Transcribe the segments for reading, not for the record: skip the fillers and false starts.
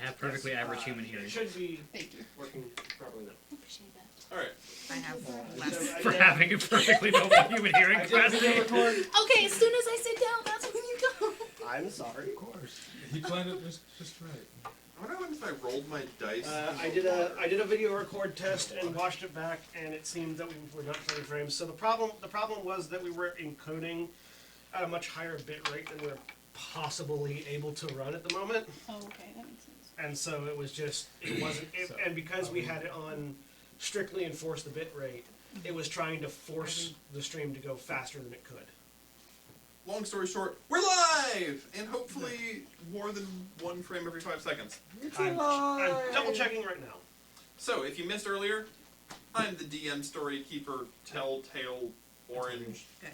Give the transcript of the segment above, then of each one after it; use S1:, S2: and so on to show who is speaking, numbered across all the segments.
S1: have perfectly average human hearing.
S2: It should be
S3: Thank you.
S2: working properly now.
S3: Appreciate that.
S4: Alright.
S5: I have
S2: So
S5: less.
S2: I
S1: For
S2: did-
S1: having a perfectly normal human hearing
S2: I did a video
S1: capacity.
S2: record.
S3: Okay, as soon as I sit down, that's when you go.
S2: I'm sorry.
S6: Of course. He planned it just right.
S4: What happens if I rolled my dice?
S2: I did a video record test and watched it back, and it seemed that we were not 30 frames. So the problem was that we were encoding at a much higher bit rate than we're possibly able to run at the moment.
S3: Oh, okay, that makes sense.
S2: And so it was just, it wasn't, and because we had it on strictly enforce the bit rate, it was trying to force the stream to go faster than it could.
S4: Long story short, we're live! And hopefully more than 1 frame every 5 seconds.
S2: I'm double checking right now.
S4: So, if you missed earlier, I'm the DM story keeper, Telltale Orange
S5: Good.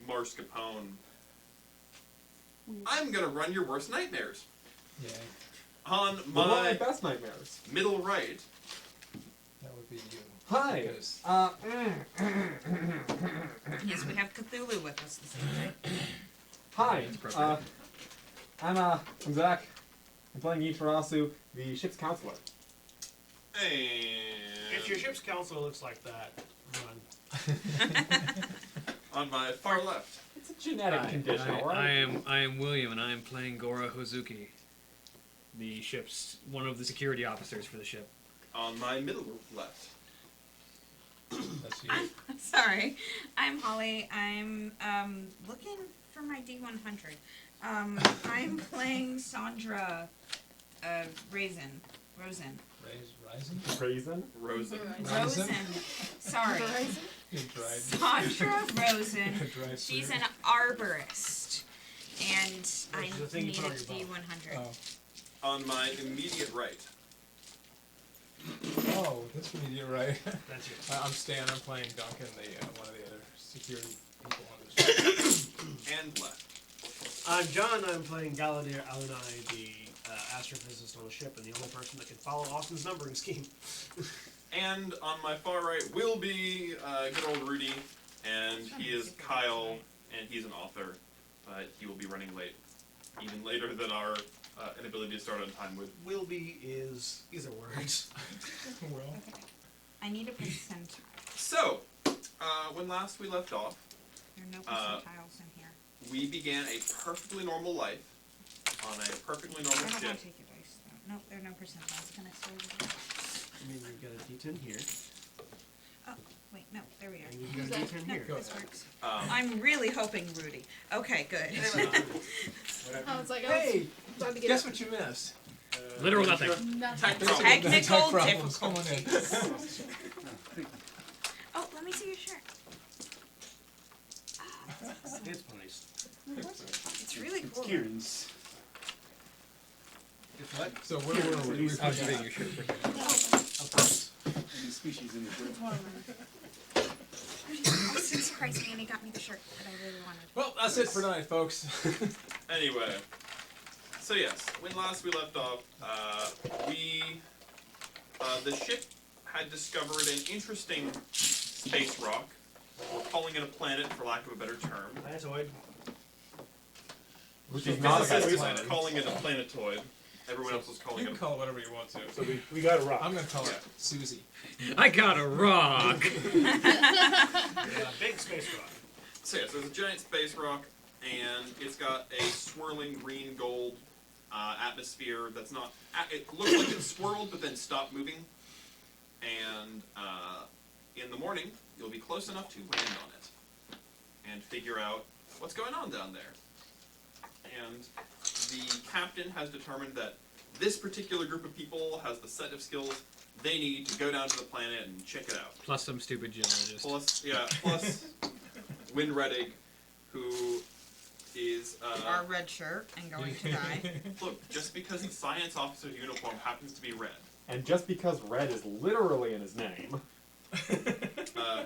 S4: Marscapone. I'm gonna run your worst nightmares.
S6: Yeah,
S4: On
S7: One of my
S4: my
S7: best nightmares.
S4: middle right,
S6: that would be you.
S7: Hi.
S6: Because
S5: Yes, we have Cthulhu with us this evening.
S7: Hi.
S1: That's appropriate.
S7: I'm Zach. I'm playing Yitarasu, the ship's counselor.
S2: If your
S4: and
S2: ship's counselor looks like that, run.
S4: on my far left,
S7: It's a genetic condition, alright?
S1: I am William, and I am playing Gora Hozuki, the ship's one of the security officers for the ship.
S4: on my middle left,
S6: that's you.
S5: I'm sorry. I'm Holly. I'm looking for my D100. I'm playing Sandra Rosen.
S6: Rising?
S7: Raisin?
S4: Rosen.
S5: Rosen. Sorry.
S6: You dried.
S5: Sandra Rosen.
S6: Dried
S5: She's
S6: fruit.
S5: an arborist. And I
S2: Which is the thing you
S5: need a
S2: put on your bow.
S5: D100.
S6: Oh.
S4: On my immediate right,
S6: Oh, that's me. You're right.
S2: That's you.
S6: I'm Stan. I'm playing Duncan, the one of the other security people on the ship.
S4: and left.
S2: I'm John. I'm playing Galadir Alunai, the astrophysicist on the ship, and the only person that can follow Austin's numbering scheme.
S4: And on my far right will be good old Rudy, and he is Kyle, and he's an author, but he will be running late, even later than our inability to start on time would.
S2: Will be is either words.
S6: Well,
S5: I need a percentile.
S4: So, when last we left off,
S5: There are no percentiles in here.
S4: we began a perfectly normal life on a perfectly
S5: I
S4: normal
S5: don't want
S4: ship.
S5: to take your dice, though. Nope, there are no percentiles. Can I stay with you?
S2: I mean, you've got a D10 here,
S5: Oh, wait, no, there we are.
S2: and you've got a D10
S5: No,
S2: here.
S5: this works.
S4: Um,
S5: I'm really hoping Rudy. Okay, good.
S3: Oh, it's like,
S6: hey,
S3: time to get
S6: guess
S3: up.
S6: what you missed?
S1: Literal nothing.
S3: Nothing.
S4: Tech
S5: Technical
S4: problems.
S6: problems coming in.
S5: Oh, let me see your shirt.
S2: It's nice.
S5: It's really cool.
S2: Kieran's. It's what?
S6: So where were we?
S1: I was just reading your shirt for a second.
S2: Of course.
S7: Species in the group.
S3: It's one of them.
S5: Oh, since Christ, Annie got me the shirt that I really wanted.
S6: Well, that's it for tonight, folks.
S4: Anyway, so yes, when last we left off, the ship had discovered an interesting space rock. We're calling it a planet for lack of a better term.
S2: Planetoid.
S7: Which is not a bad
S4: Physicists
S7: planet.
S4: are calling it a planetoid. Everyone else is calling
S6: You
S4: it
S6: can call it whatever you want to.
S7: So we got a rock.
S6: I'm gonna call it
S4: Yeah.
S6: Susie.
S1: I got a rock.
S2: Big space rock.
S4: So yes, there's a giant space rock, and it's got a swirling green gold atmosphere that's not. It looks like it's swirled, but then stopped moving. And in the morning, you'll be close enough to land on it and figure out what's going on down there. And the captain has determined that this particular group of people has the set of skills they need to go down to the planet and check it out.
S1: Plus some stupid geologist.
S4: Plus Win Reddig, who is
S5: Our red shirt and going to die.
S4: look, just because the science officer's uniform happens to be red,
S7: And just because red is literally in his name.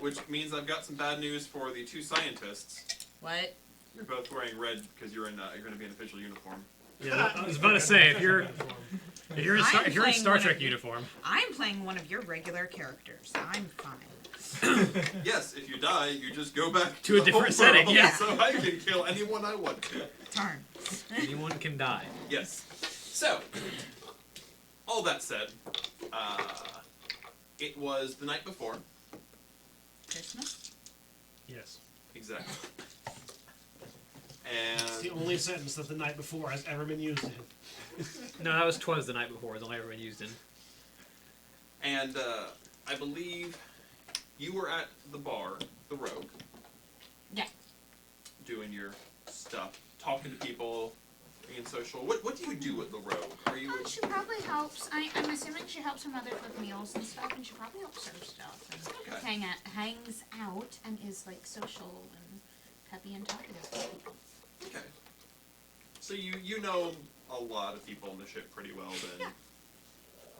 S4: which means I've got some bad news for the two scientists.
S5: What?
S4: You're both wearing red because you're going to be in official uniform.
S1: Yeah, I was about to say if you're in
S5: I'm
S1: Star
S5: playing
S1: Star
S5: one
S1: Trek
S5: of-
S1: uniform.
S5: I'm playing one of your regular characters. I'm fine.
S4: Yes, if you die, you just go back
S1: To a
S4: the
S1: different
S4: home
S1: setting,
S4: world,
S1: yeah.
S4: So I can kill anyone I want to.
S5: Darn.
S1: Anyone can die.
S4: Yes. So, all that said, it was the night before.
S5: Christmas?
S2: Yes.
S4: Exactly.
S2: It's the
S4: And
S2: only sentence that the night before has ever been used in.
S1: No, that was "twas the night before." It's only ever been used in.
S4: and I believe you were at the bar, the Rogue.
S5: Yeah.
S4: Doing your stuff, talking to people, being social. What do you do at the Rogue? Are you?
S3: She probably helps. I'm assuming she helps her mother cook meals and stuff, and she probably helps serve stuff and
S4: Okay.
S3: hangs out and is like social and peppy and talkative to people.
S4: Okay. So you know a lot of people on the ship pretty well then.
S3: Yeah.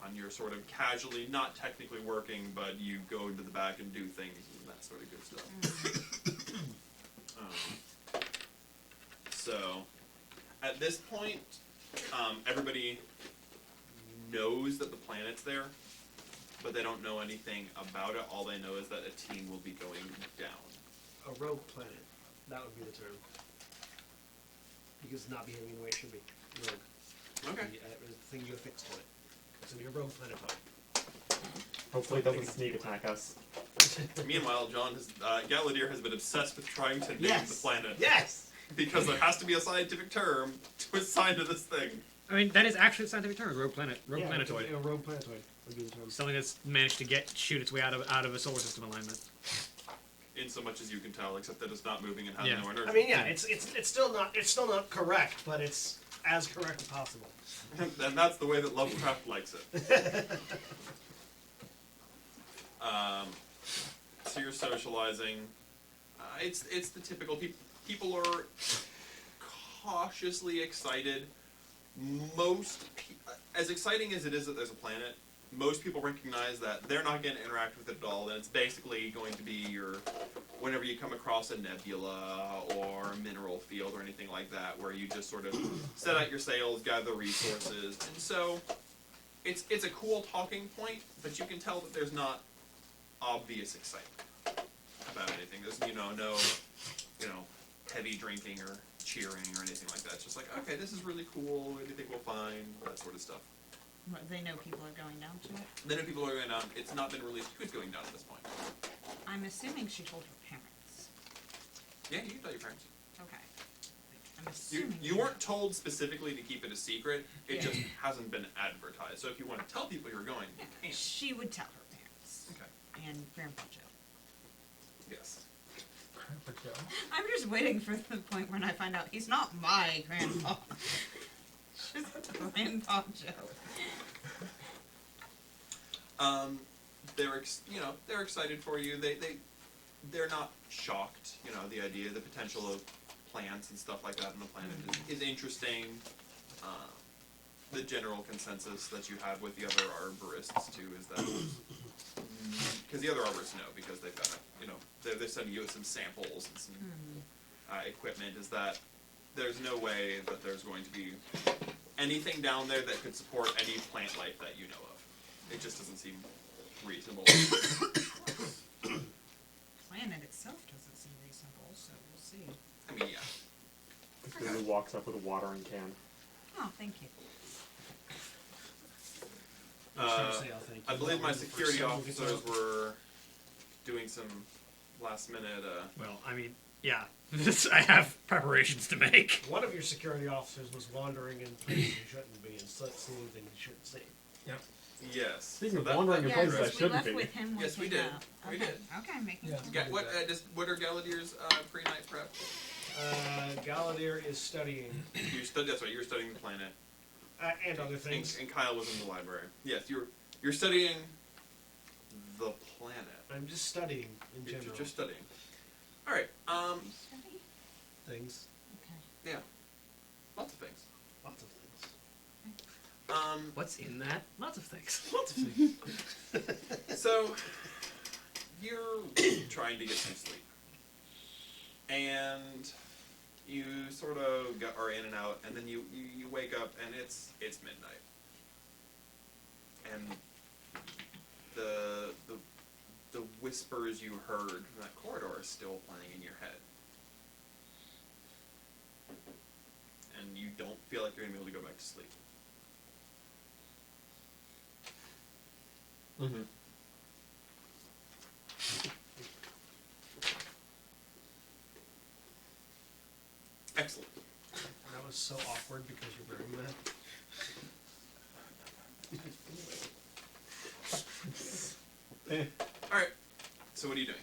S4: And you're sort of casually, not technically working, but you go into the back and do things and that sort of good stuff. So, at this point, everybody knows that the planet's there, but they don't know anything about it. All they know is that a team will be going down.
S2: A rogue planet. That would be the term. Because it's not behaving the way it should be. Rogue.
S4: Okay.
S2: The thing you affix to it. So your rogue planet
S7: Hopefully it doesn't sneak attack us.
S4: Meanwhile, Galadir has been obsessed with trying to name
S2: Yes.
S4: the planet.
S2: Yes!
S4: Because there has to be a scientific term to assign to this thing.
S1: I mean, that is actually a scientific term: rogue planet, rogue
S2: Yeah,
S1: planetoid.
S2: A rogue planetoid would be the term.
S1: Something that's managed to shoot its way out of a solar system alignment.
S4: In so much as you can tell, except that it's not moving and has
S1: Yeah.
S4: no inertia.
S2: I mean, yeah, it's still not correct, but it's as correct as possible.
S4: And that's the way that Lovecraft likes it. So you're socializing. It's the typical people are cautiously excited. As exciting as it is that there's a planet, most people recognize that they're not going to interact with it at all, and it's basically going to be whenever you come across a nebula or a mineral field or anything like that, where you just sort of set out your sails, gather resources, and so it's a cool talking point, but you can tell that there's not obvious excitement about anything. There's no heavy drinking or cheering or anything like that. It's just like, okay, this is really cool. What do you think we'll find? That sort of stuff.
S5: What, they know people are going down to it?
S4: Then if people are going down, it's not been released who's going down at this point.
S5: I'm assuming she told her parents.
S4: Yeah, you can tell your parents.
S5: Okay. I'm assuming.
S4: You weren't told specifically to keep it a secret. It
S5: Yeah.
S4: just hasn't been advertised. So if you want to tell people you're going, you
S5: Yeah,
S4: can.
S5: she would tell her parents.
S4: Okay.
S5: And Grandpa Joe.
S4: Yes.
S6: Grandpa Joe.
S5: I'm just waiting for the point when I find out he's not my grandpa. Just Grandpa Joe.
S4: They're excited for you. They're not shocked. The idea, the potential of plants and stuff like that on the planet is interesting. The general consensus that you have with the other arborists too is that, because the other arborists know because they've got they're sending you some samples and some equipment, is that there's no way that there's going to be anything down there that could support any plant life that you know of. It just doesn't seem reasonable.
S5: Planet itself doesn't seem reasonable, so we'll see.
S4: I mean, yeah.
S7: Cthulhu walks up with a watering can.
S5: Oh, thank you.
S4: I believe my security officers were doing some last minute.
S1: Well, I mean, yeah, I have preparations to make.
S2: One of your security officers was wandering in places he shouldn't be and seeing things he shouldn't see.
S4: Yes.
S7: Speaking of
S4: that-
S7: wandering in
S5: Yeah,
S7: places I
S5: because we
S7: shouldn't
S5: left
S7: be.
S5: with him.
S4: Yes, we
S5: came
S4: did.
S5: out.
S4: We
S5: Okay.
S4: did.
S5: Okay, making
S6: Yeah.
S5: sure.
S4: Yeah. What are Galadir's pre-night prep?
S2: Galadir is studying,
S4: That's right. You're studying the planet.
S2: and other things.
S4: And Kyle was in the library. Yes, you're studying the planet.
S2: I'm just studying in
S4: You're
S2: general.
S4: just studying. All right.
S5: Study?
S2: Things.
S5: Okay.
S4: Yeah. Lots of things.
S2: Lots of things.
S1: What's in that? Lots of things.
S2: Lots of things.
S4: So you're trying to get some sleep, and you sort of are in and out, and then you wake up, and it's midnight, and the whispers you heard from that corridor are still playing in your head, and you don't feel like you're gonna be able to go back to sleep.
S7: Mm-hmm.
S4: Excellent.
S2: That was so awkward because you're wearing that.
S7: Eh.
S4: All right. So what are you doing?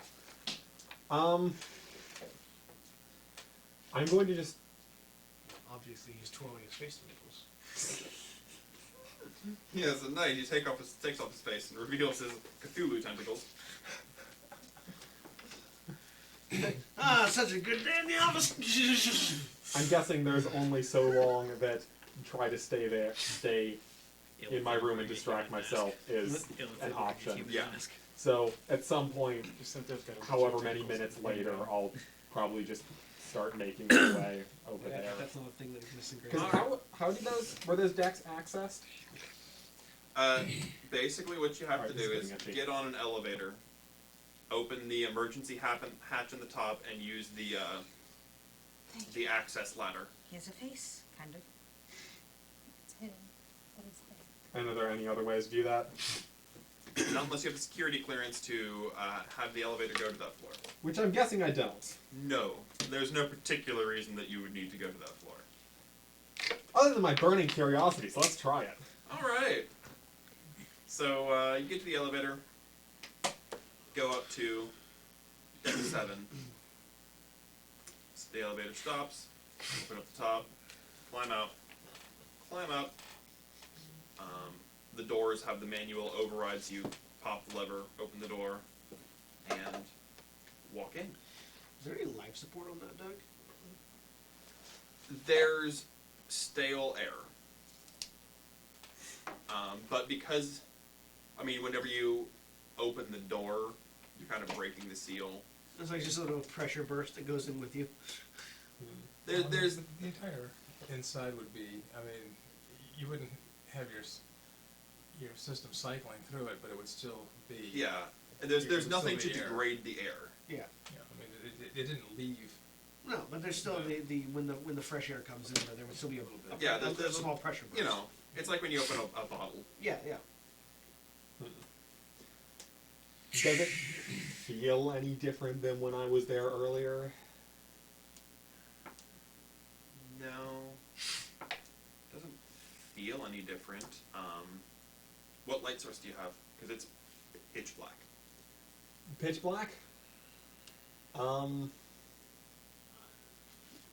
S7: I'm going to just.
S2: Obviously, he's twirling his face nipples.
S4: Yes, at night he takes off his face and reveals his Cthulhu tentacles.
S2: Ah, such a good day in the office.
S7: I'm guessing there's only so long that try to stay in my room and distract myself is an option.
S4: Yeah.
S7: So at some point,
S6: Just think there's gonna be
S7: however
S6: two
S7: many
S6: tentacles
S7: minutes
S6: in the
S7: later,
S6: window.
S7: I'll probably just start making my way over
S2: Yeah,
S7: there.
S2: that's not a thing that exists in Great
S7: Because
S2: Britain.
S7: how did were those decks accessed?
S4: Basically, what you have
S7: Alright,
S4: to
S7: this
S4: do
S7: is
S4: is
S7: getting itchy.
S4: get on an elevator, open the emergency hatch in the top, and use the access ladder.
S5: He has a face, kind of.
S8: It's hidden, but it's there.
S7: And are there any other ways to do that?
S4: Not unless you have the security clearance to have the elevator go to that floor.
S7: Which I'm guessing I don't.
S4: No, there's no particular reason that you would need to go to that floor.
S7: Other than my burning curiosity, so let's try it.
S4: All right. So you get to the elevator, go up to deck 7. The elevator stops. Open up the top, climb out, climb up. The doors have the manual overrides. You pop the lever, open the door, and walk in.
S2: Is there any life support on that, Doug?
S4: There's stale air. But because, I mean, whenever you open the door, you're kind of breaking the seal.
S2: It's like just a little pressure burst that goes in with you.
S4: There's
S6: the entire inside would be. I mean, you wouldn't have your system cycling through it, but it would still be.
S4: yeah, and there's
S6: It would
S4: nothing to
S6: still be air.
S4: degrade the air.
S2: Yeah.
S6: Yeah, I mean, it didn't leave.
S2: No, but there's still the when the fresh air comes in there would still be a little bit.
S4: Yeah,
S2: there's
S4: there's
S2: a small pressure burst.
S4: You know, it's like when you open a bottle.
S2: Yeah, yeah.
S7: Does it feel any different than when I was there earlier?
S4: No, doesn't feel any different. What light source do you have? Because it's pitch black.
S7: Pitch black?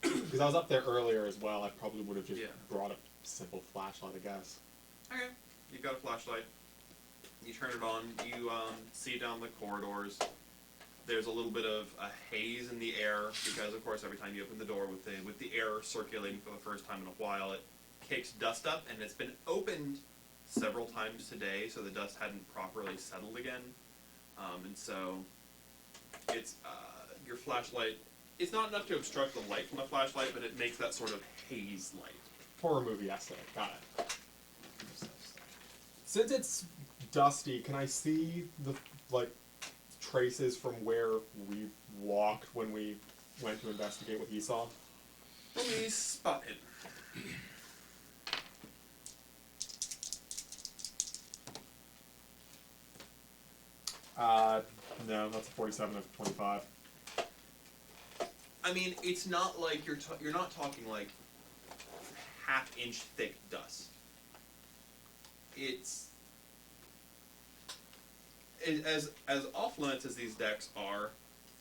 S7: Because I was up there earlier as well, I probably would have just
S4: Yeah.
S7: brought a simple flashlight, I guess.
S4: Okay, you've got a flashlight. You turn it on. You see down the corridors. There's a little bit of a haze in the air because, of course, every time you open the door with the air circulating for the first time in a while, it kicks dust up, and it's been opened several times today, so the dust hadn't properly settled again, and so it's your flashlight. It's not enough to obstruct the light from the flashlight, but it makes that sort of haze light.
S7: Horror movie essay, got it. Since it's dusty, can I see the, traces from where we walked when we went to investigate what he saw?
S4: Let me spot it.
S7: No, that's a 47 of 25.
S4: I mean, it's not like you're not talking like half-inch thick dust. It's as off limits as these decks are.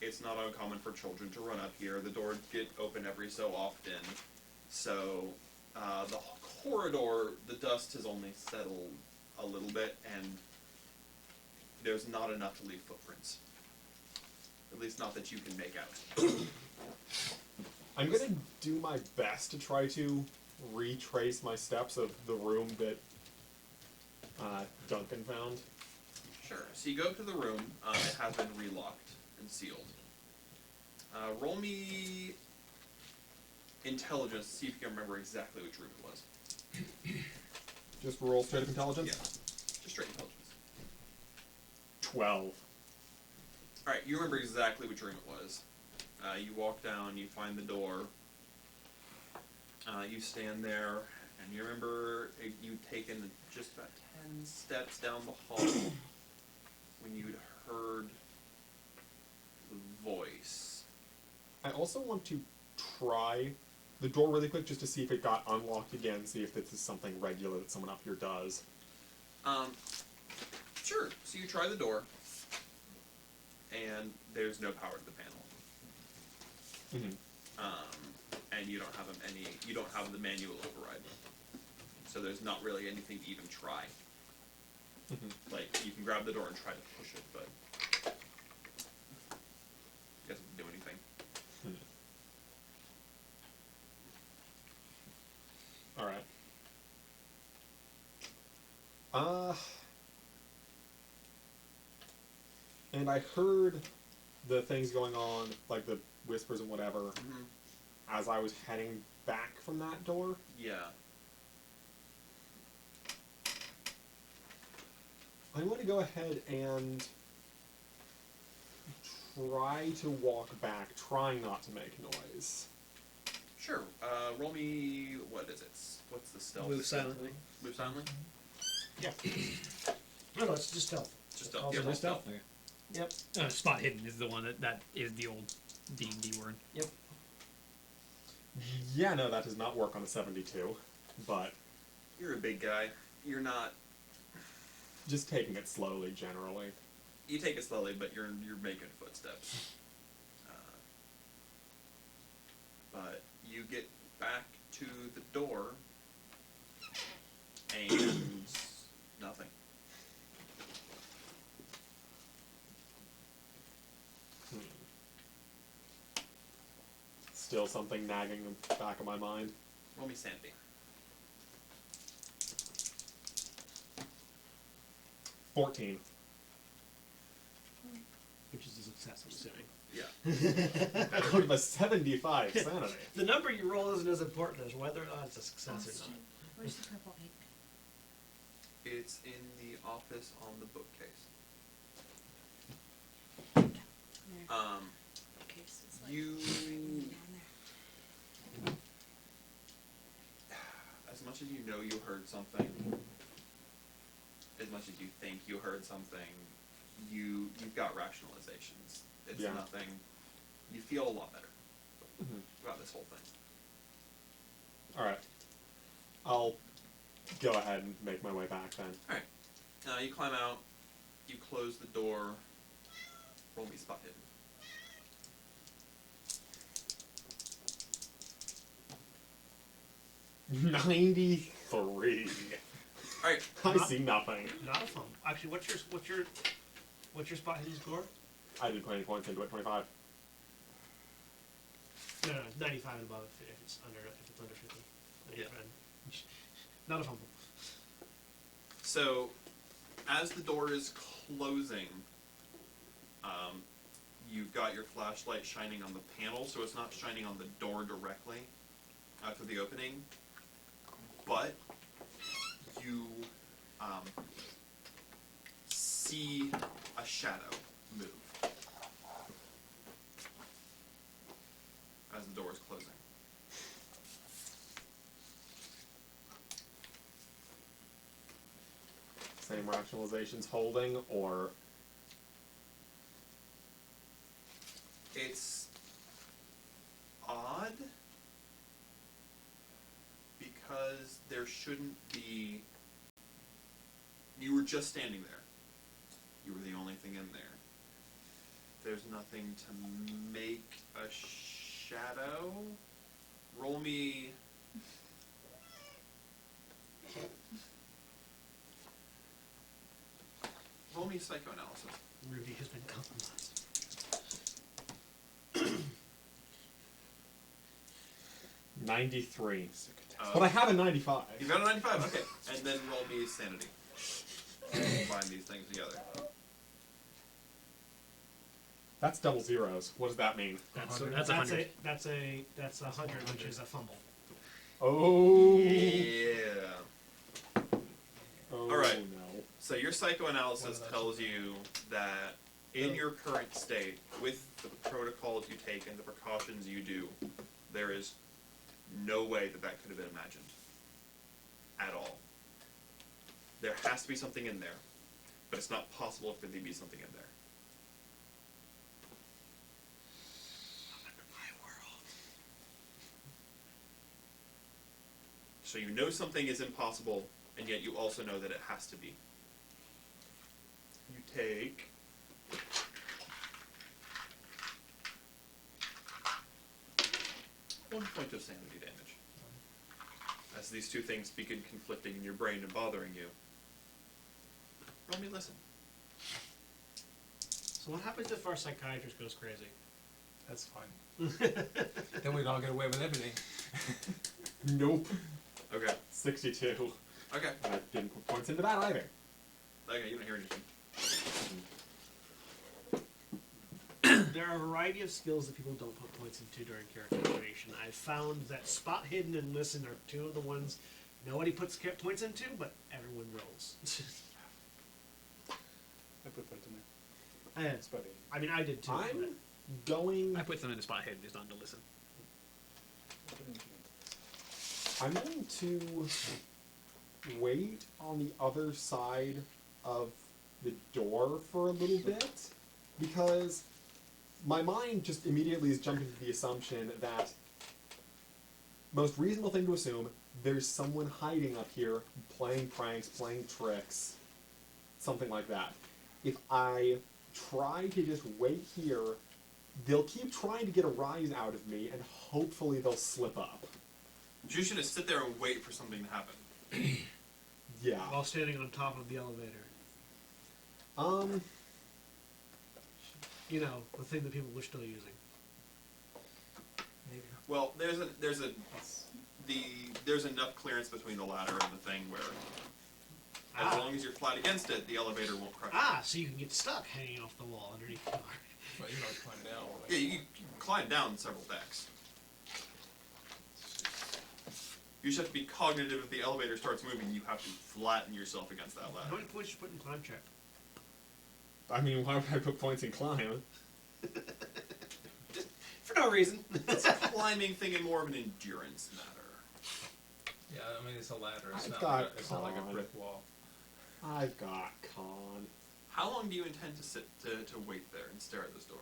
S4: It's not uncommon for children to run up here. The doors get open every so often, so the corridor, the dust has only settled a little bit, and there's not enough to leave footprints. At least not that you can make out.
S7: I'm gonna do my best to try to retrace my steps of the room that Duncan found.
S4: Sure. So you go up to the room. It has been relocked and sealed. Roll me intelligence to see if you can remember exactly which room it was.
S7: Just roll straight up intelligence?
S4: Yeah. Just straight intelligence.
S7: 12.
S4: Alright, you remember exactly which room it was. You walk down, you find the door. You stand there, and you remember you'd taken just about 10 steps down the hall,
S7: also want to try the door really quick just to see if it got unlocked again, see if this is something regular that someone up here does.
S4: Sure. So you try the door, and there's no power to the panel. And you don't have you don't have the manual override. So there's not really anything to even try. Like, you can grab the door and try to push it, but it doesn't do anything.
S7: Alright. And I heard the things going on, like the whispers and whatever, as I was heading back from that door.
S4: Yeah.
S7: I want to go ahead and try to walk back, trying not to make noise.
S4: Sure. Roll me, what is it? What's the stealth?
S1: Move silently.
S4: Move silently?
S2: Yeah. No, it's just stealth.
S4: Just stealth.
S2: Also
S4: Yeah, roll
S2: just stealth.
S4: stealth.
S2: Yep.
S1: Spot hidden is the one that is the old D&D word.
S2: Yep.
S7: Yeah, no, that does not work on a 72, but
S4: You're a big guy. You're not...
S7: just taking it slowly, generally.
S4: You take it slowly, but you're making footsteps. But you get back to the door, and nothing.
S7: Still something nagging in the back of my mind.
S4: Roll me sanity.
S7: 14.
S2: Which is a success, I'm assuming.
S4: Yeah.
S7: That would have a 75 sanity.
S2: The number you roll isn't as important as whether or not it's a success or not.
S5: Where's the purple ink?
S4: It's in the office on the bookcase.
S5: There. Case is like
S4: You...
S5: down there.
S4: As much as you know you heard something, as much as you think you heard something, you've got rationalizations. It's
S7: Yeah.
S4: nothing. You feel a lot better about this whole thing.
S7: Alright. I'll go ahead and make my way back then.
S4: Alright. You climb out, you close the door, roll me spot hidden.
S7: 93.
S4: Alright,
S7: I
S2: Not-
S7: see nothing.
S2: Not a fumble. Actually, what's your spot hidden score?
S7: I didn't put any points into it, 25.
S2: No, 95 and above if it's under 50.
S4: Yeah.
S2: Not a fumble.
S4: so as the door is closing, you've got your flashlight shining on the panel, so it's not shining on the door directly after the opening, but you see a shadow move as the door is closing.
S7: Same rationalizations holding, or
S4: It's odd because there shouldn't be. You were just standing there. You were the only thing in there. There's nothing to make a shadow. Roll me. Roll me psychoanalysis.
S2: Rudy has been compromised.
S7: 93. But I have a 95.
S4: You got a 95, okay. And then roll me sanity. Combine these things together.
S7: That's double zeros. What does that mean?
S1: That's
S2: 100.
S1: 100.
S2: That's a 100, which is a fumble.
S7: Oh.
S4: Yeah.
S7: Oh,
S4: Alright.
S7: no.
S4: So your psychoanalysis tells you that in your current state, with the protocols you take and the precautions you do, there is no way that that could have been imagined. At all. There has to be something in there, but it's not possible for there to be something in there.
S5: My word.
S4: So you know something is impossible, and yet you also know that it has to be. You take 1 point of sanity damage. As these two things begin conflicting in your brain and bothering you. Roll me listen.
S2: So what happens if our psychiatrist goes crazy?
S6: That's fine. Then we'd all get away with everything.
S7: Nope.
S4: Okay.
S7: 62.
S4: Okay.
S7: And I didn't put points into that either.
S4: Okay, you don't hear anything.
S2: There are a variety of skills that people don't put points into during character creation. I've found that spot, hidden, and listen are two of the ones nobody puts points into, but everyone rolls.
S9: I put points in there.
S2: I,
S9: It's about 80.
S2: I mean, I did too.
S7: I'm
S2: but-
S7: going.
S1: I put them in the spot hidden, just not to listen.
S7: I'm going to wait on the other side of the door for a little bit, because my mind just immediately is jumping to the assumption that most reasonable thing to assume, there's someone hiding up here playing pranks, playing tricks, something like that. If I try to just wait here, they'll keep trying to get a rise out of me, and hopefully they'll slip up.
S4: You should just sit there and wait for something to happen.
S7: Yeah.
S2: While standing on top of the elevator. You know, the thing that people were still using.
S6: Maybe.
S4: Well, there's enough clearance between the ladder and the thing where, as
S2: Ah.
S4: long as you're flat against it, the elevator won't crush you.
S2: Ah, so you can get stuck hanging off the wall underneath the car.
S6: But you know, climb down. Like,
S4: Yeah, you can climb down several decks. You just have to be cognitive if the elevator starts moving, you have to flatten yourself against that
S2: How
S4: ladder.
S2: many points you put in climb check?
S7: I mean, why would I put points in climb?
S2: For no reason.
S4: It's a climbing thing and more of an endurance matter.
S6: yeah, I mean, it's a ladder. It's,
S7: I've
S6: not,
S7: got
S6: like a, it's not like a
S7: con.
S6: brick wall.
S7: I've got con.
S4: How long do you intend to sit to wait there and stare at this door?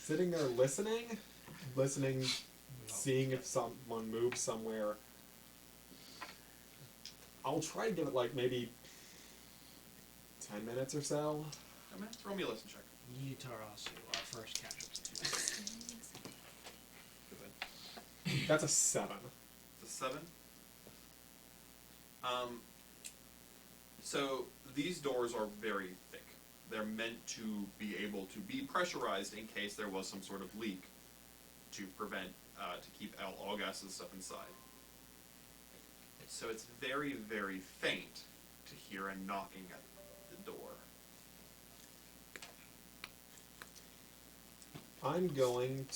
S7: Sitting there listening, seeing if someone moves somewhere. I'll try to give it like maybe 10 minutes or so.
S4: I mean, roll me a listen check.
S2: Yitarasu, our first casualty.
S7: That's a 7.
S4: It's a 7. So these doors are very thick. They're meant to be able to be pressurized in case there was some sort of leak to prevent, to keep all gases and stuff inside. So it's very, very faint to hear a knocking at the door.
S7: I'm going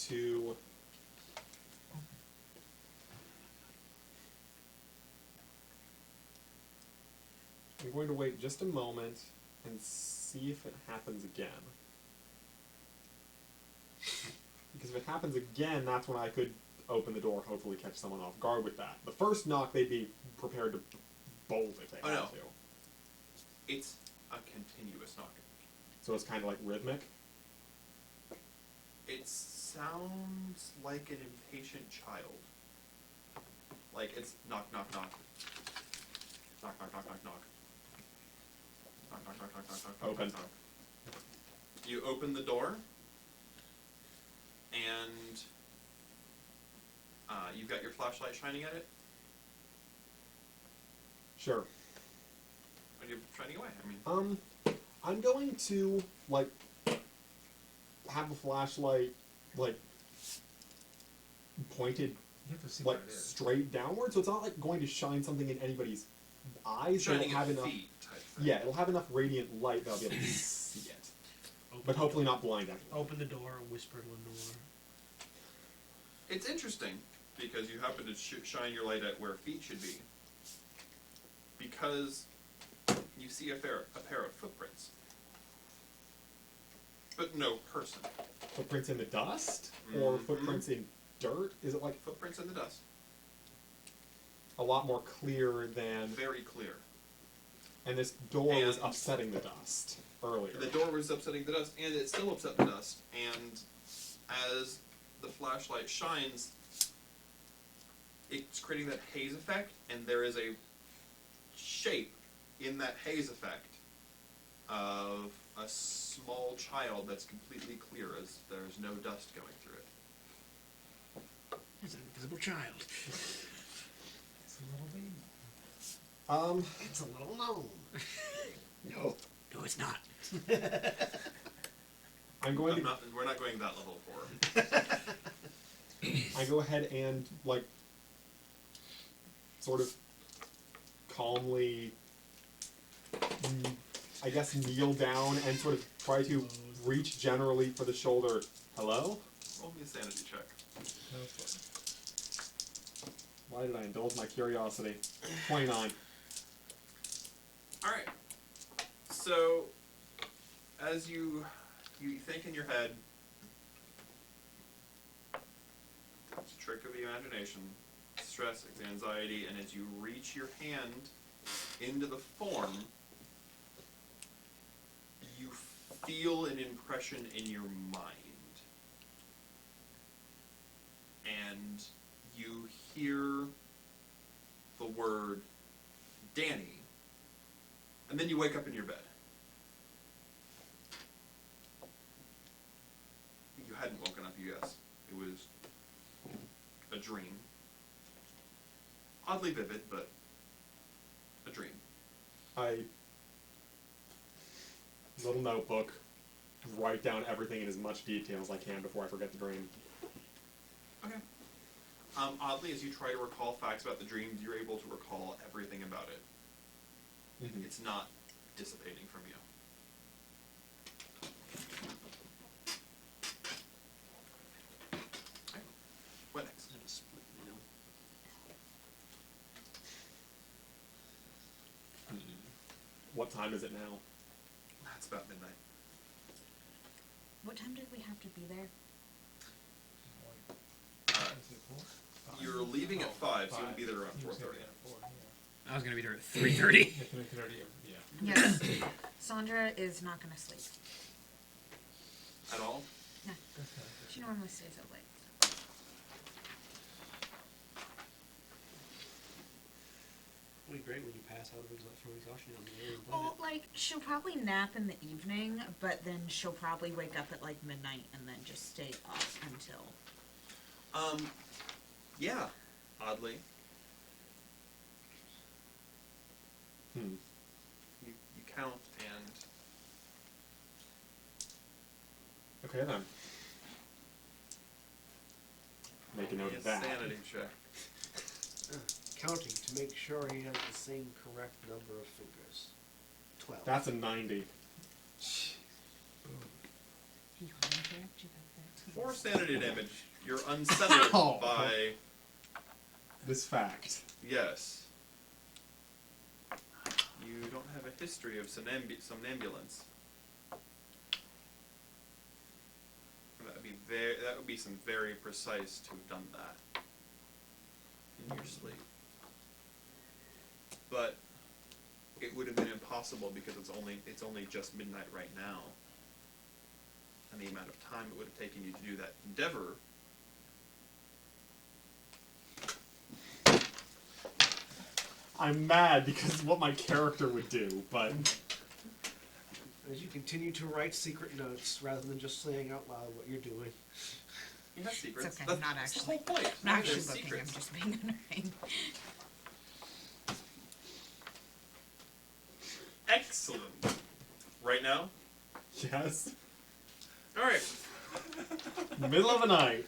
S7: to wait just a moment and see if it happens again. Because if it happens again, that's when I could open the door, hopefully catch someone off guard with that. The first knock, they'd be prepared to bolt if they
S4: Oh,
S7: had
S4: no.
S7: to.
S4: It's a continuous knocking.
S7: So it's kind of like rhythmic.
S4: It sounds like an impatient child. Like it's knock, knock, knock. Knock, knock, knock, knock, knock. Knock, knock, knock, knock, knock, knock, knock,
S7: Open.
S4: knock, knock. You open the door, and you've got your flashlight shining at it.
S7: Sure.
S4: Are you shining away? I mean,
S7: I'm going to, like, have a flashlight, like, pointed,
S6: You have to see
S7: like,
S6: what it is.
S7: straight downward, so it's not, like, going to shine something in anybody's eyes, but
S4: shining
S7: it'll have
S4: at
S7: enough,
S4: feet type thing.
S7: yeah, it'll have enough radiant light that I'll be able to see it.
S2: Open
S7: But
S2: the
S7: hopefully
S2: door.
S7: not blind anyone.
S2: Open the door, whisper Lenore.
S4: It's interesting because you happen to shine your light at where feet should be. Because you see a pair of footprints. But no person.
S7: Footprints in the dust? Or
S4: Mhm.
S7: footprints in dirt? Is it, like,
S4: Footprints in the dust.
S7: a lot more clear than...
S4: Very clear.
S7: And this door was
S4: And-
S7: upsetting the dust earlier.
S4: The door was upsetting the dust, and it still upset the dust. And as the flashlight shines, it's creating that haze effect, and there is a shape in that haze effect of a small child that's completely clear as there's no dust going through it.
S1: It's an invisible child.
S6: It's a little baby.
S2: It's a little gnome.
S1: No. No, it's not.
S7: I'm going to.
S4: We're not going that level for.
S7: I go ahead and like, sort of, calmly, I guess, kneel down and sort of try to reach generally for the shoulder. Hello?
S4: Roll me a sanity check.
S6: No problem.
S7: Why did I indulge my curiosity? 29.
S4: Alright. So, as you think in your head, it's a trick of the imagination, stress, anxiety, and as you reach your hand into the form, you feel an impression in your mind. And you hear the word Danny, and then you wake up in your bed. You hadn't woken up, you guess. It was a dream. Oddly vivid, but a dream.
S7: Little notebook, write down everything in as much detail as I can before I forget the dream.
S4: Okay. Oddly, as you try to recall facts about the dream, you're able to recall everything about it.
S7: Mhm.
S4: It's not dissipating from you. Okay. What next?
S1: Is it a split nail?
S7: What time is it now?
S4: It's about midnight.
S5: What time did we have to be there?
S6: Is it 4?
S4: You're leaving at 5, so you'll be there around
S6: You said
S4: 4:30.
S6: at 4, yeah.
S1: I was gonna be there at 3:30.
S6: Yeah, 3:30, yeah.
S5: Yes. Sandra is not gonna sleep.
S4: At all?
S5: No,
S6: That's not
S5: she normally stays up late.
S2: It'd be great when you pass out from exhaustion on the alien
S5: Well,
S2: planet.
S5: like, she'll probably nap in the evening, but then she'll probably wake up at like midnight and then just stay up until.
S4: Yeah. Oddly.
S7: Hmm.
S4: You count and
S7: Okay then. Make a note of that.
S4: sanity check.
S2: Counting to make sure he has the same correct number of fingers. 12.
S7: That's a 90.
S5: He contract you got
S4: 4 sanity damage. You're unsettled
S7: Ow.
S4: by
S7: This fact.
S4: yes. You don't have a history of somnambulance. That would be some very precise to have done that in your sleep. But it would have been impossible because it's only just midnight right now. And the amount of time it would have taken you to do that endeavor.
S7: I'm mad because of what my character would do, but
S2: As you continue to write secret notes rather than just saying out loud what you're doing.
S4: You have secrets.
S5: It's okay,
S4: That's,
S5: not
S4: that's
S5: actually.
S4: the whole point.
S5: I'm not actually
S4: There's
S5: looking, I'm
S4: secrets.
S5: just being annoying.
S4: Excellent. Right now?
S7: yes.
S4: Alright.
S7: Middle of the night.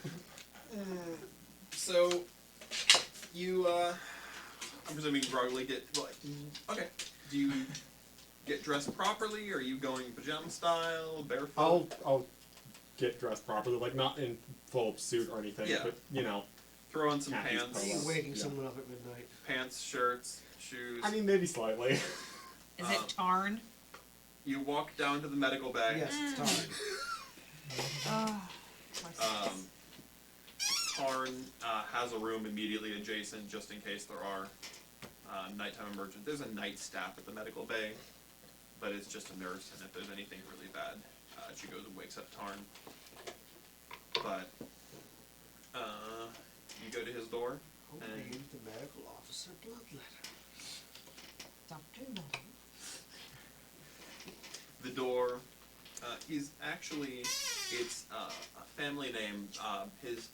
S4: So, you, I'm presuming you probably get, okay. Do you get dressed properly? Are you going pajama style, barefoot?
S7: I'll get dressed properly, like not in full suit or anything,
S4: Yeah.
S7: but you know.
S4: Throw on some
S7: Khakis,
S4: pants,
S7: polo.
S2: Waking
S7: Yeah.
S2: someone up at midnight.
S4: pants, shirts, shoes.
S7: I mean, maybe slightly.
S5: Is it Tarn?
S4: You walk down to the medical bag.
S2: Yes, it's time.
S5: Oh.
S4: Tarn has a room immediately adjacent just in case there are nighttime emergencies. There's a night staff at the medical bay, but it's just a nurse, and if there's anything really bad, she goes and wakes up Tarn. But you go to his door.
S2: Opening the medical officer bloodletter.
S5: Dr. No.
S4: The door, he's actually, it's a family name. His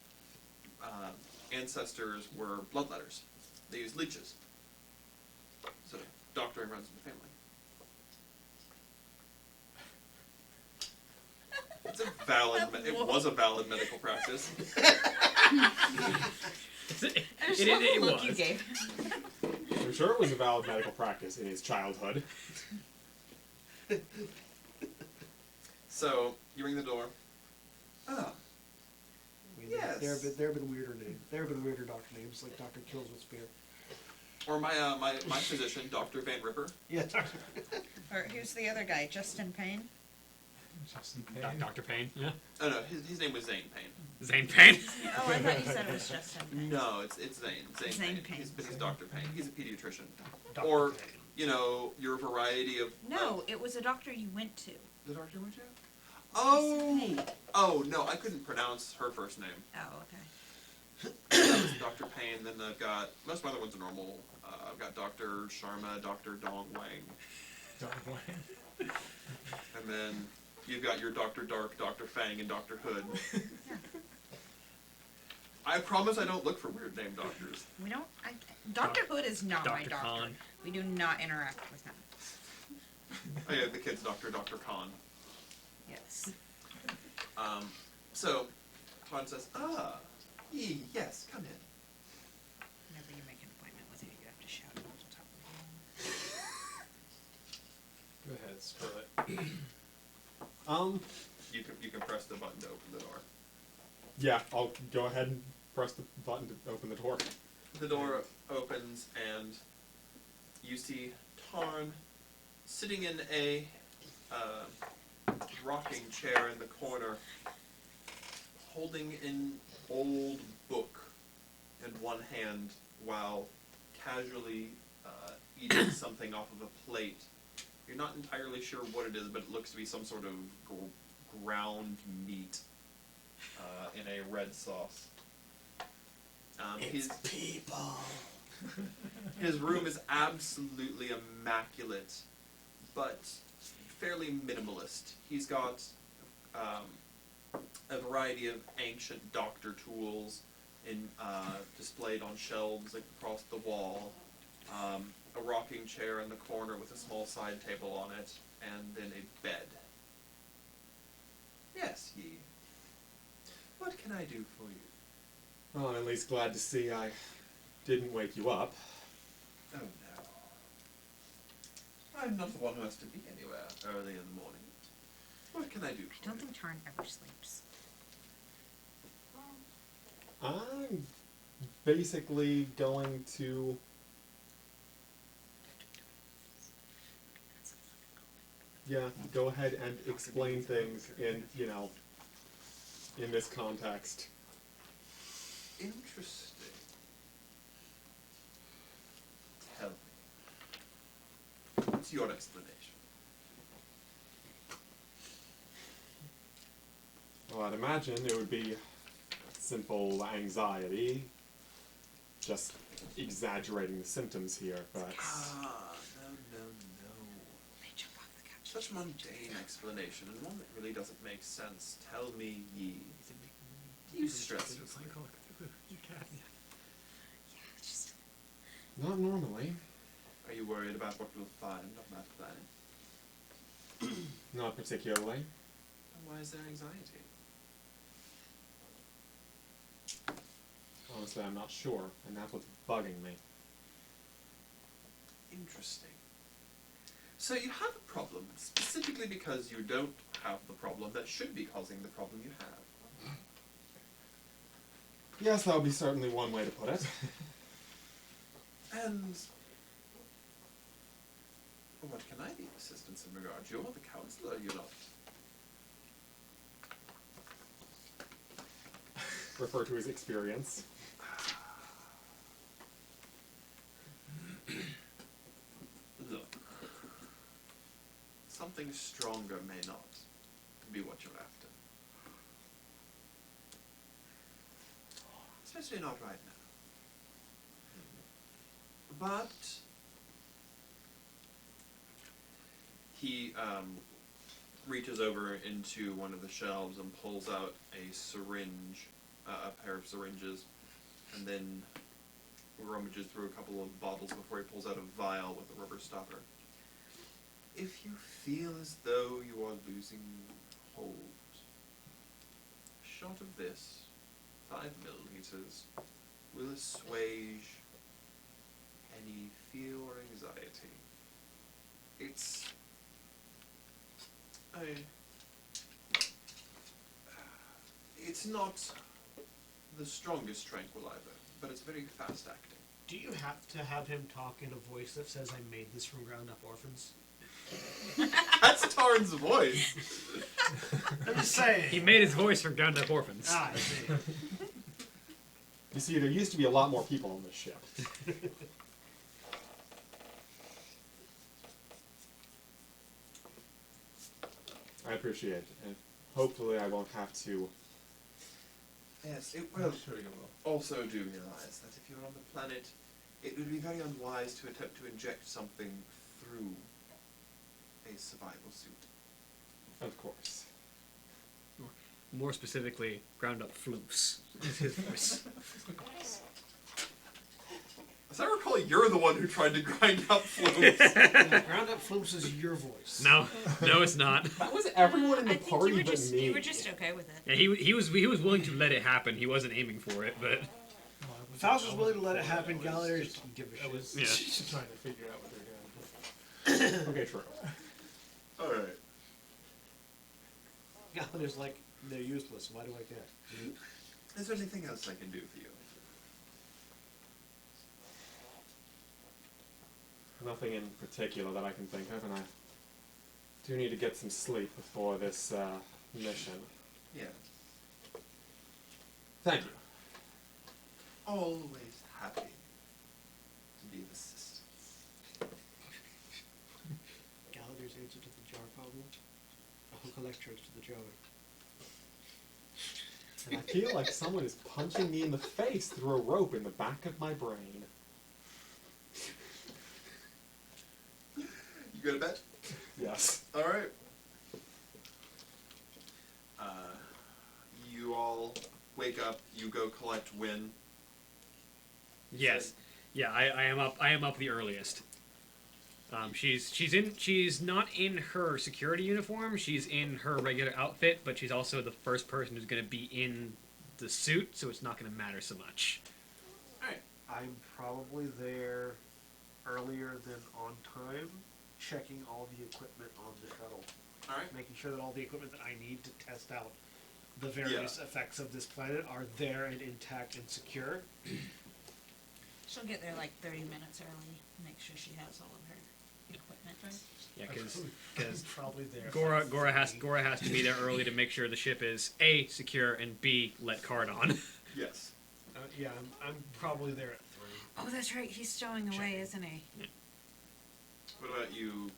S4: ancestors were bloodletters. They used leeches. So doctoring runs in the family. It's a valid, it was a valid medical practice.
S5: I just love the look you
S1: was.
S5: gave.
S7: I'm sure it was a valid medical practice in his childhood.
S4: So, you ring the door. Ah,
S2: I mean,
S4: Yes.
S2: There have been weirder names. There have been weirder doctor names, like Doctor Kills with Spear.
S4: or my my physician, Dr. Van Ripper.
S2: Yeah, Doctor.
S5: Or who's the other guy? Justin Payne?
S6: Justin Payne.
S1: Dr. Payne, yeah.
S4: Oh no, his name was Zane Payne.
S1: Zane Payne.
S5: Oh, I thought you said it was Justin Payne.
S4: No, it's Zane. Zane,
S5: Zane
S4: Payne.
S5: Payne.
S4: He's Dr. Payne. He's a pediatrician.
S2: Dr.
S4: Or,
S2: Payne.
S4: you know, your variety of.
S5: No, it was a doctor you went to.
S4: The doctor went to?
S5: Payne.
S4: Oh no, I couldn't pronounce her first name.
S5: Oh, okay.
S4: That was Dr. Payne. Then I've got most of my other ones are normal. I've got Dr. Sharma, Dr. Dong Wang,
S6: Don't win.
S4: and then you've got your Dr. Dark, Dr. Fang, and Dr. Hood. I promise I don't look for weird name doctors.
S5: We don't. Dr. Hood is not my
S1: Dr.
S5: doctor.
S1: Khan.
S5: We do not interact with him.
S4: Oh yeah, the kid's Dr. Khan.
S5: Yes.
S4: So, Khan says, yes, come in.
S5: Whenever you make an appointment with him, you have to shout it at the top of the room.
S6: Go ahead, spill it.
S4: You can press the button to open the door.
S7: Yeah, I'll go ahead and press the button to open the door.
S4: The door opens and you see Tarn sitting in a rocking chair in the corner, holding an old book in one hand while casually eating something off of a plate. You're not entirely sure what it is, but it looks to be some sort of ground meat in a red sauce.
S2: People.
S4: His room is absolutely immaculate, but fairly minimalist. He's got a variety of ancient doctor tools displayed on shelves like across the wall, a rocking chair in the corner with a small side table on it, and then a bed. Yes, ye. What can I do for you?
S7: Well, I'm at least glad to see I didn't wake you up.
S4: Oh no. I'm not the one who has to be anywhere early in the morning. What can I do
S5: I
S4: for
S5: don't
S4: you?
S5: think Tarn ever sleeps.
S7: I'm basically going to... Yeah, go ahead and explain things in, in this context.
S4: Interesting. Tell me. What's your explanation?
S7: Well, I'd imagine it would be simple anxiety, just exaggerating the symptoms here, but...
S4: No.
S5: They jump off the couch.
S4: Such mundane explanation, and one that really doesn't make sense. Tell me, ye. Do you stress yourself?
S5: Yeah, it's just.
S7: Not normally.
S4: Are you worried about what you'll find on that planet?
S7: Not particularly.
S4: And why is there anxiety?
S7: Honestly, I'm not sure, and that's what's bugging me.
S4: Interesting. So you have a problem, specifically because you don't have the problem that should be causing the problem you have.
S7: Yes, that would be certainly one way to put it.
S4: And what can I be of assistance in regard? You're the counselor, you're not.
S7: Refer to his experience.
S4: Look. Something stronger may not be what you're after. Especially not right now. But he reaches over into one of the shelves and pulls out a syringe, a pair of syringes, and then rummages through a couple of bottles before he pulls out a vial with a rubber stopper. If you feel as though you are losing hold, a shot of this, 5 milliliters, will assuage any fear or anxiety. It's not the strongest tranquilizer, but it's very fast acting.
S2: Do you have to have him talk in a voice that says, "I made this from ground up orphans"?
S4: That's Tarn's voice.
S2: I'm just saying.
S1: He made his voice from ground up orphans.
S2: Ah, I see.
S7: You see, there used to be a lot more people on this ship. I appreciate it, and hopefully I won't have to.
S4: Yes, it
S6: I'm
S4: will.
S6: sure you will.
S4: Also do realize that if you're on the planet, it would be very unwise to attempt to inject something through a survival suit.
S7: Of course.
S1: More specifically, ground up floofs is his voice.
S4: As I recall, you're the one who tried to grind up floats.
S2: Ground up floops is your voice.
S1: No, it's not.
S7: That was everyone in the
S5: I think
S7: party
S5: you were
S7: but
S5: just
S7: me.
S5: you were just okay with it.
S1: Yeah, he was willing to let it happen. He wasn't aiming for it, but
S2: Faust was willing to let it happen. Gallagher just didn't give a
S6: I
S2: shit.
S6: was
S1: Yeah.
S6: trying to figure out what they're doing.
S7: Okay, true.
S4: Alright.
S2: Gallagher's like, they're useless. Why do I care?
S4: Is there anything else I can do for you?
S7: Nothing in particular that I can think of, and I do need to get some sleep before this mission.
S4: Yeah.
S7: Thank you.
S4: Always happy to be of assistance.
S2: Gallagher's answer to the jar problem? I'll collect church to the jar.
S7: And I feel like someone is punching me in the face through a rope in the back of my brain.
S4: You go to bed?
S7: Yes.
S4: Alright. You all wake up, you go collect Win.
S1: yes, yeah, I am up the earliest. She's not in her security uniform. She's in her regular outfit, but she's also the first person who's going to be in the suit, so it's not going to matter so much.
S4: Alright.
S2: I'm probably there earlier than on time, checking all the equipment on the shuttle.
S4: Alright.
S2: Making sure that all the equipment that I need to test out the various effects of this planet are there and intact and secure.
S5: She'll get there like 30 minutes early. Make sure she has all of her equipment.
S1: Yeah, because
S2: Probably there.
S1: Gora has to be there early to make sure the ship is A, secure, and B, let card on.
S4: Yes.
S2: Yeah, I'm probably there at 3.
S5: Oh, that's right. He's stowing away, isn't he?
S4: What about you,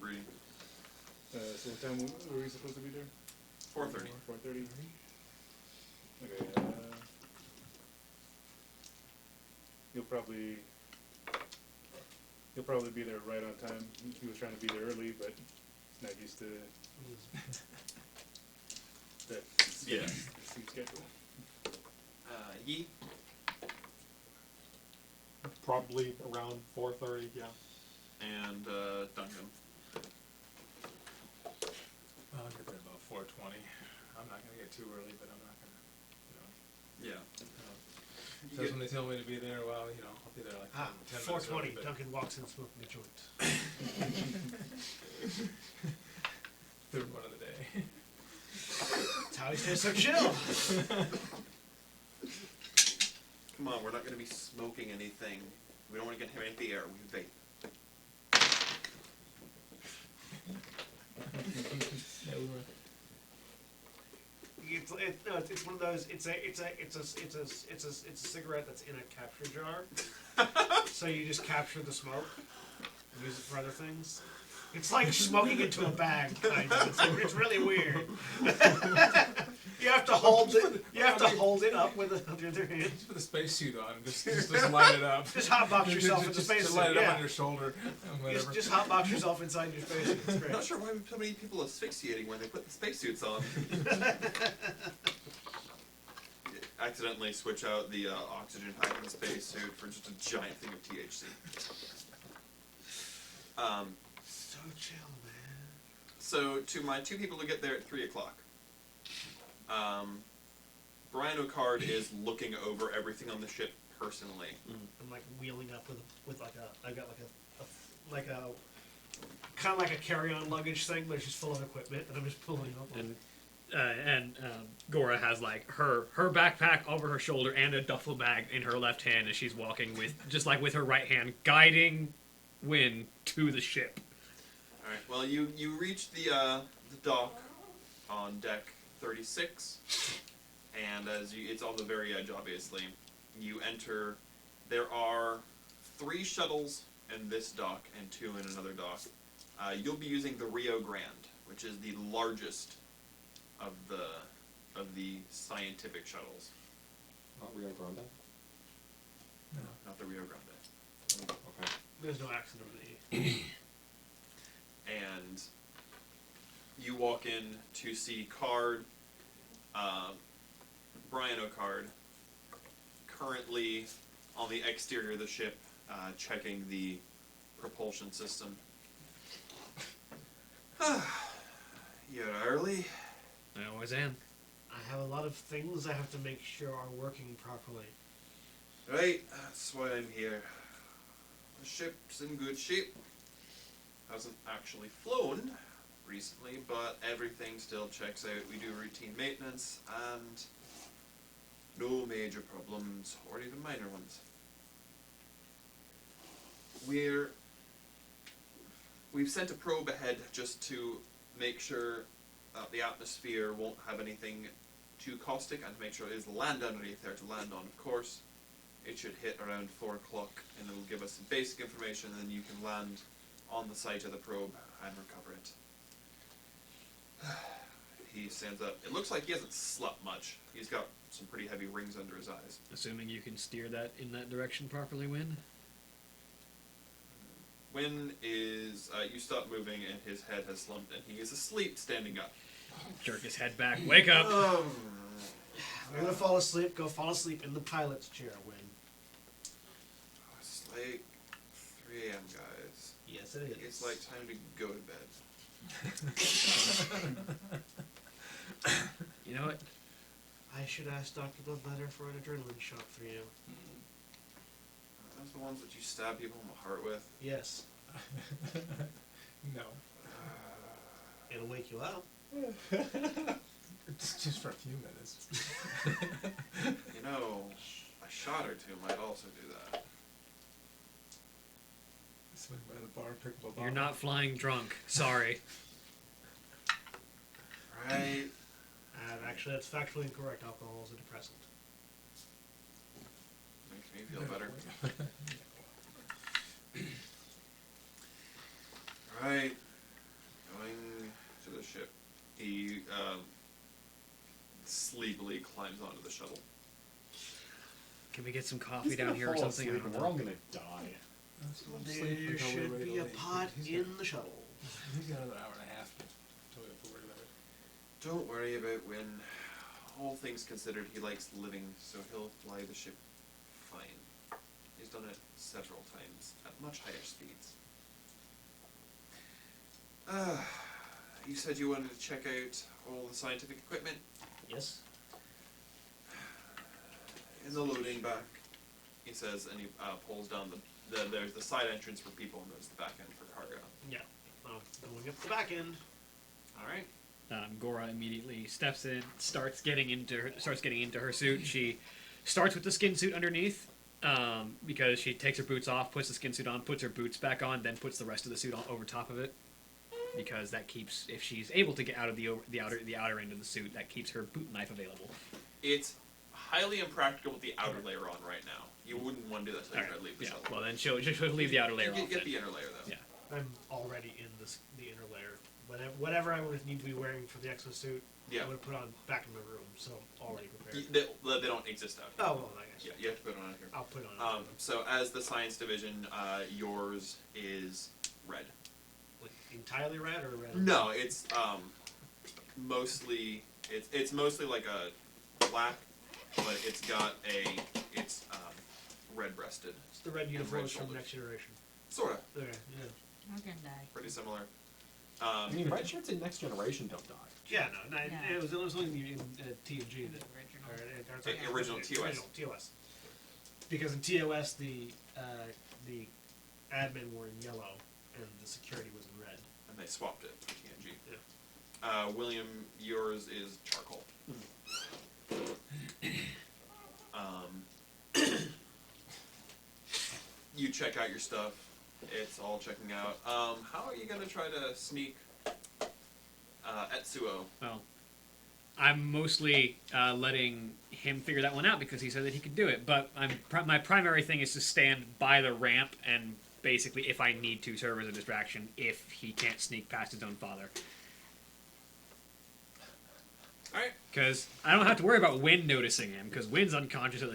S4: Bree?
S9: So what time were we supposed to be there?
S4: 4:30.
S9: 4:30. Okay. You'll probably be there right on time. He was trying to be there early, but not used to that
S4: Yeah.
S9: sleep schedule.
S4: Yi?
S7: Probably around 4:30, yeah.
S4: And Duncan.
S6: I'll get there about 4:20. I'm not gonna get too early, but I'm not gonna,
S4: Yeah.
S6: So when they tell me to be there, well, I'll be there like 10 minutes
S2: 4:20.
S6: early, but
S2: Duncan walks in smoking a joint.
S6: third one of the day.
S2: That's how he stays so chill.
S4: Come on, we're not going to be smoking anything. We don't want to get him into the air. We vape.
S6: Yeah, we were.
S2: It's one of those. It's a cigarette that's in a capture jar. So you just capture the smoke, use it for other things. It's like smoking into a bag, kind of. It's really weird. You have to hold it. You have to hold it up with the other hand.
S6: Just put the spacesuit on and just light it up.
S2: Just hotbox yourself in the
S6: Just
S2: spacesuit.
S6: light it up
S2: Yeah.
S6: on your shoulder and whatever.
S2: Just hotbox yourself inside your spacesuit. It's
S4: I'm
S2: great.
S4: not sure why so many people asphyxiating when they put the spacesuits on. Accidentally switch out the oxygen pack in the spacesuit for just a giant thing of THC.
S2: So chill, man.
S4: So to my two people who get there at 3 o'clock, Brian O'Card is looking over everything on the ship personally.
S2: I'm like wheeling up with like a I got like a kind of like a carry-on luggage thing, but it's just full of equipment, and I'm just pulling up.
S1: And Gora has like her backpack over her shoulder and a duffel bag in her left hand as she's walking with with her right hand guiding Wynn to the ship.
S4: All right. Well, you reach the dock on deck 36, and it's on the very edge, obviously. You enter. There are 3 shuttles in this dock and 2 in another dock. You'll be using the Rio Grande, which is the largest of the scientific shuttles.
S7: Not Rio Grande?
S6: No.
S4: Not the Rio Grande.
S7: Oh, okay.
S2: There's no accident over the
S4: And you walk in to see Card, Brian O'Card, currently on the exterior of the ship, checking the propulsion system. You're early.
S1: I always am.
S2: I have a lot of things I have to make sure are working properly.
S4: Right, that's why I'm here. The ship's in good shape. Hasn't actually flown recently, but everything still checks out. We do routine maintenance and no major problems, or even minor ones. We've sent a probe ahead just to make sure that the atmosphere won't have anything too caustic, and to make sure it is land underneath there to land on, of course. It should hit around 4 o'clock, and it'll give us some basic information, and then you can land on the site of the probe and recover it. He stands up. It looks like he hasn't slept much. He's got some pretty heavy rings under his eyes.
S1: Assuming you can steer that in that direction properly, Wynn.
S4: Wynn is, you stop moving and his head has slumped and he is asleep standing up.
S1: Jerk his head back. Wake up!
S2: I'm gonna fall asleep. Go fall asleep in the pilot's chair, Win.
S4: It's like 3 a.m. guys.
S2: Yes, it is.
S4: It's like time to go to bed.
S1: You know what?
S2: I should ask Dr. Letter for an adrenaline shot for you.
S4: Those the ones that you stab people in the heart with?
S2: Yes.
S6: No.
S2: It'll wake you up.
S6: It's just for a few minutes.
S4: You know, a shot or two might also do that.
S6: Swing by the bar, pick up a bottle.
S1: You're not flying drunk. Sorry.
S4: Right?
S2: Actually, that's factually incorrect. Alcohol is a depressant.
S4: Makes me feel better. Right. Going to the ship. He sleepily climbs onto the shuttle.
S1: Can we get some coffee
S7: He's
S1: down
S7: gonna
S1: here or
S7: fall
S1: something? I
S7: asleep
S1: don't
S7: and we're all
S1: know.
S7: gonna die.
S6: That's what I'm
S2: There
S6: sleeping until we're
S2: should
S6: ready
S2: be
S6: to
S2: a
S6: leave.
S2: pot
S6: He's
S2: in the shuttle.
S6: He's got another hour and a half until we have to worry about it.
S4: Don't worry about when. All things considered, he likes living, so he'll fly the ship fine. He's done it several times at much higher speeds. You said you wanted to check out all the scientific equipment
S2: Yes.
S4: in the loading back. He says, and he pulls down there's the side entrance for people, and there's the back end for cargo.
S2: Yeah. Going up the back end.
S4: All right.
S1: Gora immediately steps in, starts getting into her suit. She starts with the skin suit underneath, because she takes her boots off, puts the skin suit on, puts her boots back on, then puts the rest of the suit on over top of it. Because that keeps, if she's able to get out of the outer end of the suit, that keeps her boot knife available.
S4: It's highly impractical with the outer layer on right now. You wouldn't want to do that until you try to leave the shuttle.
S1: Well, then she'll leave the outer layer off.
S4: Get
S1: then.
S4: the inner layer though.
S1: Yeah.
S2: I'm already in the inner layer. Whatever I would need to be wearing for the exosuit,
S4: Yeah.
S2: I would have put on back in my room, so already prepared.
S4: They don't exist out here.
S2: Oh well, I guess.
S4: Yeah, you have to put it on out here.
S2: I'll put it on.
S4: So as the science division, yours is red.
S2: Like entirely red or red?
S4: No, it's mostly it's mostly like a black, but it's red breasted.
S2: It's the red uniforms from
S4: shoulders.
S2: Next Generation.
S4: Sorta.
S2: Okay, yeah.
S5: I'm gonna die.
S4: Pretty similar.
S7: I mean, red shirts in Next Generation don't die.
S2: Yeah, no,
S5: Yeah.
S2: it was only in TNG that
S4: Original TOS.
S2: Original TOS. Because in TOS the admin were in yellow and the security was in red.
S4: And they swapped it for TNG.
S2: Yeah.
S4: William, yours is charcoal. You check out your stuff. It's all checking out. How are you gonna try to sneak Etsuo?
S1: Well, I'm mostly letting him figure that one out because he said that he could do it. But my primary thing is to stand by the ramp and basically, if I need to, serve as a distraction if he can't sneak past his own father.
S4: Alright.
S1: Because I don't have to worry about Wynn noticing him, because Wynn's unconscious at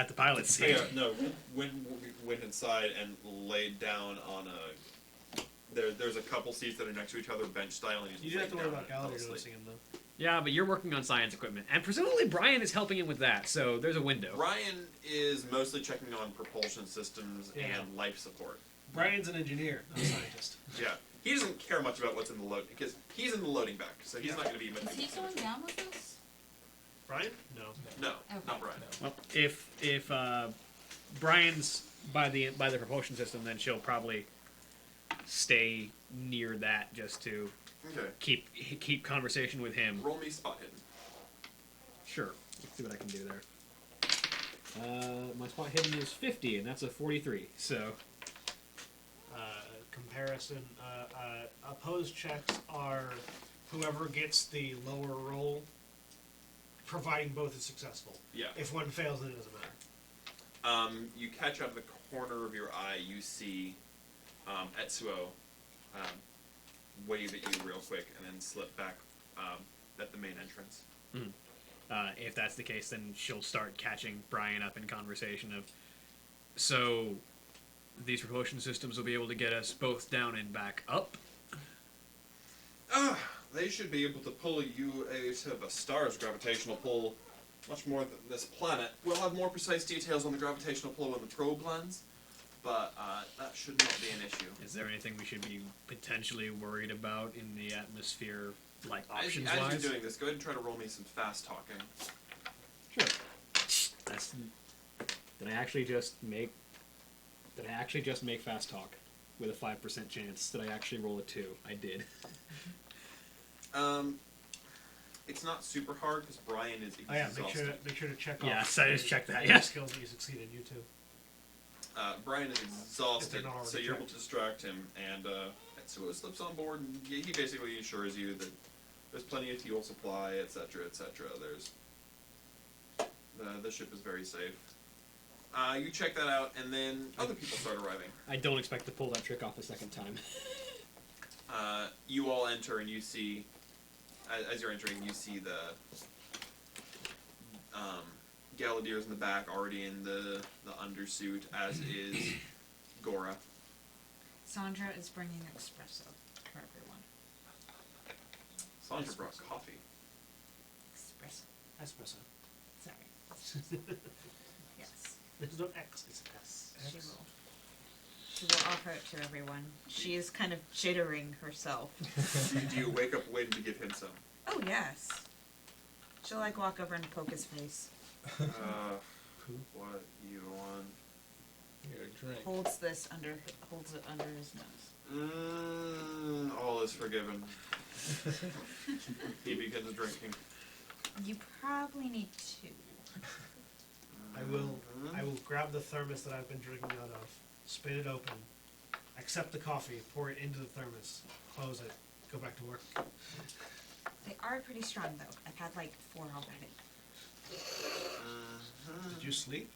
S1: the pilot's seat.
S4: Yeah, no, went inside and laid down on a. There's a couple seats that are next to each other, bench style, and
S2: You do have to worry about Gallagher noticing him though.
S1: Yeah, but you're working on science equipment, and presumably Brian is helping him with that, so there's a window.
S4: Ryan is mostly checking on propulsion systems
S2: Yeah.
S4: and life support.
S2: Brian's an engineer, not a scientist.
S4: Yeah, he doesn't care much about what's in the load because he's in the loading back, so he's not going to be much.
S5: Is he going down with us?
S2: Brian? No.
S4: No,
S5: Okay.
S4: not Brian.
S1: Well, if Brian's by the propulsion system, then she'll probably stay near that just to
S4: Okay.
S1: keep conversation with him.
S4: Roll me spot hidden.
S1: Sure. Let's see what I can do there. My spot hidden is 50, and that's a 43. So
S2: Comparison. Opposed checks are whoever gets the lower roll, providing both is successful.
S4: Yeah.
S2: If one fails, then it doesn't matter.
S4: You catch out of the corner of your eye, you see Etsuo wave at you real quick and then slip back at the main entrance.
S1: if that's the case, then she'll start catching Brian up in conversation of, so these propulsion systems will be able to get us both down and back up?
S4: They should be able to pull you out of a star's gravitational pull much more than this planet. We'll have more precise details on the gravitational pull when the probe lands, but that should not be an issue.
S1: Is there anything we should be potentially worried about in the atmosphere, like
S4: As
S1: options-wise?
S4: you're doing this, go ahead and try to roll me some fast talking.
S1: Sure. That's. Did I actually just make fast talk with a 5% chance? Did I actually roll a 2? I did.
S4: It's not super hard because Brian is
S2: Oh yeah,
S4: exhausted.
S2: make sure to check
S1: Yeah,
S2: off.
S1: so I just checked that,
S2: any
S1: yeah.
S2: skills that you succeeded. You too.
S4: Brian is
S2: If
S4: exhausted,
S2: they're not already
S4: so you're able
S2: checked.
S4: to distract him, and Etsuo slips on board, and he basically assures you that there's plenty of fuel supply, etc., etc. There's the ship is very safe. You check that out, and then other people start arriving.
S1: I don't expect to pull that trick off a second time.
S4: You all enter, and you see, as you're entering, you see the Galladiers in the back, already in the undersuit, as is Gora.
S5: Sandra is bringing espresso for everyone.
S4: Sandra brought coffee.
S5: Espresso.
S2: Espresso.
S5: Sorry. Yes.
S2: There's no X. It's S.
S5: She will. She will offer it to everyone. She is kind of jittering herself.
S4: Do you wake up Wynn to give him some?
S5: Oh yes. She'll like walk over and poke his face.
S4: What you want?
S6: Get a drink.
S5: Holds it under his nose.
S4: All is forgiven. He begins drinking.
S5: You probably need 2.
S2: I will grab the thermos that I've been drinking out of, spin it open, accept the coffee, pour it into the thermos, close it, go back to work.
S5: They are pretty strong though. I've had like 4 already.
S2: Did you sleep?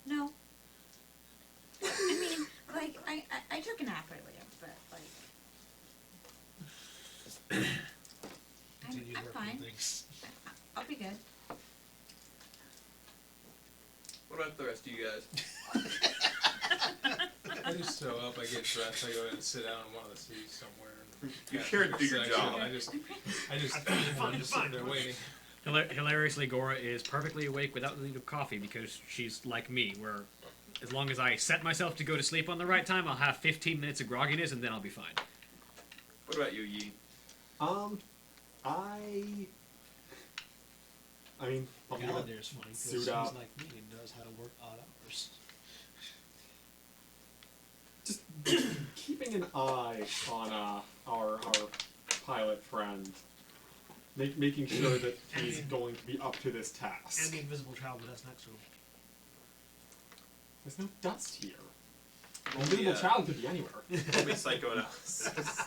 S5: No. I mean, like I took a nap earlier, but like
S2: Continues
S5: I'm
S2: working
S5: fine.
S2: things.
S5: I'll be good.
S4: What about the rest of you guys?
S6: I just show up, I get dressed, I go in and sit down in one of the seats somewhere. And
S4: You're here to do your
S6: section.
S4: job.
S6: I just
S2: Fine,
S6: I'm just sitting
S2: fine.
S6: there waiting.
S1: Hilariously, Gora is perfectly awake without the need of coffee because she's like me, where as long as I set myself to go to sleep on the right time, I'll have 15 minutes of grogginess and then I'll be fine.
S4: What about you, Yi?
S7: I mean, I'm gonna
S2: Galander's funny because
S7: suit
S2: he's
S7: up.
S2: like me and knows how to work odd hours.
S7: Just keeping an eye on our pilot friend, making sure that he's going to be up to this
S2: And
S7: task.
S2: the invisible child that's next to him.
S7: There's no dust here. The invisible child could be anywhere.
S4: Roll me psychoanalysis.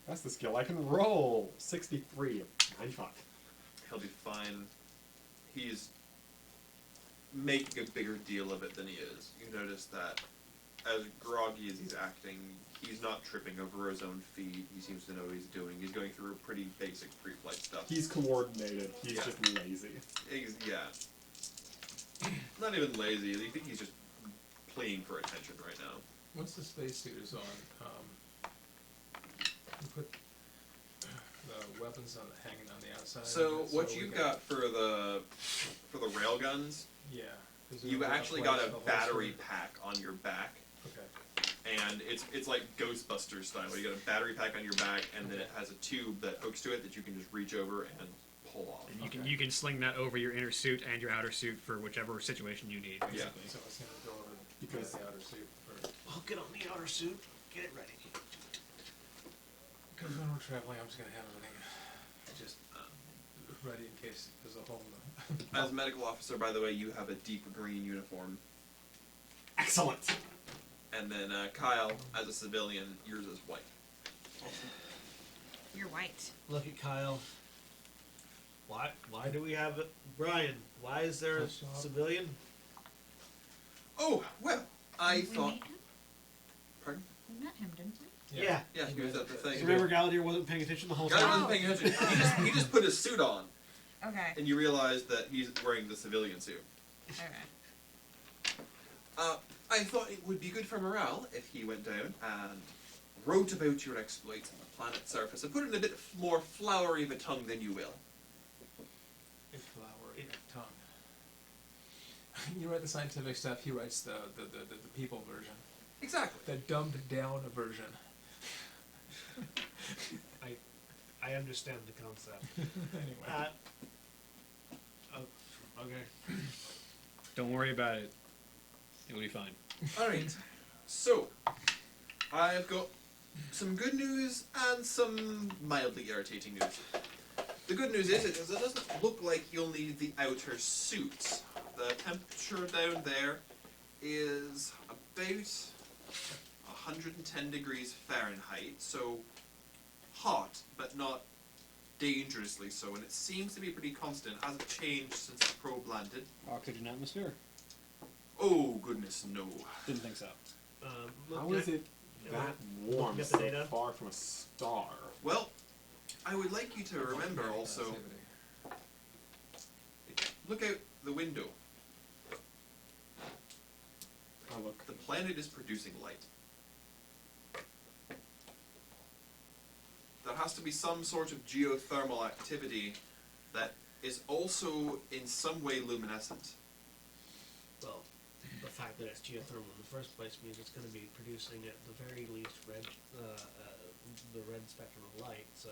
S7: That's the skill I can roll. 63, 95.
S4: He'll be fine. He's making a bigger deal of it than he is. You notice that as groggy as he's acting, he's not tripping over his own feet. He seems to know what he's doing. He's going through pretty basic pre-flight stuff.
S7: He's coordinated. He's
S4: Yeah.
S7: just lazy.
S4: Yeah. Not even lazy. I think he's just playing for attention right now.
S6: Once the spacesuit is on, you put the weapons hanging on the outside.
S4: So
S6: of it,
S4: what
S6: we
S4: you've
S6: can-
S4: got for the rail guns,
S6: Yeah. is
S4: you
S6: there
S4: actually
S6: place
S4: got a
S6: to holster
S4: battery
S6: it?
S4: pack on your back.
S6: Okay.
S4: And it's like Ghostbusters style. You got a battery pack on your back, and then it has a tube that hooks to it that you can just reach over and pull off.
S1: And
S6: Okay.
S1: you can sling that over your inner suit and your outer suit for whichever situation you need.
S4: Yeah.
S1: Basically.
S6: So it's gonna go over
S7: Because-
S6: the outer suit first.
S2: Hook it on the outer suit. Get it ready.
S6: Because when we're traveling, I'm just gonna have everything just ready in case there's a hole in the.
S4: As a medical officer, by the way, you have a deep green uniform.
S7: Excellent.
S4: And then Kyle, as a civilian, yours is white.
S5: You're white.
S2: Look at Kyle. Why do we have it? Brian, why is there a
S6: First off-
S2: civilian?
S4: Oh, well, I
S5: We
S4: thought...
S5: met him?
S4: Pardon?
S5: We met him, didn't we?
S2: Yeah.
S4: Yeah, he was at the thing.
S2: Remember Galadir wasn't paying attention the whole
S4: Guy
S2: time?
S4: wasn't paying attention. He just put his suit on,
S5: Okay.
S4: and you realize that he's wearing the civilian suit.
S5: Okay.
S4: I thought it would be good for morale if he went down and wrote about your exploits on the planet's surface and put it in a bit more flowery of a tongue than you will.
S6: Flowery tongue. You write the scientific stuff, he writes the people version.
S4: Exactly.
S6: The dumbed down version.
S2: I understand the concept.
S6: Anyway.
S2: Okay.
S1: Don't worry about it. It'll be fine.
S4: Alright, so, I've got some good news and some mildly irritating news. The good news is it doesn't look like you'll need the outer suits. The temperature down there is about 110 degrees Fahrenheit, so hot, but not dangerously so, and it seems to be pretty constant. It hasn't changed since the probe landed.
S1: Oxygen atmosphere?
S4: Oh, goodness, no.
S1: Didn't think so.
S7: How is it that warm
S2: Get the
S7: so
S2: data.
S7: far from a star?
S4: Well, I would like you to remember also, look out the window.
S7: Oh, look.
S4: The planet is producing light. There has to be some sort of geothermal activity that is also in some way luminescent.
S2: Well, the fact that it's geothermal in the first place means it's going to be producing at the very least the red spectrum of light. So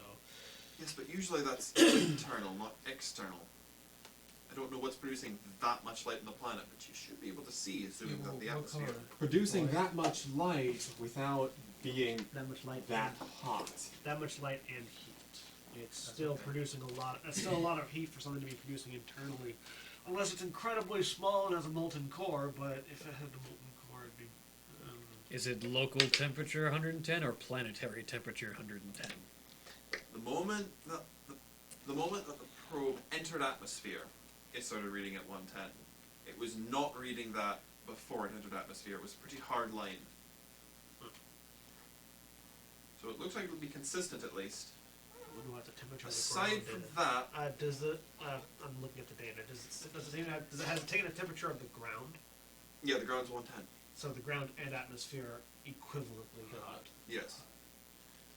S4: Yes, but usually that's internal, not external. I don't know what's producing that much light on the planet, but you should be able to see assuming that the atmosphere.
S7: Producing that much light without being
S2: that much light,
S7: that hot.
S2: that much light and heat. It's
S6: That's
S2: still
S6: okay.
S2: producing a lot. That's still a lot of heat for something to be producing internally, unless it's incredibly small and has a molten core. But if it had a molten core, it'd be.
S1: Is it local temperature 110 or planetary temperature 110?
S4: The moment that the moment that the probe entered atmosphere, it started reading at 110. It was not reading that before it entered atmosphere. It was a pretty hard line. So it looks like it'll be consistent at least.
S2: I wonder what the temperature of the
S4: Aside
S2: ground
S4: from
S2: is.
S4: that,
S2: Does it? I'm looking at the data. Does it has it taken a temperature of the ground?
S4: yeah, the ground's 110.
S2: So the ground and atmosphere are equivalently hot.
S4: Yes,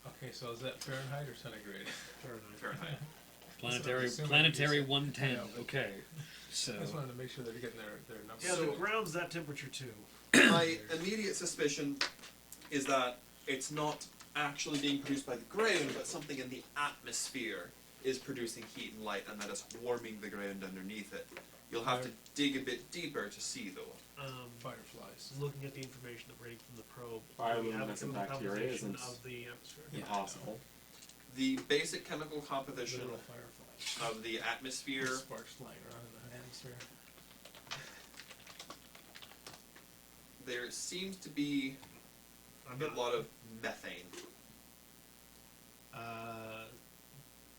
S6: Okay, so is that Fahrenheit or centigrade?
S2: Fahrenheit.
S4: Fahrenheit.
S1: Planetary
S6: assuming
S1: planetary
S6: you said-
S1: 110.
S6: Yeah.
S1: Okay. So
S6: I just wanted to make sure they're getting their numbers.
S2: Yeah,
S4: So-
S2: the ground's that temperature too.
S4: My immediate suspicion is that it's not actually being produced by the ground, but something in the atmosphere is producing heat and light, and that is warming the ground underneath it. You'll have to dig a bit deeper to see, though.
S6: Fireflies.
S2: Looking at the information that we're getting from the probe,
S7: Bioluminescent
S2: we have a chemical
S7: bacteria
S2: composition
S7: isn't
S2: of the atmosphere.
S7: Impossible.
S4: The basic chemical composition
S6: Little fireflies.
S4: of the atmosphere,
S6: Sparks flying around in the atmosphere.
S4: there seems to be
S2: I'm
S4: a
S2: not,
S4: lot of methane.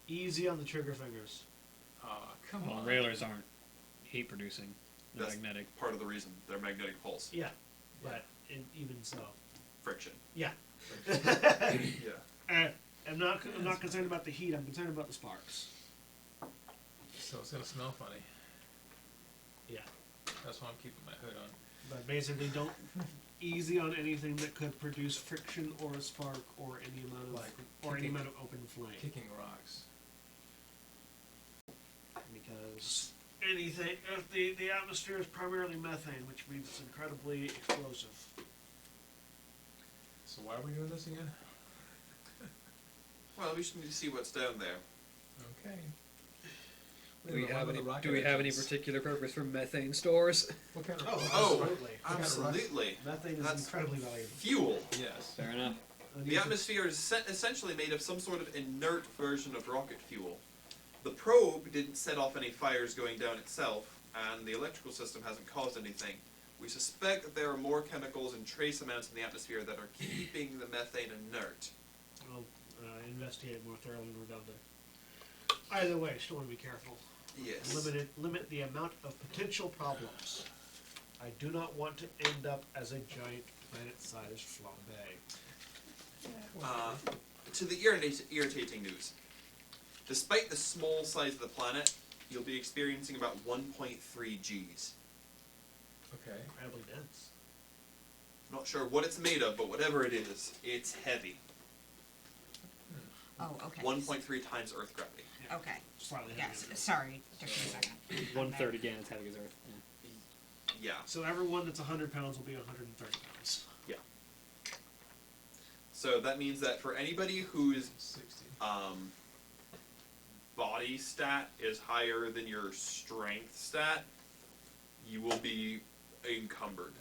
S2: easy on the trigger fingers.
S6: Come
S1: well,
S6: on.
S1: railers aren't heat producing. They're
S4: That's
S1: magnetic.
S4: part of the reason. They're magnetic pulse.
S2: Yeah, but even so,
S4: Friction.
S2: yeah.
S4: Yeah.
S2: I'm not concerned about the heat. I'm concerned about the sparks.
S6: So it's gonna smell funny.
S2: Yeah,
S6: That's why I'm keeping my hood on.
S2: but basically, don't easy on anything that could produce friction or a spark or any amount of
S6: Like
S2: or any
S6: kicking-
S2: amount of open flame.
S6: Kicking rocks.
S2: Because anything, if the atmosphere is primarily methane, which means it's incredibly explosive.
S6: So why are we doing this again?
S4: Well, we just need to see what's down there.
S6: Okay.
S1: Do we
S6: One
S1: have
S6: of
S1: any?
S6: the rocket
S1: Do we have any
S6: engines.
S1: particular purpose for methane stores?
S6: What kind of?
S4: Oh,
S2: absolutely.
S4: Absolutely.
S2: Methane is
S4: That's
S2: incredibly valuable.
S4: Fuel.
S6: Yes.
S1: Fair enough.
S4: The atmosphere is essentially made of some sort of inert version of rocket fuel. The probe didn't set off any fires going down itself, and the electrical system hasn't caused anything. We suspect that there are more chemicals in trace amounts in the atmosphere that are keeping the methane inert.
S2: We'll investigate more thoroughly when we're done there. Either way, still want to be careful.
S4: Yes.
S2: Limit the amount of potential problems. I do not want to end up as a giant planet-sized flambe.
S4: To the irritating news. Despite the small size of the planet, you'll be experiencing about 1.3 Gs.
S6: Okay.
S2: Incredibly dense.
S4: Not sure what it's made of, but whatever it is, it's heavy.
S5: Oh, okay.
S4: 1.3 times Earth gravity.
S5: Okay.
S2: Slightly
S5: Yes.
S2: heavier.
S5: Sorry. Took me a second.
S1: 1/3 again as heavy as Earth. Yeah.
S4: Yeah.
S2: So everyone that's 100 pounds will be 130 pounds.
S4: So that means that for anybody whose
S6: 60.
S4: body stat is higher than your strength stat, you will be encumbered.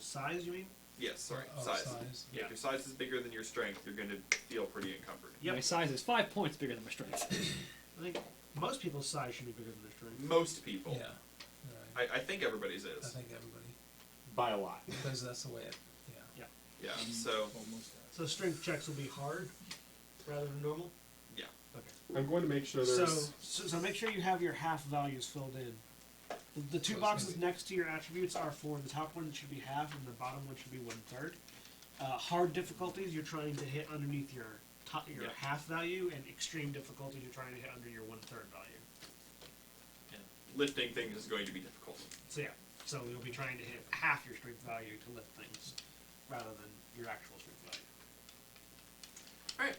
S2: Size, you mean?
S4: Yes, sorry,
S6: Oh,
S4: size.
S6: size.
S4: Yeah, if your size is bigger than your strength, you're going to feel pretty encumbered.
S2: Yep.
S1: My size is 5 points bigger than my strength.
S2: I think most people's size should be bigger than their strength.
S4: Most people.
S6: Yeah. Right.
S4: I think everybody's
S6: I
S4: is.
S6: think everybody,
S7: By a lot.
S6: because that's the way it. Yeah.
S4: Yeah, so,
S2: So strength checks will be hard rather than normal?
S4: yeah.
S2: Okay.
S7: I'm going to make sure
S2: So,
S7: there's.
S2: so make sure you have your half values filled in. The two
S6: So it's
S2: boxes
S6: gonna be-
S2: next to your attributes are for the top one should be half and the bottom one should be 1/3. Hard difficulties you're trying to hit underneath your
S4: Yeah.
S2: half value, and extreme difficulties you're trying to hit under your 1/3 value.
S4: Lifting things is going to be difficult.
S2: So yeah, so you'll be trying to hit half your strength value to lift things, rather than your actual strength value.
S4: Alright.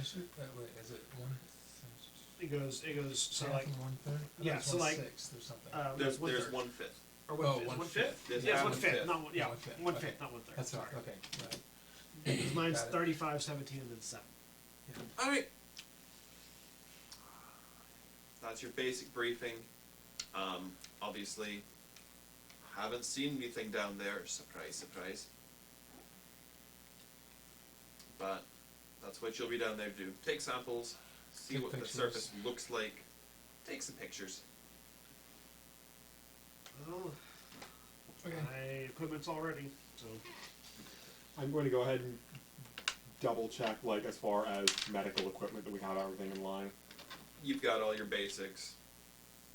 S6: I should, wait, is it one?
S2: It goes so
S6: half
S2: like
S6: and 1/3? I
S2: yeah,
S6: thought it was
S2: so like,
S6: 1/6 or something.
S4: There's
S2: 1/3.
S4: 1/5.
S2: Or
S6: Oh,
S2: 1/5.
S6: 1/5.
S4: There's
S2: Yeah,
S4: half
S2: 1/5,
S4: and
S2: not one. Yeah,
S6: 1/5,
S2: 1/5,
S6: okay.
S2: not 1/3.
S6: That's
S2: Sorry.
S6: right. Okay. Right.
S2: Because mine's
S6: Got it.
S2: 35, 17, and then 7.
S4: Alright. That's your basic briefing. Obviously, haven't seen anything down there. Surprise, surprise. But that's what you'll be down there to do. Take samples, see
S6: Take
S4: what
S6: pictures.
S4: the surface looks like, take some pictures.
S2: Well,
S6: Okay.
S2: my equipment's all ready, so
S7: I'm going to go ahead and double check, like, as far as medical equipment, that we have everything in line.
S4: You've got all your basics.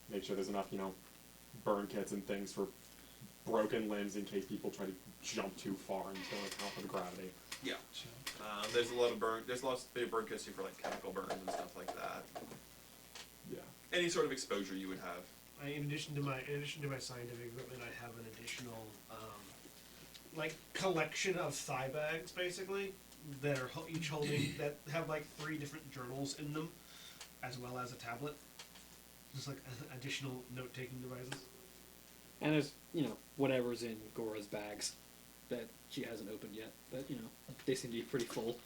S7: Make sure there's enough, burn kits and things for broken limbs in case people try to jump too far until I account for the gravity.
S4: Yeah. There's lots of burn history for like chemical burns and stuff like that.
S7: Yeah.
S4: Any sort of exposure you would have.
S2: In addition to my scientific equipment, I have an additional like collection of thigh bags, basically, that are each holding that have like 3 different journals in them, as well as a tablet. Just like additional note-taking devices.
S1: And there's, whatever's in Gora's bags that she hasn't opened yet. But, they seem to be pretty full.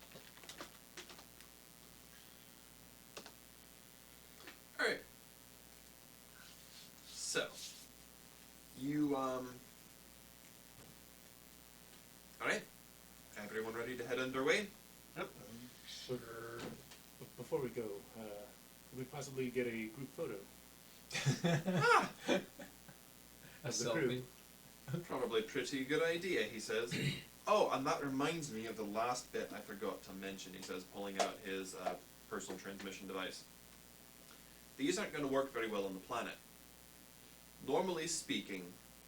S4: Alright. So, you, alright. Everyone ready to head underway?
S9: Sure. Before we go, could we possibly get a group photo?
S6: A
S9: Of the crew.
S6: selfie.
S4: Probably a pretty good idea, he says. Oh, and that reminds me of the last bit I forgot to mention, he says, pulling out his personal transmission device. These aren't going to work very well on the planet. Normally speaking,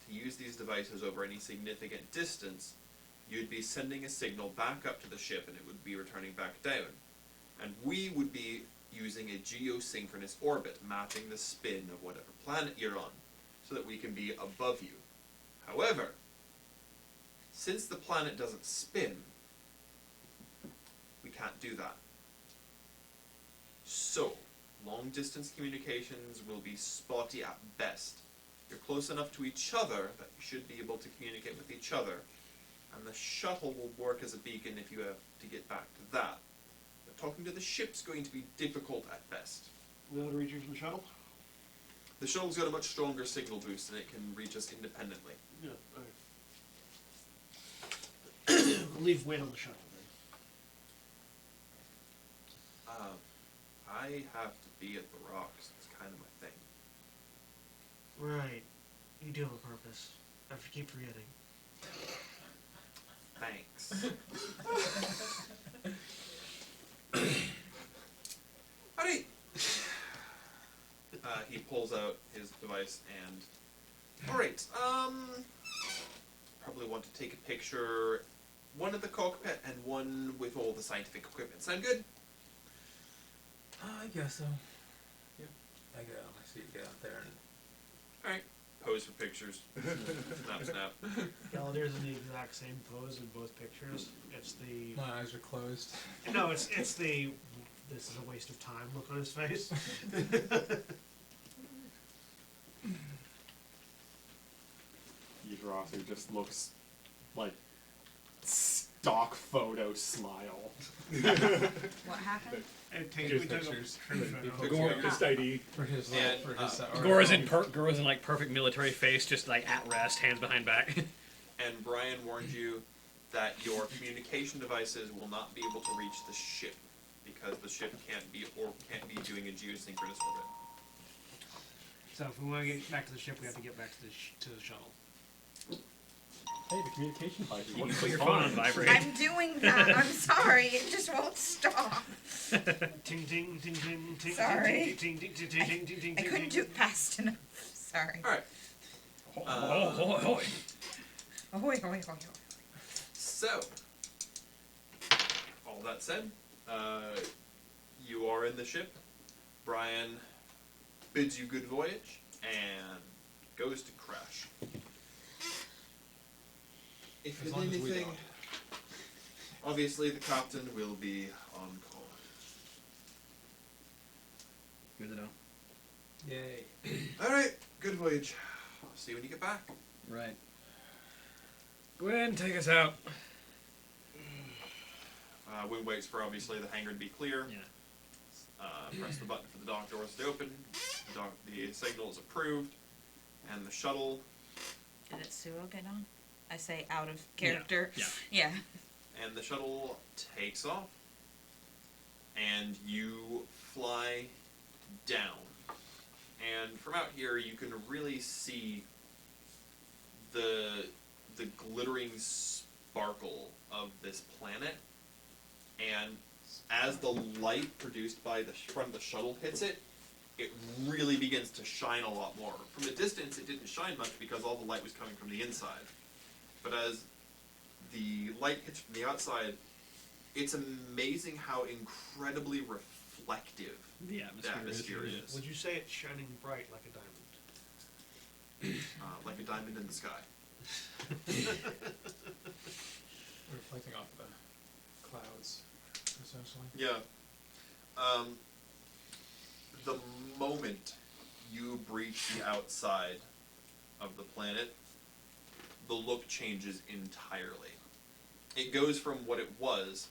S4: to use these devices over any significant distance, you'd be sending a signal back up to the ship and it would be returning back down. And we would be using a geosynchronous orbit, mapping the spin of whatever planet you're on, so that we can be above you. However, since the planet doesn't spin, we can't do that. So, long-distance communications will be spotty at best. You're close enough to each other that you should be able to communicate with each other, and the shuttle will work as a beacon if you have to get back to that. But talking to the ship's going to be difficult at best.
S2: We able to reach you from the shuttle?
S4: The shuttle's got a much stronger signal boost and it can reach us independently.
S2: Yeah. Alright. We'll leave weight on the shuttle then.
S4: I have to be at the rocks. It's kind of my thing.
S2: Right. You do have a purpose. I keep forgetting.
S4: Thanks. Alright. He pulls out his device and... Alright, probably want to take a picture, one of the cockpit and one with all the scientific equipment. Sound good?
S6: I guess so. Yep. I get out of my seat, get out there, and
S4: Alright. Pose for pictures. Snap, snap.
S2: Galladir's in the exact same pose in both pictures. It's the...
S6: my eyes are closed.
S2: No, it's the... This is a waste of time look on his face.
S7: Yidrathu just looks like stock photo smile.
S5: What happened?
S2: We
S9: Just
S2: took a
S6: pictures.
S2: true photo.
S1: Gore-
S9: Just ID.
S6: For his,
S4: And,
S6: for his,
S1: Gora's in like perfect military face, just like at rest, hands behind back.
S4: And Brian warned you that your communication devices will not be able to reach the ship because the ship can't be doing a geosynchronous orbit.
S2: So if we want to get back to the ship, we have to get back to the shuttle.
S7: Hey, the communication device is
S1: You can
S7: working
S1: put your
S7: just
S1: phone on
S7: fine.
S1: vibrate.
S5: I'm doing that. I'm sorry. It just won't stop.
S2: Ting ting ting ting ting.
S5: Sorry.
S2: Ting ting ting ting ting ting ting.
S5: I couldn't do it fast enough. Sorry.
S4: Alright.
S5: Ahoy, ahoy, ahoy.
S4: So, all that said, you are in the ship. Brian bids you good voyage and goes to crash. If
S6: As
S4: in
S6: long as we
S4: anything,
S6: don't.
S4: obviously the captain will be on call.
S1: Good to know.
S6: Yay.
S4: Alright, good voyage. I'll see you when you get back.
S1: Right. Go ahead and take us out.
S4: Wynn waits for obviously the hangar to be clear.
S1: Yeah.
S4: Press the button for the dock doors to open. The signal is approved, and the shuttle
S5: Did it Suo get on? I say out of character.
S1: Yeah.
S5: Yeah.
S4: and the shuttle takes off, and you fly down. And from out here, you can really see the glittering sparkle of this planet. And as the light produced by the front of the shuttle hits it, it really begins to shine a lot more. From a distance, it didn't shine much because all the light was coming from the inside. But as the light hits from the outside, it's amazing how incredibly reflective
S1: The
S4: the atmosphere
S1: is.
S4: is.
S2: Would you say it's shining bright like a diamond?
S4: Like a diamond in the sky.
S6: Reflecting off the clouds, essentially.
S4: Yeah. The moment you breach the outside of the planet, the look changes entirely. It goes from what it was,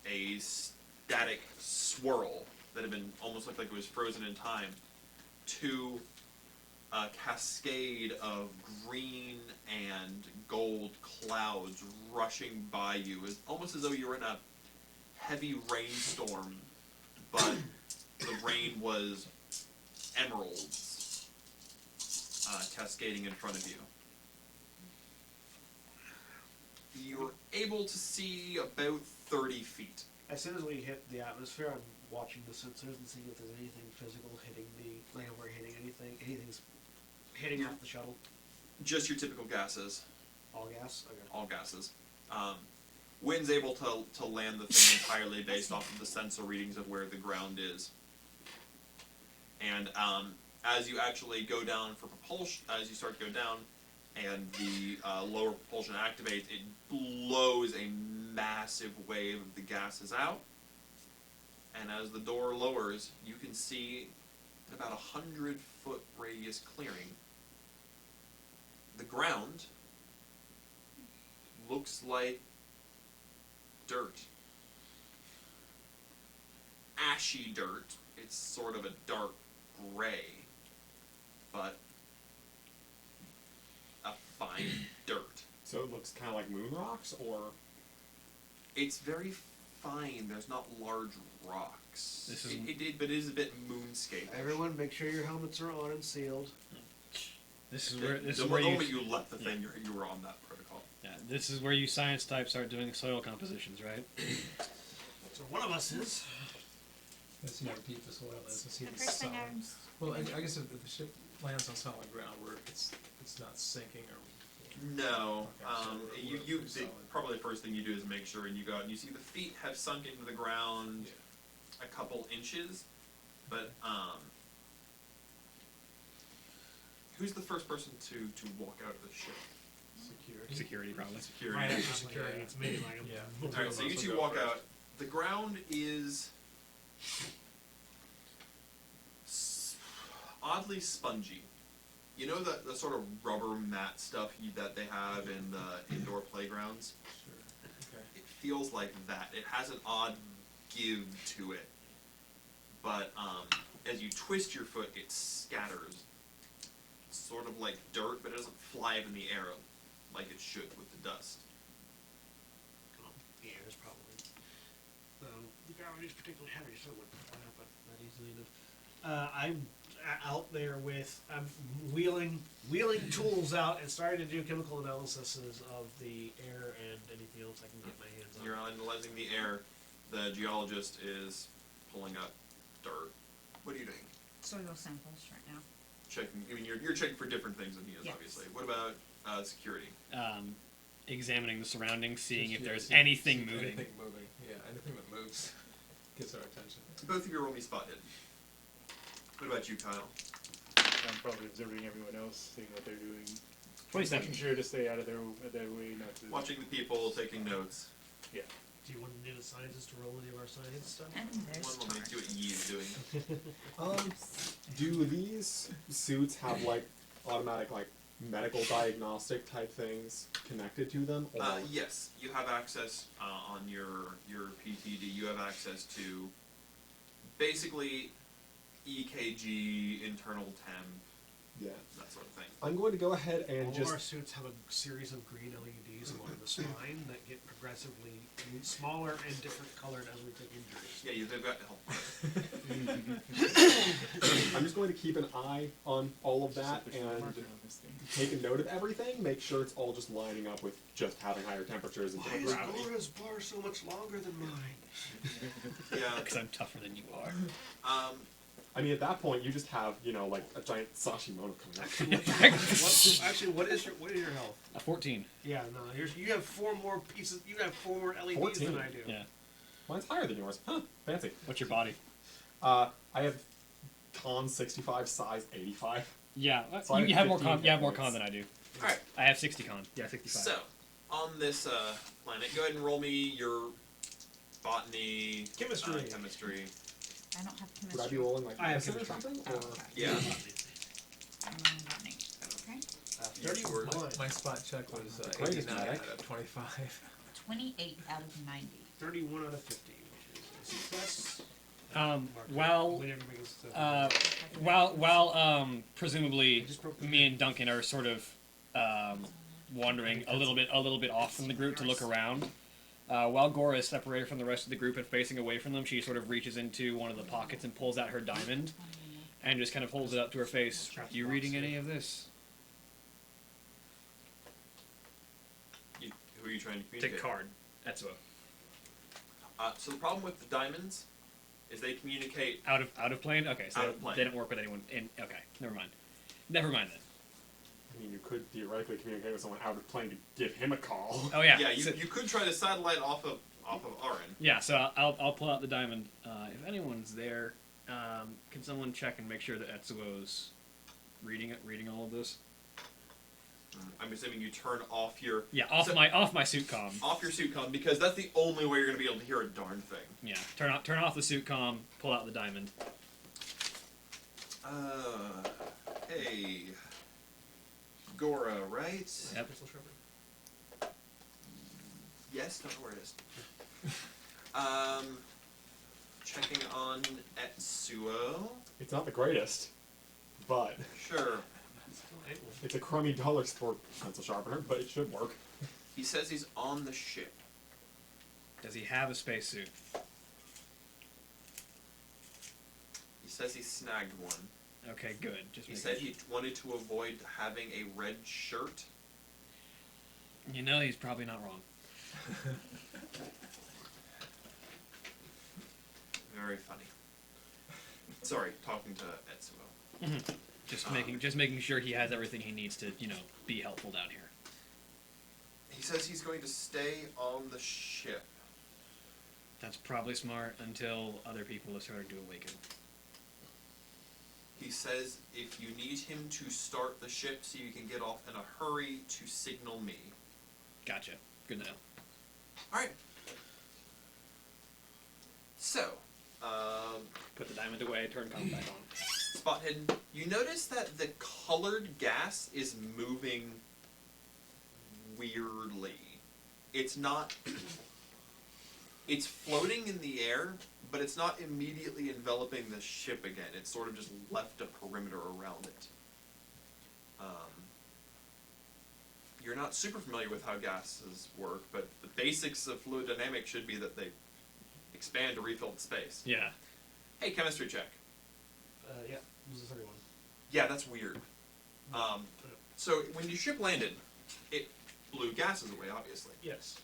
S4: a static swirl that had been almost looked like it was frozen in time, to a cascade of green and gold clouds rushing by you, almost as though you were in a heavy rainstorm, but the rain was emeralds cascading in front of you. You're able to see about 30 feet.
S2: As soon as we hit the atmosphere, I'm watching the sensors and seeing if there's anything physical hitting the, like if we're hitting anything's hitting off the shuttle.
S4: Just your typical gases,
S2: All gas? Okay.
S4: all gases. Wind's able to land the thing entirely based off of the sensor readings of where the ground is. And as you actually go down for propulsion, as you start to go down, and the lower propulsion activates, it blows a massive wave of the gases out. And as the door lowers, you can see in about 100-foot radius clearing, the ground looks like dirt. Ashy dirt. It's sort of a dark gray, but a fine dirt.
S7: So it looks kind of like moon rocks, or
S4: It's very fine. There's not large rocks.
S1: This is-
S4: But it is a bit moonscape.
S2: Everyone, make sure your helmets are on and sealed.
S1: This is
S4: The,
S1: where this
S4: the
S1: is where
S4: moment
S1: you
S4: you left the thing, you were on that protocol.
S1: yeah, this is where you science types start doing soil compositions, right?
S2: So one of us is.
S6: Let's see how deep the soil is, and see
S3: The
S6: if it's
S3: first thing
S6: solid.
S3: I'm.
S6: Well, I guess if the ship lands on solid ground where it's not sinking or.
S4: No,
S6: Okay, so we're
S4: you
S6: pretty solid.
S4: probably the first thing you do is make sure you go out and you see the feet have sunk into the ground
S6: Yeah.
S4: a couple inches, but who's the first person to walk out of the ship?
S6: Security.
S1: Security probably.
S4: Security.
S2: Right after security, it's me. Like,
S6: Yeah.
S4: Alright, so you two walk out. The ground is oddly spongy. You know the sort of rubber mat stuff that they have in the indoor playgrounds?
S6: Sure. Okay.
S4: It feels like that. It has an odd give to it. But as you twist your foot, it scatters. It's sort of like dirt, but it doesn't fly up in the air like it should with the dust.
S2: The air is probably. The gravity is particularly heavy, so it wouldn't fly up that easily enough. I'm out there with. I'm wheeling tools out and starting to do chemical analysis of the air and anything else I can get my hands on.
S4: You're analyzing the air. The geologist is pulling up dirt. What are you doing?
S5: Soil samples right now.
S4: Checking. I mean, you're checking for different things than he is,
S5: Yes.
S4: obviously. What about security?
S1: Examining the surroundings, seeing if
S6: Yeah,
S1: there's
S6: see-
S1: anything
S6: see
S1: moving.
S6: Anything moving, yeah, anything that moves gets our attention.
S4: Both of you roll me spot hidden. What about you, Kyle?
S9: I'm probably observing everyone else, seeing what they're doing.
S1: 27.
S9: Making sure to stay out of their way, not to.
S4: Watching the people, taking notes.
S9: Yeah.
S2: Do you want to do the scientist to roll any of our science stuff?
S5: And there's
S4: One will make do what Yee's doing.
S7: Do these suits have like automatic like medical diagnostic type things connected to them? Or
S4: Yes, you have access on your PTD. You have access to basically EKG, internal temp,
S7: yeah.
S4: that sort of thing.
S7: I'm going to go ahead and
S2: All of
S7: just
S2: our suits have a series of green LEDs along the spine that get progressively smaller and different colored as we take injuries.
S4: Yeah, they've got help.
S7: I'm just going to keep an eye on all of that and take a note of everything. Make sure it's all just lining up with just having higher temperatures and
S2: Why
S7: different
S2: is
S7: gravity.
S2: Gora's bar so much longer than mine?
S4: Yeah.
S1: Because I'm tougher than you are.
S7: I mean, at that point, you just have, you know, like a giant Sashimono coming out.
S2: What is your health?
S1: A 14.
S2: Yeah, no. You have 4 more pieces. You have 4 more LEDs
S7: 14?
S2: than I do.
S1: Yeah.
S7: Mine's higher than yours. Huh, fancy.
S1: What's your body?
S7: I have con 65, size 85.
S1: Yeah,
S7: So I
S1: you
S7: have
S1: have more
S7: 15
S1: con. You have more
S7: points.
S1: con than I do.
S4: Alright,
S1: I have 60 con. Yeah, 65.
S4: so, on this planet, go ahead and roll me your botany,
S2: Chemistry.
S4: chemistry.
S5: I don't have
S7: Would I
S5: chemistry.
S7: be rolling like
S2: I have
S7: medicine or
S2: chemistry.
S7: something?
S5: Oh,
S7: Or
S5: okay.
S4: Yeah.
S5: Botany. Okay.
S2: 31.
S6: My spot check was
S7: greatest
S6: 89
S7: medic.
S6: out of 25.
S5: 28 out of 90.
S2: 31 out of 50, which is a success.
S1: Well,
S2: When everybody gets to-
S1: while presumably me and Duncan are sort of wandering a little bit off from the group to look around. While Gora is separated from the rest of the group and facing away from them, she sort of reaches into one of the pockets and pulls out her diamond, and just kind of holds it up to her face. You reading any of this?
S4: Who are you trying to communicate?
S1: Take a card. Etsuo.
S4: So the problem with the diamonds is they communicate.
S1: Out of plane. Okay, so
S4: Out of plane.
S1: they don't work with anyone. Okay, never mind. Never mind then.
S7: I mean, you could theoretically communicate with someone out of plane to give him a call.
S1: Oh yeah.
S4: Yeah,
S1: so-
S4: you could try to satellite off of Arin.
S1: Yeah, so I'll pull out the diamond. If anyone's there, can someone check and make sure that Etsuo's reading all of this?
S4: I'm assuming you turn off your
S1: Yeah, off
S4: So-
S1: my suit comm.
S4: off your suit comm because that's the only way you're going to be able to hear a darn thing.
S1: Yeah, turn off the suit comm. Pull out the diamond.
S4: Hey, Gora, right?
S1: Yep.
S4: Yes, don't know where it is. Checking on Etsuo.
S7: It's not the greatest, but
S4: Sure.
S7: it's a crummy dollar store pencil sharpener, but it should work.
S4: He says he's on the ship.
S1: Does he have a spacesuit?
S4: He says he snagged one.
S1: Okay, good. Just
S4: He
S1: making
S4: said he wanted to avoid having a red shirt.
S1: You know he's probably not wrong.
S4: Very funny. Sorry, talking to Etsuo.
S1: Just making sure he has everything he needs to, be helpful down here.
S4: He says he's going to stay on the ship.
S1: That's probably smart until other people have started to awaken.
S4: He says if you need him to start the ship so you can get off in a hurry, to signal me.
S1: Gotcha. Good to know.
S4: Alright. So,
S1: Put the diamond away, turn comm back on.
S4: Spot hidden. You notice that the colored gas is moving weirdly. It's not. It's floating in the air, but it's not immediately enveloping the ship again. It's sort of just left a perimeter around it. You're not super familiar with how gases work, but the basics of fluid dynamics should be that they expand to refill the space.
S1: Yeah.
S4: Hey, chemistry check.
S2: Yeah, this is 31.
S4: Yeah, that's weird. So when your ship landed, it blew gases away, obviously.
S2: Yes.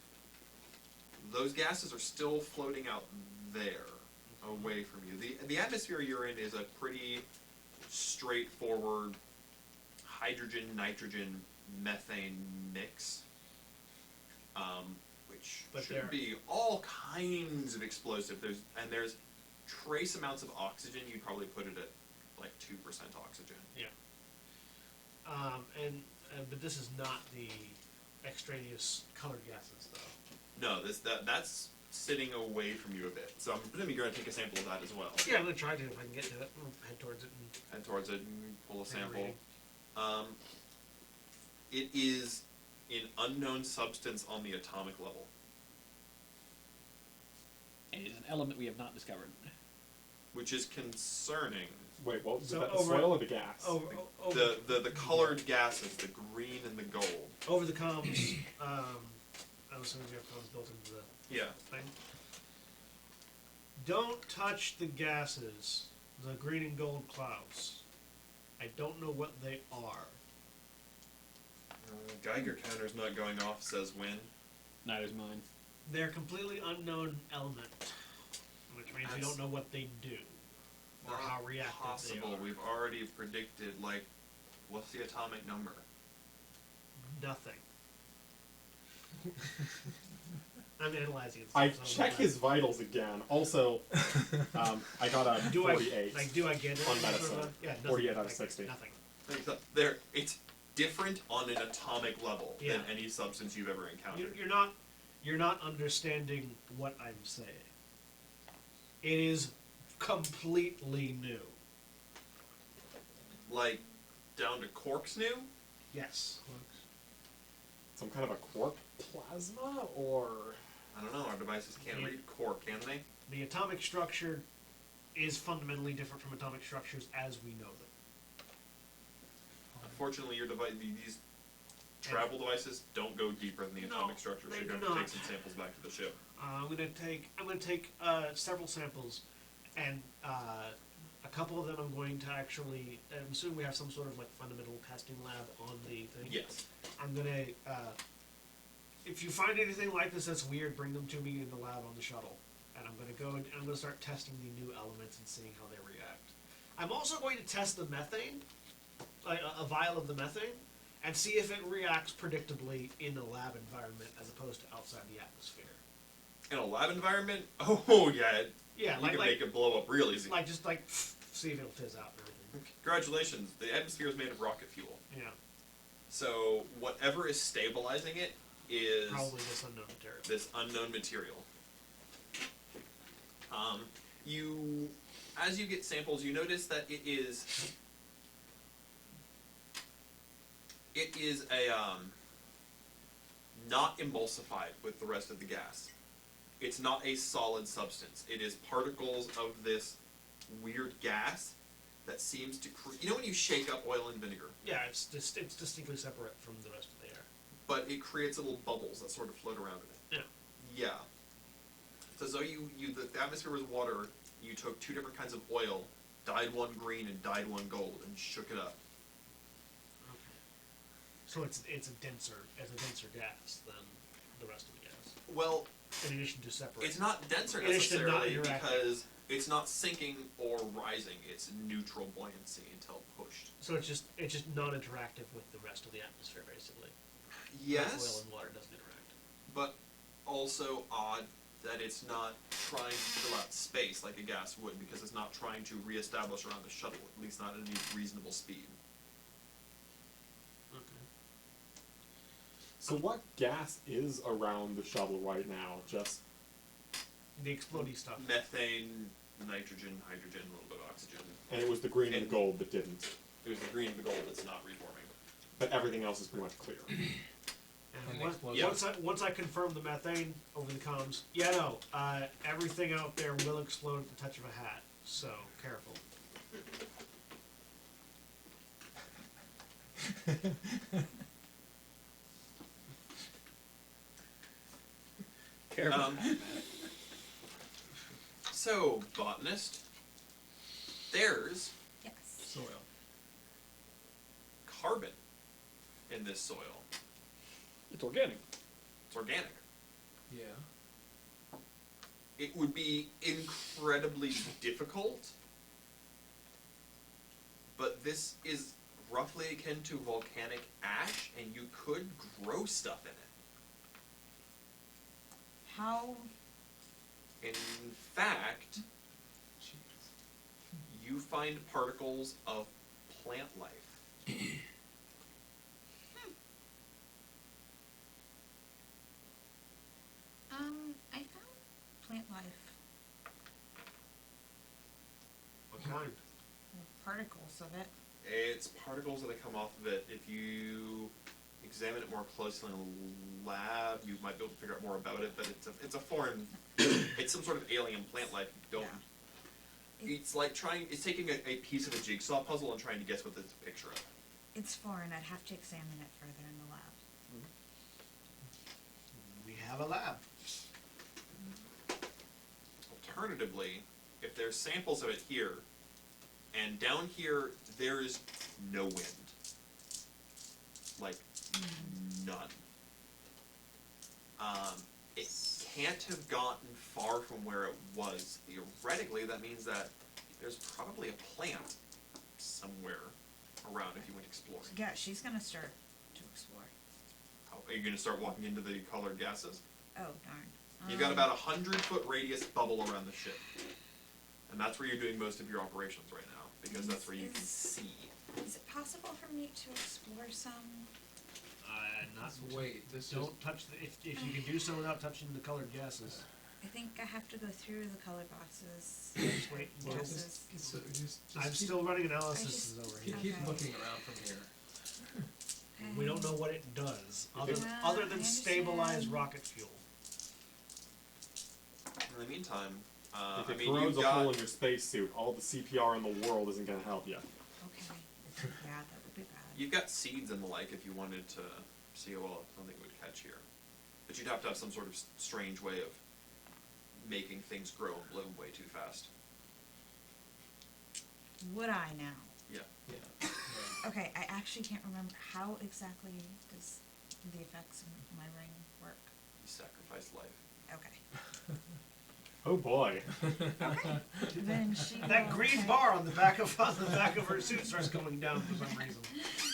S4: Those gases are still floating out there, away from you. The atmosphere you're in is a pretty straightforward hydrogen, nitrogen, methane mix, which
S2: But
S4: should
S2: there-
S4: be all kinds of explosive. There's trace amounts of oxygen. You'd probably put it at like 2% oxygen.
S2: But this is not the extraneous colored gases, though.
S4: No, that's sitting away from you a bit. So I'm presuming you're gonna take a sample of that as well.
S2: Yeah, I'm gonna try to if I can get to it. I'll head towards it. And
S4: Head towards it and pull a
S2: take a
S4: sample.
S2: reading.
S4: It is an unknown substance on the atomic level.
S1: It is an element we have not discovered.
S4: Which is concerning.
S7: Wait, what was
S2: So
S7: that? The
S2: over-
S7: soil or the gas?
S2: Over
S4: The colored gases, the green and the gold.
S2: over the comms. I'm assuming we have comms built into the
S4: Yeah.
S2: thing. Don't touch the gases, the green and gold clouds. I don't know what they are.
S4: Geiger counter's not going off, says when.
S1: Neither's mine.
S2: They're completely unknown element, which means we don't know what they do. or how reactive
S4: possible.
S2: they are.
S4: We've already predicted, like, what's the atomic number?
S2: Nothing. I'm analyzing it.
S7: I
S2: so
S7: check
S2: I'm
S7: his vitals again. Also, I got a
S2: Do
S7: 48
S2: do I get it?
S7: on
S2: Sort
S7: medicine.
S2: of a- yeah, nothing,
S7: 48 out of
S2: like,
S7: 60.
S2: Nothing.
S4: There, it's different on an atomic level
S2: Yeah.
S4: than any substance you've ever encountered.
S2: You're not understanding what I'm saying. It is completely new.
S4: Like, down to corks new?
S2: Yes.
S7: Some kind of a quark plasma, or
S4: I don't know, our devices can't
S2: Yeah.
S4: read cork, can they?
S2: The atomic structure is fundamentally different from atomic structures as we know them.
S4: Unfortunately, your device, these travel devices don't go deeper than the
S2: No,
S4: atomic structure, so
S2: they
S4: you're
S2: do
S4: going to
S2: not.
S4: take some samples back to the ship.
S2: I'm gonna take several samples, and a couple of them I'm going to actually. I'm assuming we have some sort of like fundamental testing lab on the thing.
S4: Yes.
S2: I'm gonna. If you find anything like this that's weird, bring them to me in the lab on the shuttle, and I'm gonna go and I'm gonna start testing the new elements and seeing how they react. I'm also going to test the methane, like a vial of the methane, and see if it reacts predictably in a lab environment as opposed to outside the atmosphere.
S4: In a lab environment, oh yeah,
S2: Yeah,
S4: you
S2: like
S4: can
S2: like
S4: make it blow up real easy.
S2: like just like see if it'll fizz out and everything.
S4: Congratulations, the atmosphere is made of rocket fuel.
S2: Yeah,
S4: So whatever is stabilizing it is
S2: probably this unknown material.
S4: this unknown material. As you get samples, you notice that it is a not emulsified with the rest of the gas. It's not a solid substance. It is particles of this weird gas that seems to you know when you shake up oil and vinegar,
S2: Yeah, it's distinctly separate from the rest of the air.
S4: but it creates little bubbles that sort of float around in it.
S2: Yeah.
S4: Yeah. It's as though the atmosphere was water, you took two different kinds of oil, dyed one green and dyed one gold, and shook it up.
S2: So it's a denser gas than the rest of the gas.
S4: Well,
S2: In addition to separate.
S4: it's not denser
S2: It should not
S4: necessarily
S2: interact.
S4: because it's not sinking or rising. It's neutral buoyancy until pushed.
S2: So it's just non-interactive with the rest of the atmosphere, basically. Oil
S4: Yes,
S2: and water doesn't interact.
S4: but also odd that it's not trying to fill out space like a gas would because it's not trying to reestablish around the shuttle, at least not at any reasonable speed.
S2: Okay.
S7: so what gas is around the shuttle right now? Just
S2: The explodey stuff.
S4: Methane, nitrogen, hydrogen, a little bit of oxygen.
S7: and it was the green and the gold that didn't,
S4: It was the green and the gold that's not reforming.
S7: but everything else is pretty much clear.
S2: And
S6: And
S2: once,
S6: explosive.
S2: once I confirm the methane over the comms, everything out there will explode at the touch of a hat. So careful.
S1: Careful.
S4: So, botanist, there's
S5: Yes.
S2: Soil.
S4: carbon in this soil.
S1: It's organic.
S4: It's organic.
S6: Yeah.
S4: It would be incredibly difficult, but this is roughly akin to volcanic ash, and you could grow stuff in it.
S5: How?
S4: In fact, you find particles of plant life.
S5: I found plant life.
S2: What kind?
S5: Particles of it.
S4: It's particles that come off of it. If you examine it more closely in a lab, you might be able to figure out more about it. But it's a foreign, it's some sort of alien plant life. You don't.
S5: Yeah.
S4: It's like it's taking a piece of a jigsaw puzzle and trying to guess what it's a picture of.
S5: It's foreign. I'd have to examine it further in the lab.
S2: We have a lab.
S4: Alternatively, if there's samples of it here, and down here there is no wind, like none. It can't have gotten far from where it was. Theoretically, that means that there's probably a plant somewhere around if you went exploring.
S5: Yeah, she's gonna start to explore.
S4: How, are you going to start walking into the colored gases?
S5: Oh, darn.
S4: You've got about 100-foot radius bubble around the ship. And that's where you're doing most of your operations right now, because that's where you can see.
S5: Is it possible for me to explore some?
S2: Not
S6: Wait, this is,
S2: Don't touch the, if you can do so without touching the colored gases.
S5: I think I have to go through the color boxes.
S2: Just wait until.
S5: Gases.
S6: so just
S2: I'm
S6: keep,
S2: still running analysis
S5: just-
S2: over
S6: keep,
S2: here.
S6: keep
S5: Okay.
S6: looking around from here.
S2: We don't know what it does, other,
S5: Yeah,
S2: other
S5: I
S2: than stabilize
S5: understand.
S2: rocket fuel.
S4: In the meantime,
S7: If
S4: I
S7: it
S4: mean,
S7: throws
S4: you've
S7: a
S4: got...
S7: hole in your spacesuit, all the CPR in the world isn't going to help you.
S5: Okay. Yeah, that would be bad.
S4: You've got seeds and the like if you wanted to see how well something would catch here. But you'd have to have some sort of strange way of making things grow and bloom way too fast.
S5: Would I now?
S4: Yeah.
S6: Yeah. yeah.
S5: Okay, I actually can't remember how exactly does the effects of my ring work.
S4: You sacrifice life.
S5: Okay.
S7: Oh boy.
S5: Okay. Then she
S2: That
S5: will
S2: green
S5: take-
S2: bar on the back of her suit starts going down for some reason.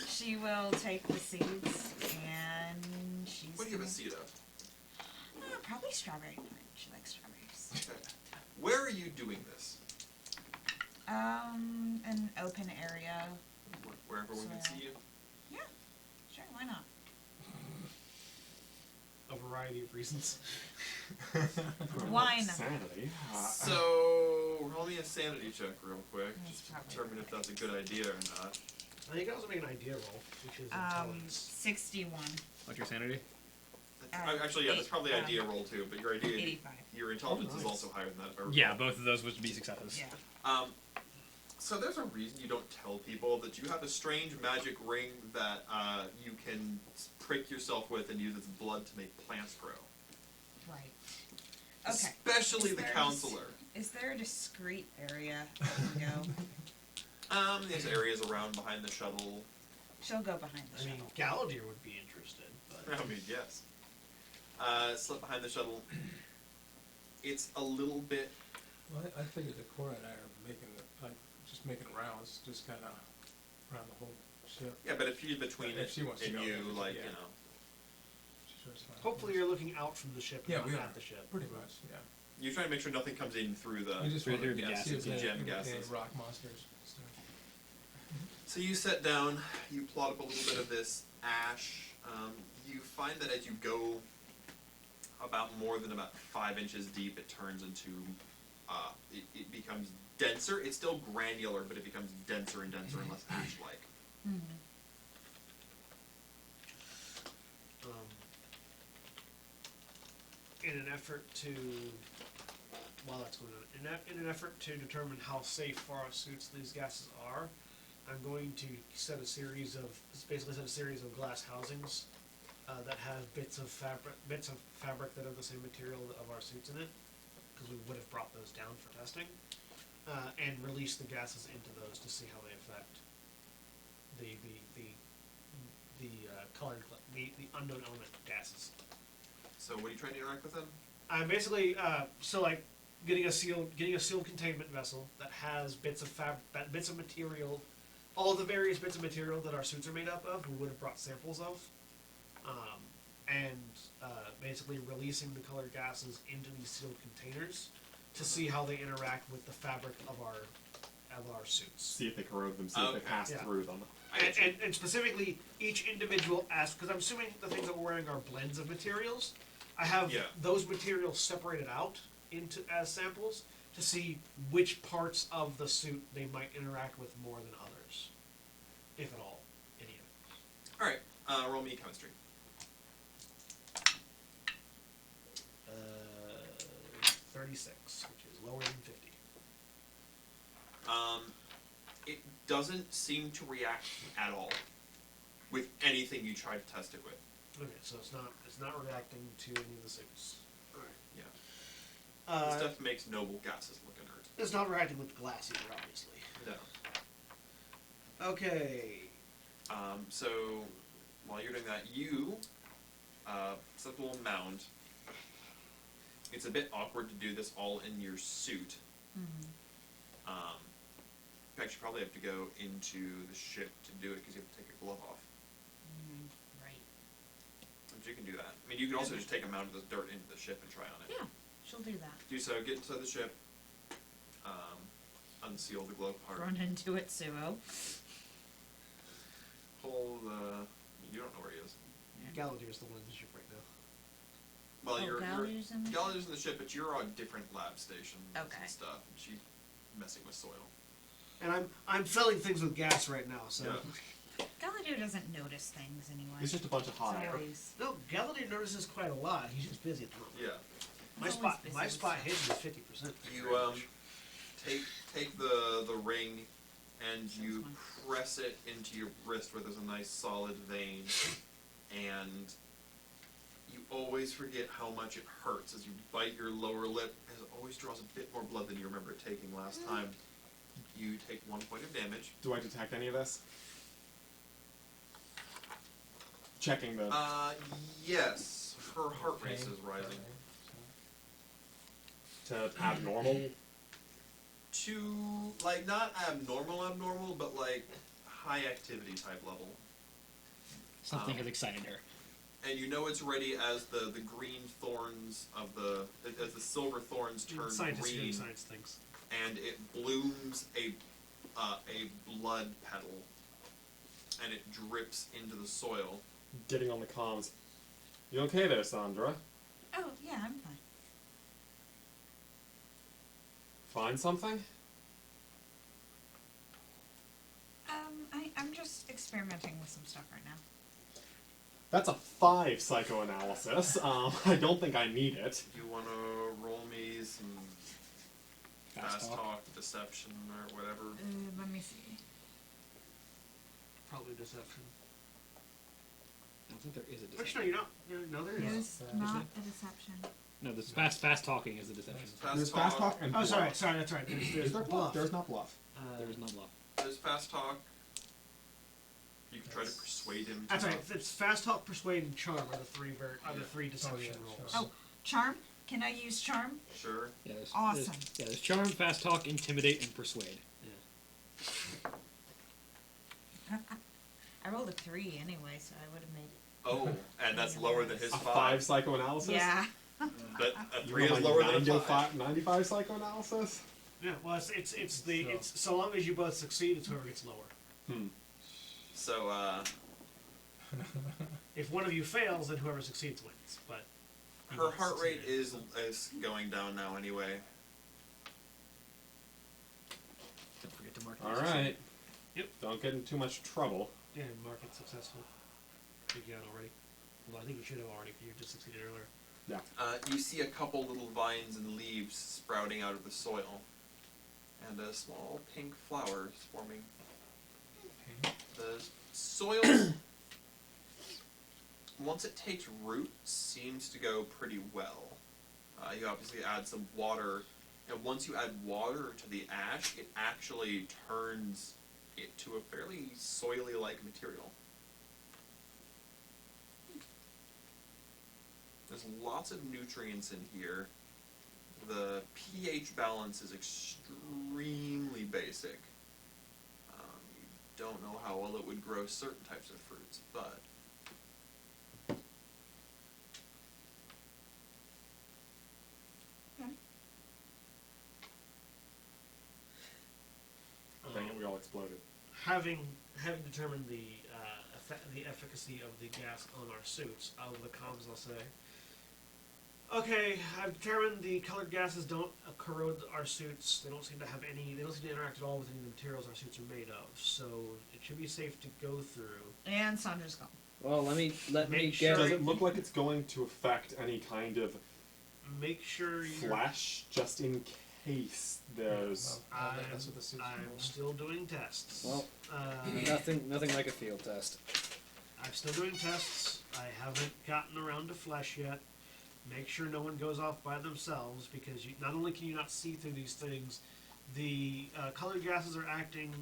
S5: She will take the seeds and she's
S4: What do you have a
S5: gonna-
S4: seed of?
S5: Probably strawberry. She likes strawberries.
S4: Okay. Where are you doing this?
S5: An open area.
S4: Where everyone can
S5: So-
S4: see you?
S5: Yeah, sure, why not?
S2: A variety of reasons.
S5: Why not?
S7: Sanity.
S4: So, roll me a sanity check real quick.
S5: That's
S4: Just to
S5: probably
S4: determine if that's a good idea or not.
S2: I think you can also make an idea roll, which is intelligence.
S5: 61.
S1: What's your sanity?
S4: Actually, yeah, that's probably idea roll too, but your idea,
S5: 85.
S4: your intelligence
S2: Oh,
S4: is
S2: nice.
S4: also higher than that. if I recall.
S1: Yeah, both of those would be successes.
S5: Yeah.
S4: So there's a reason you don't tell people that you have a strange magic ring that you can prick yourself with and use its blood to make plants grow.
S5: Right. Okay.
S4: Especially
S5: Is
S4: the
S5: there
S4: counselor.
S5: Is there a discrete area that we go?
S4: There's areas around behind the shuttle.
S5: She'll go behind the
S2: I mean,
S5: shuttle.
S2: Galadir would be interested, but
S4: I mean, yes. Slip behind the shuttle. It's a little bit.
S6: Well, I figured that Cora and I are making just making rounds, just kind of around the whole ship.
S4: Yeah, but if she's between
S6: If
S4: it
S6: she wants to
S4: and
S6: go,
S4: you,
S6: then,
S4: like,
S6: yeah.
S4: you know.
S6: Sure, it's fine.
S2: hopefully you're looking out from the ship and
S6: Yeah,
S2: not
S6: we
S2: at
S6: are.
S2: the ship.
S6: Pretty much, yeah.
S4: You're trying to make sure nothing comes in through the.
S6: We just
S1: through
S6: want
S1: the
S6: to
S1: gases,
S6: see if
S4: the
S6: there's
S4: gem
S6: any
S4: gases.
S6: rock monsters and stuff.
S4: So you set down, you plot up a little bit of this ash. You find that as you go about more than about 5 inches deep, it turns into, it becomes denser. It's still granular, but it becomes denser and denser and less ash-like.
S5: Mhm.
S2: In an effort to, while that's going on, in an effort to determine how safe for our suits these gases are, I'm going to set a series of, basically set a series of glass housings that have bits of fabric that are the same material of our suits in it, because we would have brought those down for testing, and release the gases into those to see how they affect the unknown element gases.
S4: So what are you trying to interact with them?
S2: I'm basically so like getting a sealed containment vessel that has bits of material, all the various bits of material that our suits are made up of. We would have brought samples of, and basically releasing the colored gases into these sealed containers to see how they interact with the fabric of our suits.
S7: See if they corrode them, see if they
S4: Okay.
S7: pass
S2: Yeah.
S7: through them.
S2: And specifically, each individual because I'm assuming the things that we're wearing are blends of materials. I have
S4: Yeah.
S2: those materials separated out into as samples to see which parts of the suit they might interact with more than others, if at all, any of it.
S4: Alright, roll me chemistry.
S2: 36, which is lower than 50.
S4: It doesn't seem to react at all with anything you try to test it with.
S2: Okay, so it's not reacting to any of the suits.
S4: Yeah. This
S2: Uh,
S4: stuff makes noble gases look inert.
S2: it's not reacting with glass either, obviously.
S4: No.
S2: Okay.
S4: So while you're doing that, you set up a little mound. It's a bit awkward to do this all in your suit.
S5: Mhm.
S4: actually probably have to go into the ship to do it because you have to take your glove off.
S5: Right.
S4: But you can do that. I mean, you can also just take a mound of this dirt into the ship and try on it.
S5: Yeah, she'll do that.
S4: Do so. Get into the ship. Unseal the glove part.
S5: Run into it, Suo.
S4: Pull the. You don't know where he is.
S2: Galadier's the one in the ship right now.
S4: Well,
S5: Oh,
S4: you're
S5: Galadier's in the
S4: Galadier's in the ship, but you're on different lab stations
S5: Okay.
S4: and stuff. And she's messing with soil.
S2: And I'm filling things with gas right now, so.
S4: Yeah.
S5: Galadier doesn't notice things anyway.
S7: It's just a bunch of hot
S5: It's
S7: air.
S5: always-
S2: No, Galadier notices quite a lot. He's just busy at the moment.
S4: Yeah.
S2: My
S5: He's
S2: spot,
S5: always busy
S2: my
S5: with
S2: spot
S5: stuff.
S2: hidden is 50%.
S4: You take the ring and you
S5: one.
S4: press it into your wrist where there's a nice solid vein, and you always forget how much it hurts as you bite your lower lip, as it always draws a bit more blood than you remember taking last time. You take 1 point of damage.
S7: Do I detect any of this? Checking the.
S4: Yes, her heart rate is
S6: Pain,
S4: rising.
S7: To abnormal.
S4: To, like, not abnormal, but like high activity type level.
S1: Something has excited her.
S4: And you know it's ready as the green thorns of as the silver thorns turn
S2: Scientists doing
S4: green,
S2: science things.
S4: and it blooms a blood petal, and it drips into the soil.
S7: Getting on the comms. You okay there, Sandra?
S5: Oh, yeah, I'm fine.
S7: Find something?
S5: I'm just experimenting with some stuff right now.
S7: That's a 5 psychoanalysis. I don't think I need it.
S4: You want to roll me some fast talk, deception, or whatever?
S5: Let me see.
S2: Probably deception.
S1: I don't think there is a deception.
S2: Actually, no, you're not. No, there is.
S5: There's not a deception.
S1: No, this fast talking is the deception.
S7: There's fast talk and
S2: Oh,
S7: bluff.
S2: sorry, that's right. There's
S7: Is there bluff?
S2: bluff.
S7: There's not bluff.
S1: There is no bluff.
S4: There's fast talk. You can try to persuade him.
S2: That's
S4: to
S2: right. It's fast talk, persuade, and charm are the three deception
S6: yeah,
S2: rolls.
S6: sure.
S5: Oh, charm? Can I use charm?
S4: Sure.
S1: Yeah, there's,
S5: Awesome.
S1: there's charm, fast talk, intimidate, and persuade.
S5: I rolled a 3 anyway, so I would have made it.
S4: Oh, and that's lower than his
S7: A 5
S4: 5.
S7: psychoanalysis?
S5: Yeah.
S4: But a
S7: You
S4: 3
S7: know
S4: is
S7: my
S4: lower than a 5.
S7: 95 psychoanalysis?
S2: Yeah, well, it's so long as you both succeed, it's whoever gets lower.
S4: So,
S2: If one of you fails, then whoever succeeds wins. But you
S4: her
S2: both
S4: heart rate
S2: succeeded.
S4: is going down now anyway.
S1: Don't forget to mark it.
S7: Alright.
S2: Yep.
S7: Don't get in too much trouble.
S2: Yeah, mark it successful. I think you had already. Well, I think you should have already. You just succeeded earlier.
S4: You see a couple little vines and leaves sprouting out of the soil, and a small pink flower is forming. The soil, once it takes root, seems to go pretty well. You obviously add some water, and once you add water to the ash, it actually turns it to a fairly soily-like material. There's lots of nutrients in here. The pH balance is extremely basic. You don't know how well it would grow certain types of fruits, but
S7: Dang it, we all exploded.
S2: Having determined the efficacy of the gas on our suits, out of the comms I'll say, okay, I've determined the colored gases don't corrode our suits. They don't seem to have any. They don't seem to interact at all with any of the materials our suits are made of. So it should be safe to go through.
S5: And Sandra's gone.
S1: Well, let me
S2: Make
S1: get.
S2: sure-
S7: Does it look like it's going to affect any kind of
S2: Make sure you're.
S7: flesh, just in case there's...
S6: Well, that's what the suit's
S2: I'm
S6: for.
S2: still doing tests.
S1: Well, nothing like a field test.
S2: I'm still doing tests. I haven't gotten around to flesh yet. Make sure no one goes off by themselves, because not only can you not see through these things, the colored gases are acting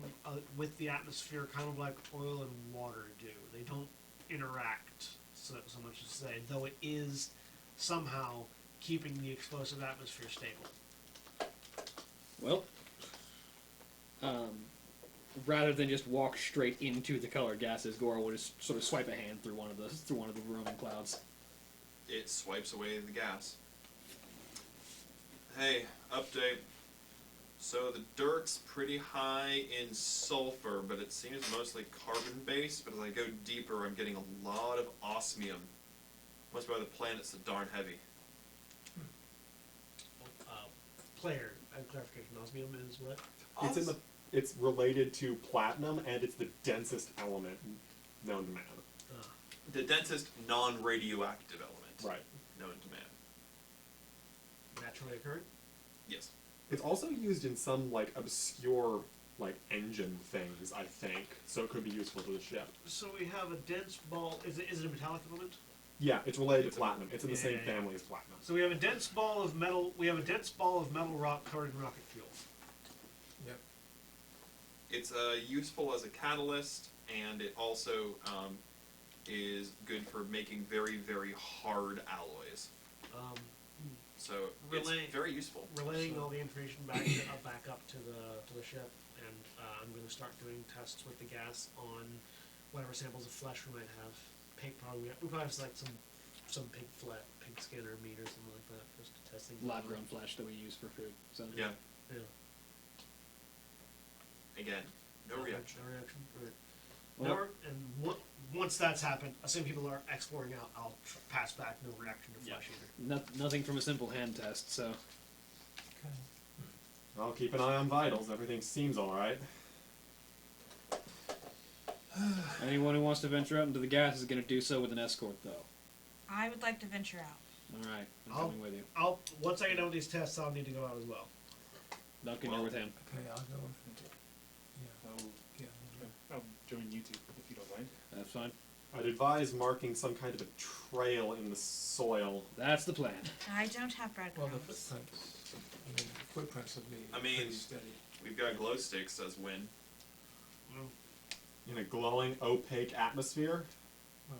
S2: with the atmosphere kind of like oil and water do. They don't interact so much as say, though it is somehow keeping the explosive atmosphere stable.
S1: Well, rather than just walk straight into the colored gases, Gora will just sort of swipe a hand through one of the roaming clouds.
S4: It swipes away the gas. Hey, update. So the dirt's pretty high in sulfur, but it seems mostly carbon-based, but as I go deeper, I'm getting a lot of osmium. Must be why the planet's so darn heavy.
S2: Player, and clarification, osmium is what?
S7: It's related to platinum, and it's the densest element known to man.
S4: The densest non-radioactive element
S7: Right.
S4: known to man.
S2: Naturally occurring?
S4: Yes.
S7: It's also used in some like obscure like engine things, I think. So it could be useful to the ship.
S2: So we have a dense ball. Is it a metallic element?
S7: Yeah, it's related to platinum. It's in the same
S2: Yeah.
S7: family as platinum.
S2: So we have a dense ball of metal. We have a dense ball of metal rock covered in rocket fuel.
S6: Yep.
S4: It's useful as a catalyst, and it also is good for making very, very hard alloys. So
S2: Relay-
S4: it's very useful.
S2: Relaying all the information back up to the ship, and I'm going to start doing tests with the gas on whatever samples of flesh we might have. Pig probably. We probably have like some pig skin or meat or something like that, just to test things.
S1: Lab grown flesh that we use for food. So
S4: Yeah.
S2: Yeah.
S4: Again, no reaction.
S2: No reaction. Right.
S1: Well-
S2: Once that's happened, assuming people are exploring out, I'll pass back no reaction to
S1: Yeah.
S2: flesh either.
S1: nothing from a simple hand test. So
S6: Okay.
S7: I'll keep an eye on vitals. Everything seems alright.
S1: anyone who wants to venture out into the gas is going to do so with an escort, though.
S5: I would like to venture out.
S1: All right, I'm
S2: I'll-
S1: coming with you.
S2: Once I get done with these tests, I'll need to go out as well.
S1: Duncan,
S4: Well-
S1: you're with him.
S6: Okay, I'll go. Yeah.
S9: I'll,
S6: Yeah.
S9: I'll join you two, if you don't mind.
S1: That's fine.
S7: I'd advise marking some kind of a trail in the soil.
S1: That's the plan.
S5: I don't have
S6: Well,
S5: breadcrumbs.
S6: the footprints. I mean, the footprints would be
S4: I mean-
S6: pretty steady.
S4: We've got glow sticks as win.
S7: In a glowing, opaque atmosphere.
S6: Well,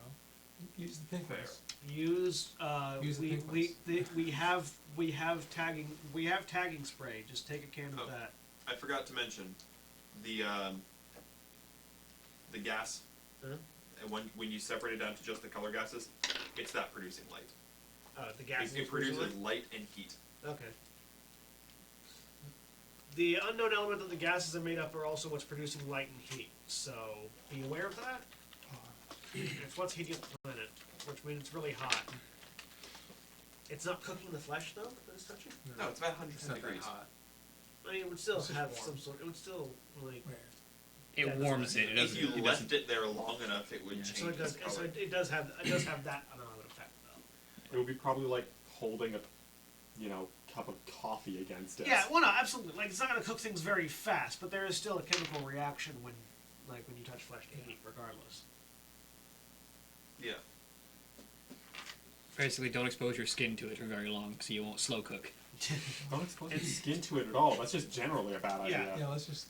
S6: use the pink ones.
S2: Use
S6: Use the pink
S2: we have tagging spray. Just take a can of
S4: Oh.
S2: that.
S4: I forgot to mention the gas.
S2: Huh?
S4: And when you separate it down to just the color gases, it's that producing light.
S2: The gas.
S4: It produces light and heat.
S2: Okay. The unknown element that the gases are made up are also what's producing light and heat. So be aware of that. It's what's heating up the planet, which means it's really hot. It's not cooking the flesh though that it's touching.
S4: No, it's about 100
S6: It's not that
S4: degrees.
S6: hot.
S2: I mean, it would still
S6: It's just
S2: have
S6: warm.
S2: some sort. It would still like.
S6: Where?
S1: It
S2: Yeah,
S1: warms it. It
S4: If
S1: doesn't.
S4: you
S1: It
S4: left
S1: doesn't.
S4: it there long enough, it would
S1: Yeah.
S4: change
S2: So
S4: its color.
S2: it does have that amount of effect though.
S7: It would be probably like holding a, cup of coffee against it.
S2: Yeah, well, no, absolutely. Like, it's not going to cook things very fast, but there is still a chemical reaction when you touch flesh to heat, regardless.
S4: Yeah.
S1: Basically, don't expose your skin to it for very long, so you won't slow cook.
S7: Don't expose your skin to it at all. That's just generally a bad idea.
S6: Yeah, let's just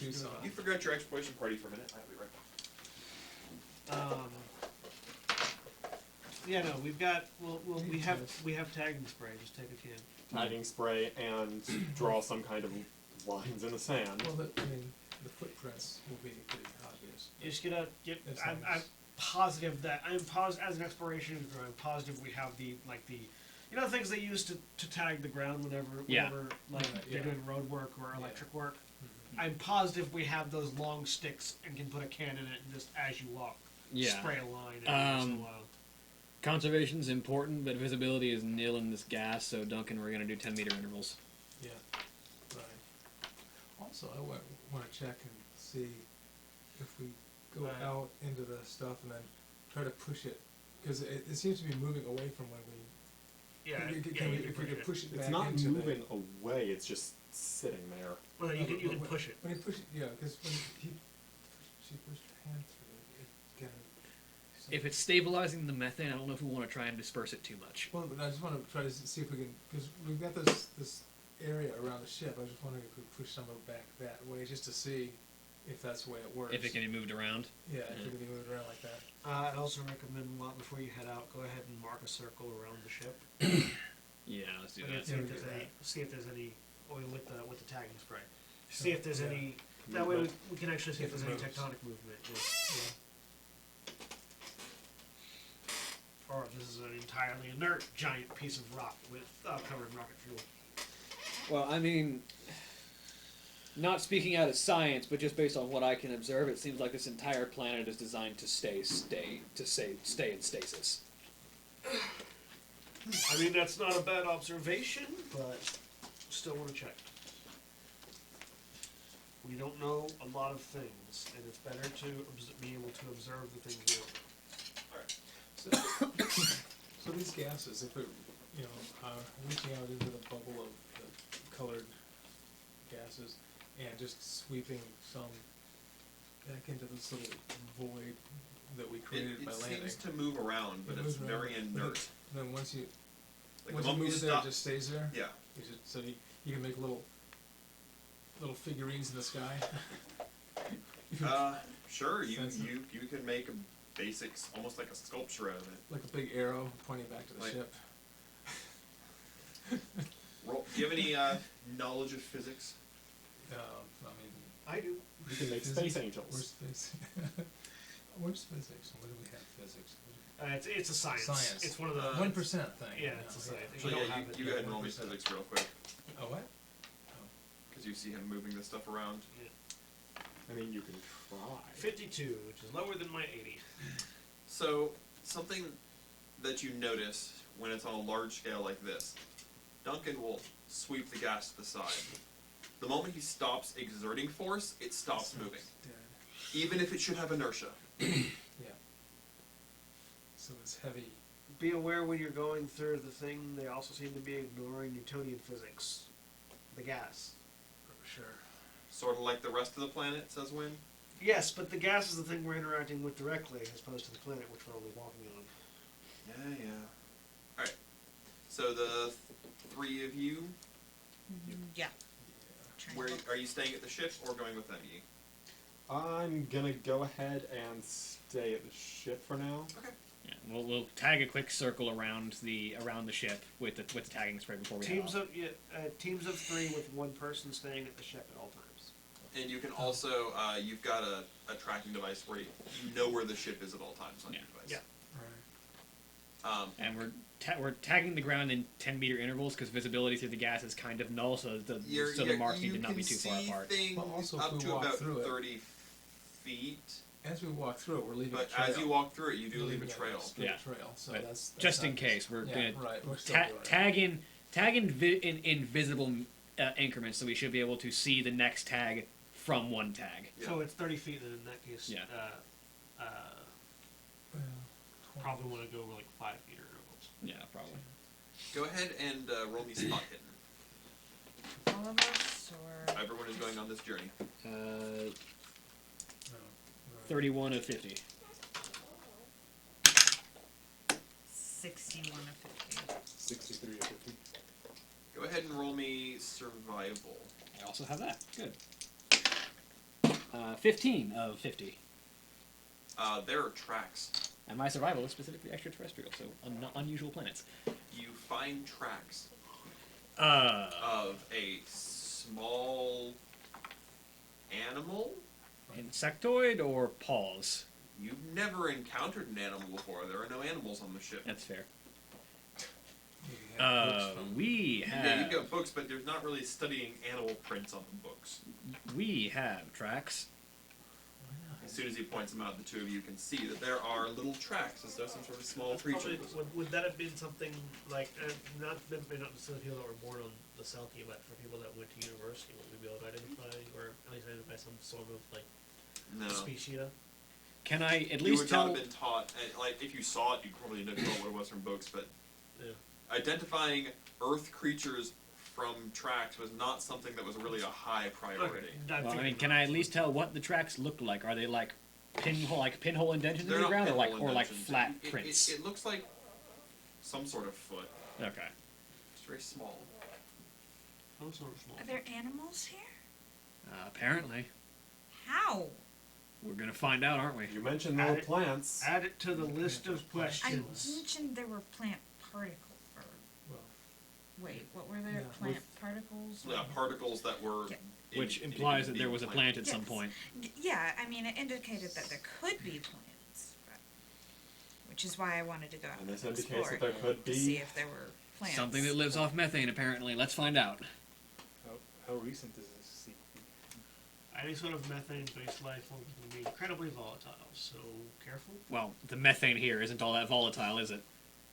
S6: use some.
S4: You forgot your exploration party for a minute. I'll be right back.
S2: Yeah, no, we have tagging spray. Just take a can.
S7: Tagging spray and draw some kind of lines in the sand.
S6: Well, the footprints will be pretty obvious.
S2: You just get.
S6: It's
S2: I'm
S6: nice.
S2: positive that as an exploration crew, I'm positive we have the things they use to tag the ground whenever
S1: Yeah.
S2: like
S6: Right,
S2: they're
S6: yeah.
S2: doing road work or electric work.
S6: Mhm.
S2: I'm positive we have those long sticks and can put a can in it and just as you walk,
S1: Yeah.
S2: spray a line every once in a while.
S1: Conservation's important, but visibility is nil in this gas. So, Duncan, we're gonna do 10-meter intervals.
S6: Yeah, right. Also, I want to check and see if we go
S2: Right.
S6: out into the stuff and then try to push it, because it seems to be moving away from when we.
S2: Yeah,
S6: Can we,
S2: yeah,
S6: if
S2: you
S6: we
S2: can push
S6: could
S2: it.
S6: push it back
S7: It's not
S6: into
S7: moving away, it's just sitting there.
S2: Well, you can push it.
S6: When you push it, yeah, because when she pushed her hand through it, it kind of.
S1: If it's stabilizing the methane, I don't know if we want to try and disperse it too much.
S6: Well, but I just want to try to see if we can, because we've got this area around the ship. I was just wondering if we push some of it back that way, just to see if that's the way it works.
S1: If it can be moved around.
S6: Yeah, if it can be moved around like that.
S2: I'd also recommend before you head out, go ahead and mark a circle around the ship.
S1: Yeah, let's do
S2: And
S1: that.
S2: see if there's any oil with the tagging spray. See if there's
S6: Yeah.
S2: any That way
S9: movement.
S2: we can actually see if
S6: If
S2: there's
S6: it
S2: any
S6: moves.
S2: tectonic movement. Or if this is an entirely inert giant piece of rock with covered in rocket fuel.
S1: Well, I mean, not speaking out of science, but just based on what I can observe, it seems like this entire planet is designed to stay in stasis.
S2: I mean, that's not a bad observation, but still want to check. We don't know a lot of things, and it's better to be able to observe the things we don't.
S6: So these gases, if it, reaching out into the bubble of the colored gases and just sweeping some back into this little void that we created
S4: It
S6: by landing.
S4: seems to move around, but
S6: It
S4: it's
S6: moves around,
S4: very
S6: but
S4: inert.
S6: Then once you
S4: Like
S6: once
S4: the
S6: you
S4: moment
S6: move
S4: you
S6: it there,
S4: stop,
S6: it just stays there.
S4: yeah.
S6: So you can make little figurines in the sky.
S4: Sure. You
S6: Sense it.
S4: you could make a basics, almost like a sculpture out of it.
S6: Like a big arrow pointing back to the
S4: Like-
S6: ship.
S4: Do you have any knowledge of physics?
S6: I mean,
S2: I do.
S7: You can make
S6: physics-
S7: space angels.
S6: Where's physics? Where's physics? Where do we have physics?
S2: It's a science.
S6: Science.
S2: It's one of the
S6: 1% thing.
S2: Yeah, it's a science.
S4: Actually,
S2: don't
S4: yeah,
S2: have it
S4: you
S2: yet.
S4: go ahead and roll me
S6: 1%.
S4: physics real quick,
S6: Oh what?
S4: because you see him moving this stuff around.
S7: I mean, you can try.
S2: 52, which is lower than my 80.
S4: So, something that you notice when it's on a large scale like this, Duncan will sweep the gas to the side. The moment he stops exerting force, it stops moving,
S6: Dead.
S4: even if it should have inertia.
S6: Yeah. So it's heavy.
S2: Be aware when you're going through the thing, they also seem to be ignoring Newtonian physics. The gas.
S6: Sure.
S4: Sort of like the rest of the planet, says Wynn.
S2: Yes, but the gas is the thing we're interacting with directly as opposed to the planet which we're only walking on.
S4: Yeah. Alright. So the three of you,
S5: Yeah.
S4: where are you staying at the ship or going with them? You?
S7: I'm gonna go ahead and stay at the ship for now.
S1: Yeah, we'll tag a quick circle around the ship with the tagging spray before we head
S2: Teams
S1: off.
S2: of teams of 3 with one person staying at the ship at all times.
S4: And you can also, you've got a tracking device where you know where the ship is at all times on
S1: Yeah.
S4: your device.
S2: Yeah.
S6: Alright.
S1: And we're tagging the ground in 10-meter intervals because visibility through the gas is kind of null, so the marks need to not be too far apart.
S4: Things
S6: Well, also, if
S4: up
S6: we
S4: to
S6: walk
S4: about
S6: through it-
S4: 30 feet,
S6: As we walk through it, we're leaving
S4: but
S6: a trail.
S4: as you walk through it, you do
S6: We're
S4: leave a
S6: leaving
S4: trail.
S6: straight
S1: Yeah.
S6: trail. So
S1: But
S6: that's
S1: just in
S6: obvious.
S1: case, we're
S6: Yeah,
S1: gonna
S6: right. We're still doing it.
S1: tag in visible increments, so we should be able to see the next tag from one tag.
S4: Yeah.
S2: So it's 30 feet then in that case.
S1: Yeah.
S6: Well, 20.
S2: Probably want to go like 5 meter intervals.
S1: Yeah, probably.
S4: Go ahead and roll me spot hidden.
S5: All of us, or
S4: Everyone is going on this journey.
S1: Uh,
S6: No, right.
S1: 31 of 50.
S5: 61 of 50.
S9: 63 or 50.
S4: Go ahead and roll me survival.
S1: I also have that. Good. 15 of 50.
S4: There are tracks.
S1: And my survival is specifically extraterrestrial, so unusual planets.
S4: You find tracks
S1: Uh,
S4: of a small animal.
S1: insectoid or paws?
S4: You've never encountered an animal before. There are no animals on the ship.
S1: That's fair.
S6: We have books from-
S1: We
S4: Yeah,
S1: have
S4: you've got books, but there's not really studying animal prints on the books.
S1: we have tracks.
S6: Why not?
S4: As soon as he points them out, the two of you can see that there are little tracks as though some sort of small
S2: That's
S4: creature.
S2: probably- would that have been something like not necessarily people that were born on the Selkie, but for people that went to university, would we be able to identify or at least identify some sort of like
S4: No.
S2: species?
S1: Can I at
S4: You
S1: least
S4: would
S1: tell?
S4: not have been taught, like, if you saw it, you probably didn't know what it was from books, but
S2: Yeah.
S4: identifying Earth creatures from tracks was not something that was really a high priority.
S1: Well, I mean, can I at least tell what the tracks look like? Are they like pinhole indentions in
S4: They're
S1: the
S4: not
S1: ground, or like
S4: pinhole indentions.
S1: flat
S4: It-
S1: prints?
S4: It looks like some sort of foot.
S1: Okay.
S4: It's very small.
S2: Oh, sort of small.
S5: Are there animals here?
S1: Apparently,
S5: How?
S1: we're gonna find out, aren't we?
S7: You mentioned
S2: Add
S7: no
S2: it-
S7: plants.
S2: Add it to the list of
S5: I
S2: questions.
S5: mentioned there were plant particles. Or
S6: Well,
S5: Wait, what were there?
S6: Yeah.
S5: Plant particles?
S4: Particles that were.
S5: Yeah.
S1: Which implies that there
S4: being
S1: was a
S4: planted.
S1: plant at some
S5: Yes.
S1: point.
S5: Yeah, I mean, it indicated that there could be plants, but, which is why I wanted to go out
S7: And
S5: and
S7: this indicates
S5: explore
S7: that there could
S5: to see
S7: be.
S5: if there were plants.
S1: Something that lives off methane, apparently. Let's find out.
S9: How recent is this seed?
S2: Any sort of methane-based life form can be incredibly volatile, so careful.
S1: Well, the methane here isn't all that volatile, is it?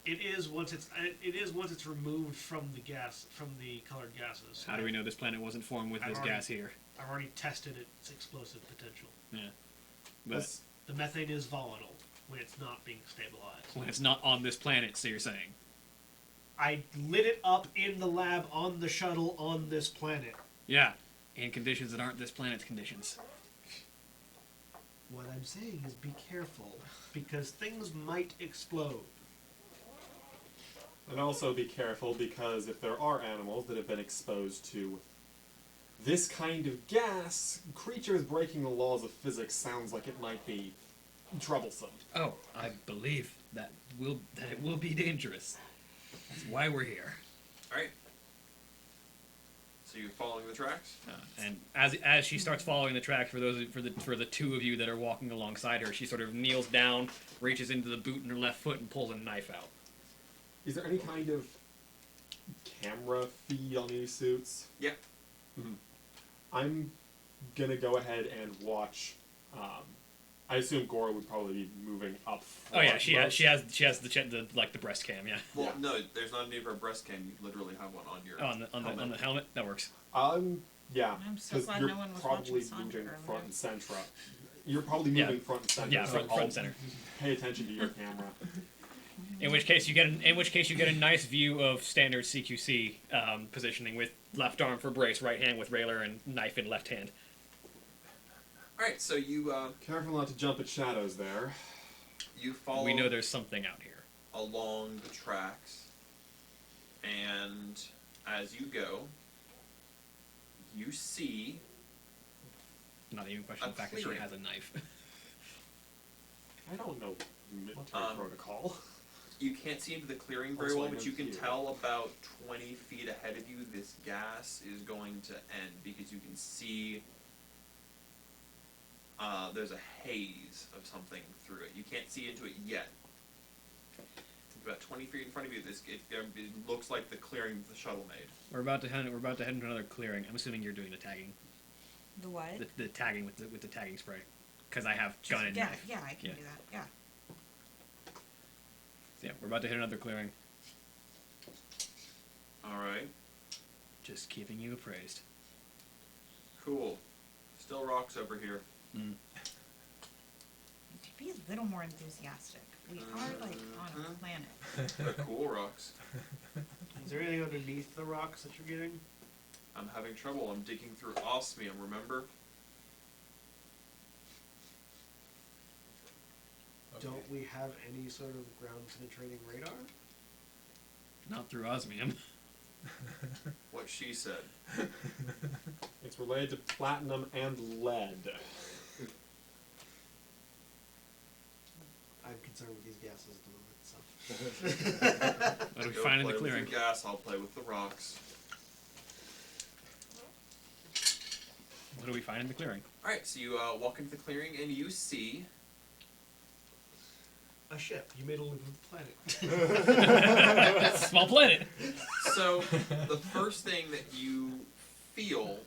S2: It is once it's removed from the gas, from the colored gases.
S1: How do we know this planet wasn't formed with this gas here?
S2: I've already tested its explosive potential.
S1: Yeah. But
S7: This-
S2: The methane is volatile when it's not being stabilized.
S1: when it's not on this planet, so you're saying.
S2: I lit it up in the lab on the shuttle on this planet.
S1: Yeah. In conditions that aren't this planet's conditions.
S2: What I'm saying is be careful, because things might explode.
S7: And also be careful because if there are animals that have been exposed to this kind of gas, creatures breaking the laws of physics sounds like it might be troublesome.
S1: Oh, I believe that it will be dangerous. That's why we're here.
S4: Alright. So you're following the tracks?
S1: And as she starts following the track, for the two of you that are walking alongside her, she sort of kneels down, reaches into the boot in her left foot, and pulls a knife out.
S7: Is there any kind of camera feed on these suits?
S4: Yeah.
S7: I'm gonna go ahead and watch. I assume Gora would probably be moving up.
S1: Oh yeah,
S7: front
S1: she has
S7: most.
S1: the breast cam, yeah.
S4: Well,
S7: Yeah.
S4: no, there's not a need for a breast cam. You literally have one on your
S1: Oh, on the helmet, that works.
S7: Yeah,
S5: I'm so
S7: because
S5: glad
S7: you're
S5: no one was
S7: probably
S5: watching Sonic
S7: moving
S5: earlier.
S7: front and center. You're probably
S1: Yeah.
S7: moving front and center.
S1: Yeah,
S7: so
S1: front
S7: I'll
S1: and center.
S7: Pay attention to your camera.
S1: In which case you get a nice view of standard CQC positioning with left arm for brace, right hand with railer, and knife in left hand.
S4: Alright, so you
S7: Careful not to jump at shadows there.
S4: you follow
S1: We know there's something out here.
S4: along the tracks, and as you go, you see
S1: Not even question
S4: A
S1: the fact that she
S4: clearing.
S1: has a knife.
S7: I don't know military
S4: Um,
S7: protocol.
S4: you can't see into the clearing very
S7: Also,
S4: well,
S7: I
S4: but
S7: know
S4: you can
S7: here.
S4: tell about 20 feet ahead of you this gas is going to end because you can see there's a haze of something through it. You can't see into it yet. About 20 feet in front of you, it looks like the clearing the shuttle made.
S1: We're about to head into another clearing. I'm assuming you're doing the tagging.
S5: The what?
S1: The tagging with the tagging spray. Because I have gun and
S5: yeah,
S1: knife.
S5: yeah, I can
S1: Yeah.
S5: do that. Yeah.
S1: So yeah, we're about to hit another clearing.
S4: Alright,
S1: Just keeping you appraised.
S4: cool. Still rocks over here.
S5: Be a little more enthusiastic. We are like on a
S4: Mhm.
S5: planet.
S4: They're cool rocks.
S2: Is there anything underneath the rocks that you're getting?
S4: I'm having trouble. I'm digging through osmium, remember?
S6: Okay.
S2: Don't we have any sort of ground penetrating radar?
S1: Not through osmium.
S4: What she said.
S7: It's related to platinum and lead.
S2: I'm concerned with these gases at the moment, so.
S1: What do we
S4: Go
S1: find in the
S4: play
S1: clearing?
S4: With the gas, I'll play with the rocks.
S1: What do we find in the clearing?
S4: Alright, so you walk into the clearing and you see
S2: A ship. You made a loop of the planet.
S1: Small planet.
S4: So, the first thing that you feel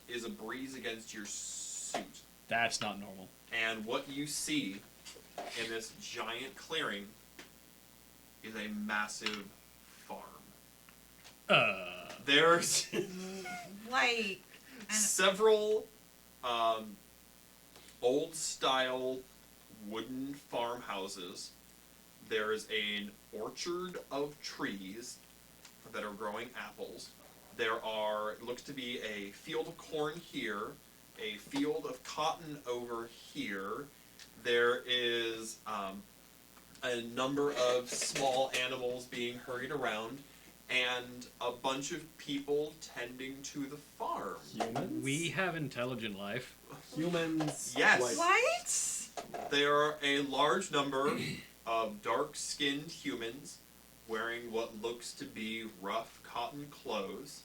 S4: is a breeze against your suit.
S1: That's not normal.
S4: And what you see in this giant clearing is a massive farm. There's
S5: Like,
S4: several old-style wooden farmhouses. There is an orchard of trees that are growing apples. There are, it looks to be a field of corn here, a field of cotton over here. There is a number of small animals being hurried around, and a bunch of people tending to the farm.
S7: Humans?
S1: We have intelligent life.
S7: Humans.
S4: Yes.
S7: Like,
S5: what?
S4: There are a large number of dark-skinned humans wearing what looks to be rough cotton clothes.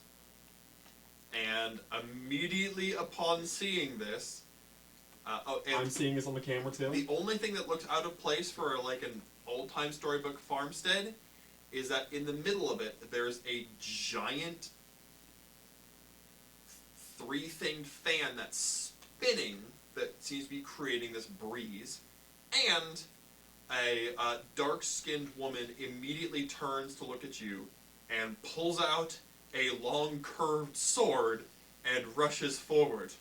S4: And immediately upon seeing this, and
S7: I'm seeing this on the camera too.
S4: the only thing that looked out of place for like an old-time storybook farmstead is that in the middle of it, there's a giant three-thinged fan that's spinning that seems to be creating this breeze, and a dark-skinned woman immediately turns to look at you and pulls out a long curved sword and rushes forward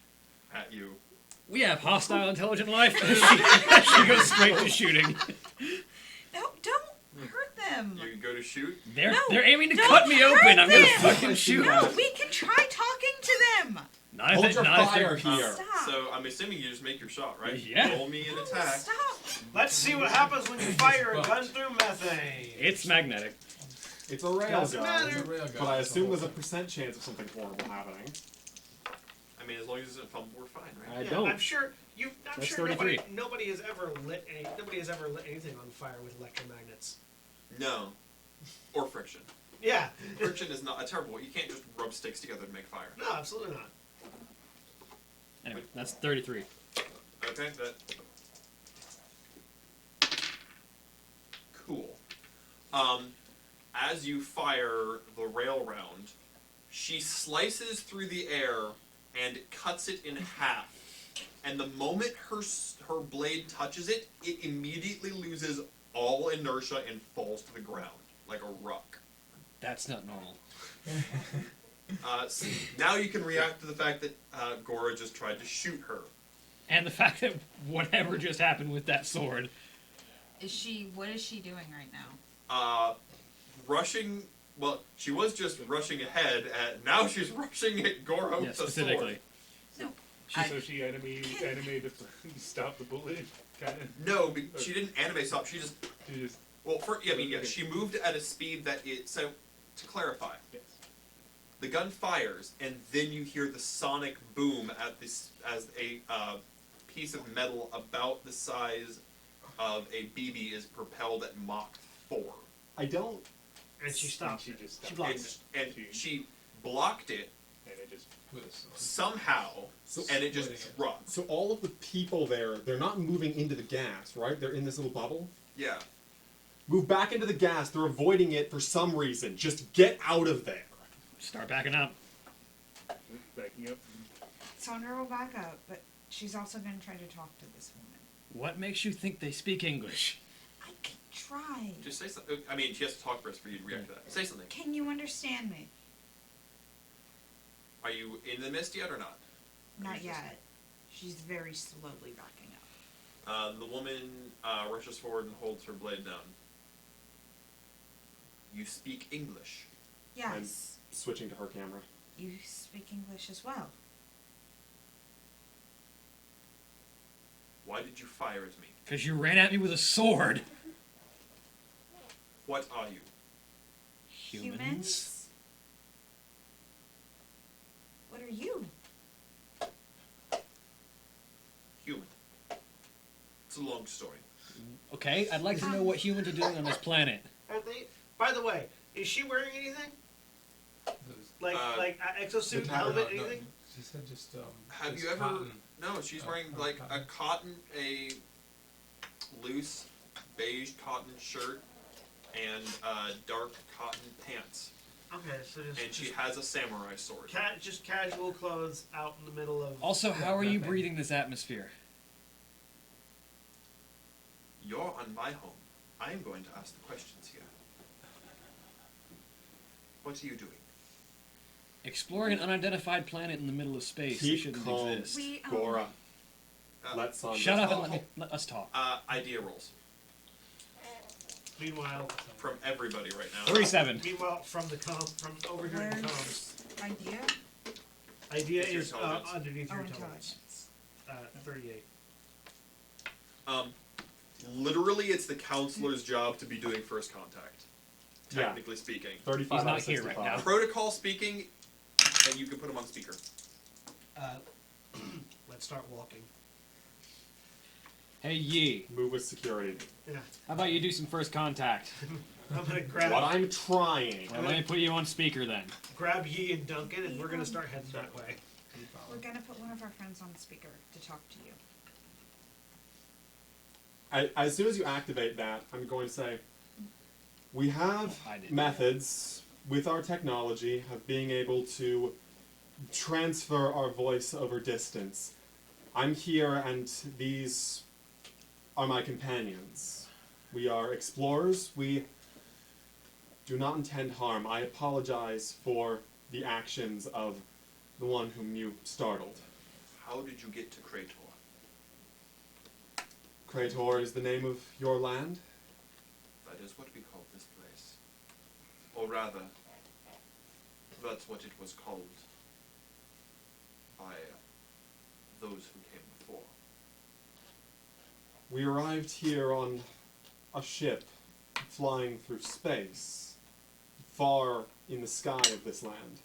S4: at you.
S1: We have hostile intelligent life. She goes straight to shooting.
S5: No, don't hurt them.
S4: You go to shoot.
S1: They're aiming to
S5: don't
S1: cut me
S5: hurt
S1: open. I'm gonna
S5: them.
S1: fucking shoot.
S5: No, we can try talking to them.
S1: Not if
S7: Hold
S1: they-
S7: your
S1: not if
S7: fire
S1: they're-
S7: here.
S5: Stop.
S4: So I'm assuming you just make your shot, right?
S1: Yeah.
S4: Roll me an attack.
S5: Stop.
S2: Let's see what happens when you fire a gun through methane.
S1: It's magnetic.
S7: It's a rail
S2: Doesn't
S7: gun,
S2: matter.
S7: but I assume there's a % chance of something horrible happening.
S4: I mean, as long as it doesn't fumble, we're fine, right?
S1: I
S2: Yeah,
S1: don't.
S2: I'm sure
S1: That's
S2: sure
S1: 33.
S2: nobody has ever lit anything on fire with electromagnets.
S4: No. Or friction.
S2: Yeah.
S4: Friction is not a terrible. You can't just rub sticks together to make fire.
S2: No, absolutely not.
S1: Anyway, that's 33.
S4: Okay, that. Cool. As you fire the rail round, she slices through the air and cuts it in half. And the moment her blade touches it, it immediately loses all inertia and falls to the ground like a rock.
S1: That's not normal.
S4: So now you can react to the fact that Gora just tried to shoot her.
S1: And the fact that whatever just happened with that sword.
S5: What is she doing right now?
S4: Rushing. Well, she was just rushing ahead. Now she's rushing at Goro
S1: Yeah,
S4: with the
S1: specifically.
S4: sword.
S9: So she animated to stop the bullet, kind of.
S4: No, she didn't animate stop. She just.
S9: She just
S4: Well, she moved at a speed that it. So, to clarify,
S9: yes.
S4: the gun fires, and then you hear the sonic boom at this as a piece of metal about the size of a BB is propelled at Mach 4.
S7: I don't.
S2: And she stopped.
S9: She just
S2: She
S9: stopped.
S2: blocked
S4: And,
S2: it.
S4: and she blocked it
S9: And it just
S6: With a sword.
S4: somehow,
S7: So-
S4: and it just
S6: Splitting it.
S4: dropped.
S7: So all of the people there, they're not moving into the gas, right? They're in this little bubble.
S4: Yeah.
S7: Move back into the gas. They're avoiding it for some reason. Just get out of there.
S1: Start backing up.
S9: backing up.
S5: Sandra will back up, but she's also going to try to talk to this woman.
S1: What makes you think they speak English?
S5: I can try.
S4: Just say something. I mean, she has to talk first for you to react to that. Say something.
S5: Can you understand me?
S4: Are you in the mist yet or not?
S5: Not yet. She's very slowly backing up.
S4: The woman rushes forward and holds her blade down. You speak English.
S5: Yes.
S7: Switching to her camera.
S5: You speak English as well.
S4: Why did you fire at me?
S1: Because you ran at me with a sword.
S4: What are you?
S5: Humans? What are you?
S4: Human. It's a long story.
S1: Okay, I'd like to know what humans are doing on this planet.
S2: Are they? By the way, is she wearing anything? Like exosuit, helmet, anything?
S6: She said just
S4: Have
S6: just
S4: you ever?
S6: cotton.
S4: No, she's wearing like a loose beige cotton shirt and dark cotton pants,
S2: Okay, so just
S4: and she has a samurai sword.
S2: just casual clothes out in the middle of.
S1: Also, how are you
S6: nothing.
S1: breathing this atmosphere?
S4: You're on my home. I am going to ask the questions here. What are you doing?
S1: Exploring an unidentified planet in the middle of space that
S7: Keep
S1: shouldn't
S7: calm,
S1: exist.
S7: Gora.
S4: Uh,
S7: Let Sandra
S1: Shut up
S7: talk.
S1: and let us talk.
S4: Idea rolls
S2: Meanwhile,
S4: from everybody right now.
S1: 37.
S2: meanwhile from over here in
S5: Where's
S2: comms,
S5: idea?
S2: idea
S4: It's your
S2: is
S4: intelligence.
S2: underneath
S5: Oh,
S2: your intelligence.
S5: intelligence.
S2: 38.
S4: Literally, it's the counselor's job to be doing first contact.
S7: Yeah.
S4: Technically speaking,
S7: 35
S1: He's not
S7: out of
S1: here right
S7: 65.
S1: now.
S4: protocol speaking, and you can put him on speaker.
S2: Let's start walking.
S1: Hey, Yi.
S7: Move with security.
S2: Yeah.
S1: How about you do some first contact?
S2: I'm gonna
S7: What
S2: grab
S7: I'm trying.
S1: Well, let me put you on speaker then.
S2: Ye and Duncan, and we're gonna start heading that way.
S5: We're gonna put one of our friends on speaker to talk to you.
S7: As soon as you activate that, I'm going to say, we have
S1: I did.
S7: methods with our technology of being able to transfer our voice over distance. I'm here, and these are my companions. We are explorers. We do not intend harm. I apologize for the actions of the one whom you startled.
S4: How did you get to Krator?
S7: Krator is the name of your land?
S4: That is what we call this place. Or rather, that's what it was called by those who came before.
S7: We arrived here on a ship flying through space, far in the sky of this land.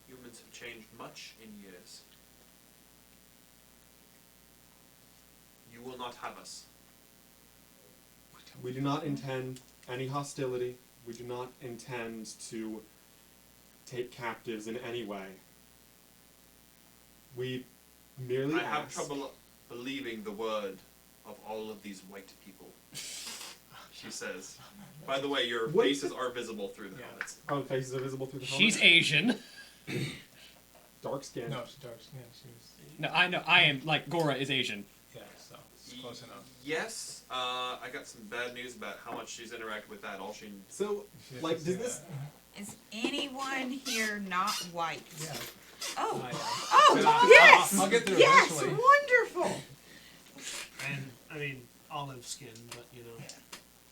S4: Humans have changed much in years. You will not have us.
S7: We do not intend any hostility. We do not intend to take captives in any way. We merely
S4: I have
S7: ask.
S4: trouble believing the word of all of these white people. She says. By the way, your
S7: What?
S4: faces are visible through the helmets.
S7: Oh, faces are visible through the
S1: She's
S7: helmet?
S1: Asian.
S7: Dark skin.
S6: No, she's dark skin. She's
S1: No, I know. I am like Gora is Asian.
S6: yeah, so it's close enough.
S4: Yes, I got some bad news about how much she's interacted with that. All she
S7: So,
S6: She has
S7: like,
S6: to
S7: does
S6: say
S7: this?
S6: that.
S5: Is anyone here not white?
S6: Yeah.
S5: Oh,
S6: I am.
S5: oh,
S6: I'll-
S5: yes!
S6: I'll get there
S5: yes,
S6: eventually.
S5: wonderful!
S2: And I mean, olive skin, but you know.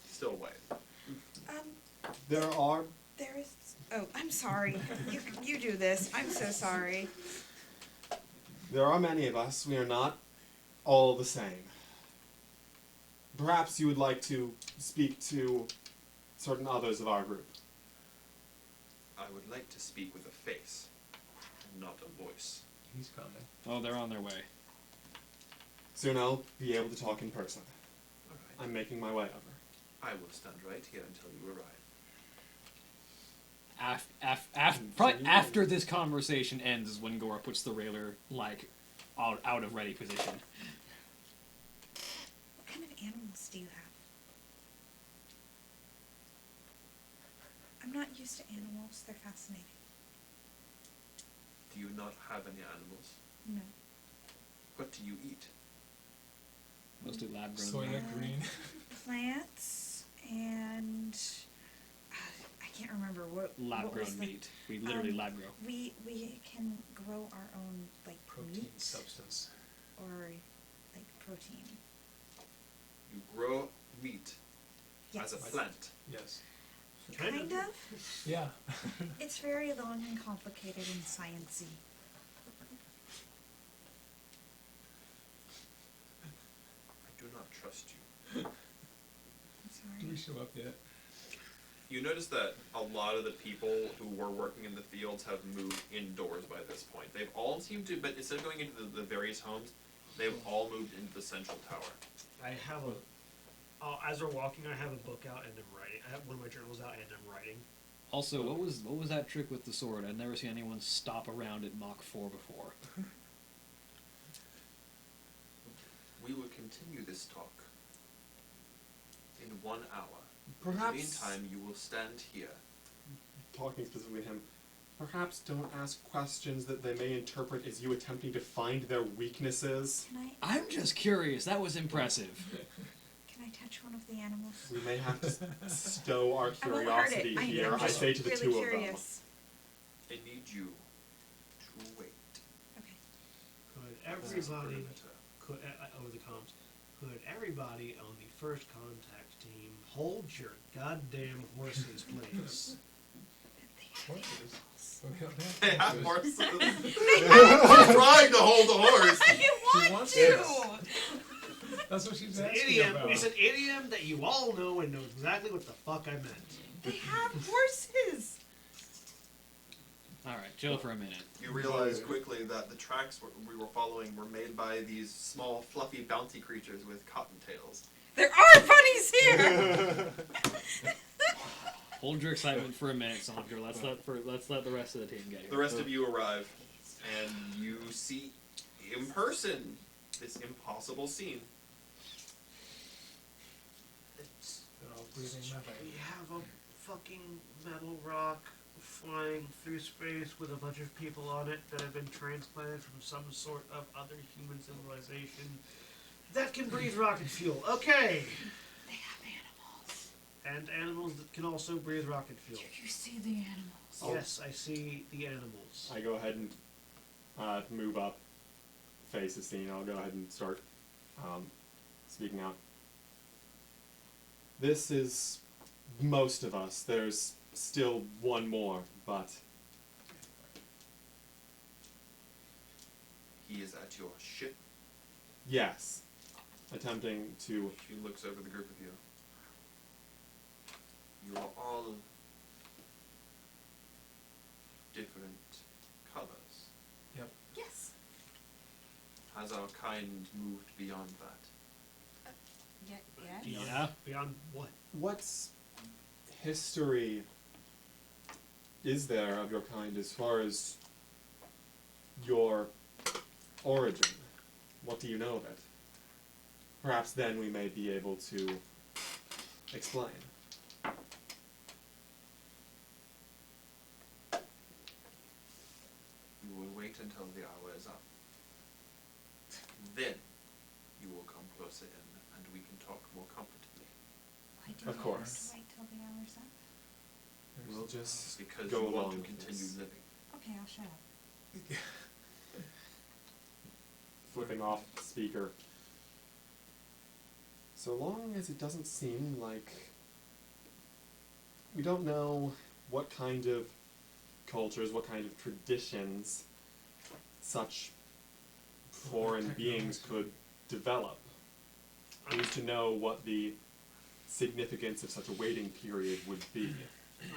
S4: still white.
S7: There are.
S5: There is. Oh, I'm sorry. You do this. I'm so sorry.
S7: There are many of us. We are not all the same. Perhaps you would like to speak to certain others of our group.
S4: I would like to speak with a face, and not a voice.
S6: He's coming.
S1: Oh, they're on their way.
S7: Soon I'll be able to talk in person.
S4: All right.
S7: I'm making my way over.
S4: I will stand right here until you arrive.
S1: Probably after this conversation ends is when Gora puts the railer like out of ready position.
S5: What kind of animals do you have? I'm not used to animals. They're fascinating.
S4: Do you not have any animals?
S5: No.
S4: What do you eat?
S1: Mostly lab grown.
S6: Soy nut green.
S5: Plants and I can't remember what.
S1: Lab
S5: what was
S1: grown
S5: the-
S1: meat. We literally lab grow.
S5: We can grow our own like
S6: Protein
S5: meat
S6: substance.
S5: or like protein.
S4: You grow meat
S5: Yes.
S4: as a plant.
S6: Yes.
S2: Kind
S5: Kind
S2: of.
S5: of.
S6: Yeah.
S5: It's very long and complicated and sciencey.
S4: I do not trust you.
S5: I'm
S6: Do we
S5: sorry.
S6: show up yet?
S4: You notice that a lot of the people who were working in the fields have moved indoors by this point. They've all seemed to, but instead of going into the various homes, they've all moved into the central tower.
S2: I have a. As we're walking, I have a book out and I'm writing. I have one of my journals out and I'm writing.
S1: Also, what was that trick with the sword? I've never seen anyone stop around at Mach 4 before.
S4: We will continue this talk in 1 hour.
S7: Perhaps.
S4: In the meantime, you will stand here.
S7: Talking specifically to him. Perhaps don't ask questions that they may interpret as you attempting to find their weaknesses.
S5: Can I
S1: I'm just curious. That was impressive.
S5: can I touch one of the animals?
S7: We may have to stow our
S5: I won't hurt
S7: curiosity
S5: it.
S7: here.
S5: I'm
S7: I
S5: just
S7: say to the
S5: really
S7: two
S5: curious.
S4: I need you to wait.
S5: Okay.
S2: Could
S4: This is
S2: everybody
S4: perimeter.
S2: could over the comms? Could everybody on the first contact team hold your goddamn horses, please?
S6: Horses. But we don't have
S4: They have
S6: horses.
S4: horses. I'm trying to hold the horse.
S5: I
S6: wants
S5: want to.
S6: That's what she's
S2: It's an
S6: asking
S2: idiom.
S6: about.
S2: It's an idiom that you all know and know exactly what the fuck I meant.
S5: They have horses.
S1: All right, chill for a minute.
S4: You realize quickly that the tracks we were following were made by these small, fluffy, bouncy creatures with cottontails.
S5: There are bunnies here.
S1: Hold your excitement for a minute, Sandra. Let's let the rest of the team get here.
S4: The rest of you arrive, and you see in person this impossible scene.
S6: They're all breathing methane.
S2: We have a fucking metal rock flying through space with a bunch of people on it that have been transplanted from some sort of other human civilization that can breathe rocket fuel. Okay.
S3: They have animals.
S2: And animals that can also breathe rocket fuel.
S3: You see the animals.
S7: Oh.
S2: Yes, I see the animals.
S7: I go ahead and move up, face the scene. I'll go ahead and start speaking out. This is most of us. There's still one more, but
S4: He is at your ship.
S7: yes, attempting to.
S4: She looks over the group of you. You are all different colors.
S3: Yes.
S4: Has our kind moved beyond that?
S5: Yeah.
S1: Yeah.
S2: Beyond what?
S7: What history is there of your kind as far as your origin? What do you know of it? Perhaps then we may be able to explain.
S4: You will wait until the hour is up. Then you will come closer in and we can talk more comfortably.
S3: Why do
S7: Of
S3: we
S7: course.
S3: have to wait till the hour's up?
S7: We'll just
S4: Because
S7: go
S4: you want
S7: along
S4: to
S7: with
S4: continue
S7: this.
S4: living.
S3: Okay, I'll shut up.
S7: Flipping off speaker. So long as it doesn't seem like we don't know what kind of cultures, what kind of traditions such foreign beings could develop. Who's to know what the significance of such a waiting period would be?